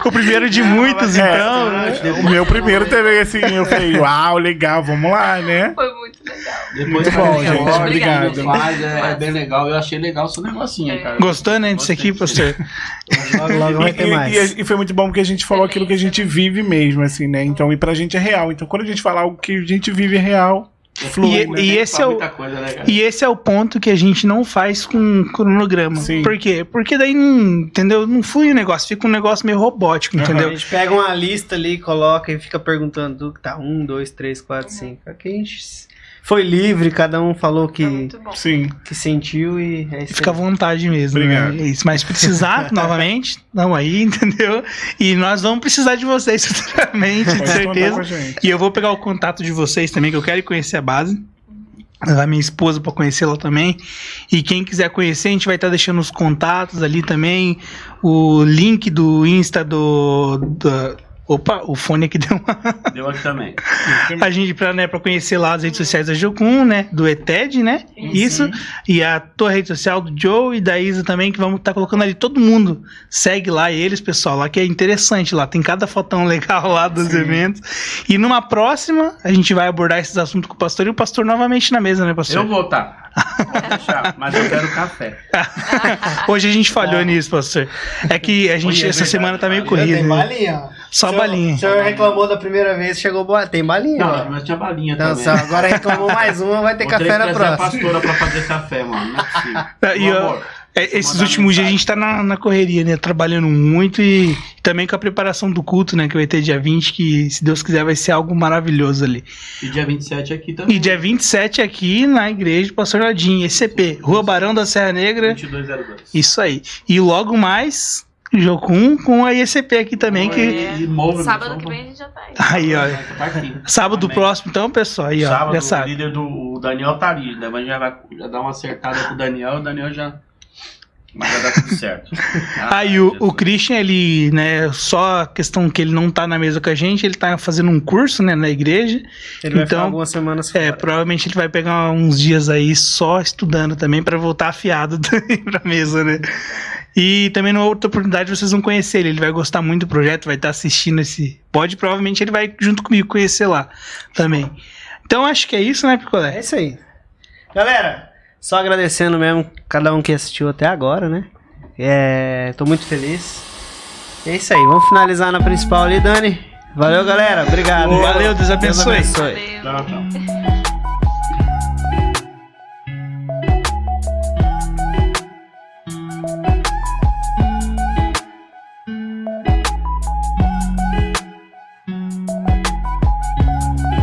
O primeiro de muitos, então. O meu primeiro também, assim, eu falei, uau, legal, vamos lá, né? Foi muito legal. Depois bom, gente, obrigado. É bem legal, eu achei legal o seu negocinho, cara. Gostou, né, disso aqui, pastor? Logo vai ter mais. E foi muito bom porque a gente falou aquilo que a gente vive mesmo, assim, né? Então, e pra gente é real. Então, quando a gente fala algo que a gente vive é real, flui. E esse é o ponto que a gente não faz com cronograma. Sim. Por quê? Porque daí não, entendeu? Não flui o negócio, fica um negócio meio robótico, entendeu? A gente pega uma lista ali, coloca e fica perguntando, tá, 1, 2, 3, 4, 5. Aqui a gente foi livre, cada um falou que sentiu e é isso. Fica à vontade mesmo. Obrigado. Né? Mas se precisar, novamente, não aí, entendeu? E nós vamos precisar de vocês futuramente, de certeza. E eu vou pegar o contato de vocês também, que eu quero conhecer a base. Levar minha esposa para conhecê-la também. E quem quiser conhecer, a gente vai estar deixando os contatos ali também. O link do Insta Opa, o fone aqui deu uma... Deu aqui também. A gente, pra conhecer lá as redes sociais da Jocum, né? Do ETED, né? Isso. E a tua rede social do Joe e da Isa também, que vamos estar colocando ali. Todo mundo segue lá eles, pessoal, lá que é interessante lá. Tem cada fotão legal lá dos eventos. E numa próxima, a gente vai abordar esses assuntos com o pastor e o pastor novamente na mesa, né, pastor? Eu vou estar. Pode deixar, mas eu quero café. Hoje a gente falhou nisso, pastor. É que a gente, essa semana tá meio corrida. Tem balinha, ó. Só balinha. O senhor reclamou da primeira vez, chegou boa. Tem balinha, ó. Não, mas tinha balinha Então, também. agora reclamou mais uma, vai ter café na próxima. A pastora pra fazer café, mano. Não é possível. Esses últimos dias a gente tá na correria, né? Trabalhando muito e também com a preparação do culto, né? Que vai ter dia 20, que se Deus quiser vai ser algo maravilhoso ali. E dia 27 aqui também. E dia 27 aqui na igreja do Pastor Nadinho, ECP, Rua Barão da Serra Negra. 2202. Isso aí. E logo mais, Jocum com a ECP aqui também. Sábado que vem a gente já tá aí. Aí, ó. Sábado próximo, então, pessoal. Aí, ó. Sábado, já sabe. O líder do Daniel tá ali. Né? Mas já vai dar uma acertada com o Daniel já. Mas vai dar tudo certo. Aí o Christian, ele, né, só a questão que ele não tá na mesa com a gente, ele tá fazendo um curso, né, na igreja. Ele vai ficar algumas semanas fora. Provavelmente ele vai pegar uns dias aí só estudando também pra voltar afiado pra mesa, né. E também numa outra oportunidade vocês vão conhecer ele vai gostar muito do projeto, vai estar assistindo esse pod, provavelmente ele vai junto comigo conhecer lá também. Então acho que é isso, né, Picolé? É isso aí. Galera, só agradecendo mesmo cada um que assistiu até agora, né? Tô muito feliz. É isso aí, vamos finalizar na principal ali, Dani. Valeu, galera. Obrigado. Valeu, Deus abençoe. Deus abençoe. Valeu. Tchau.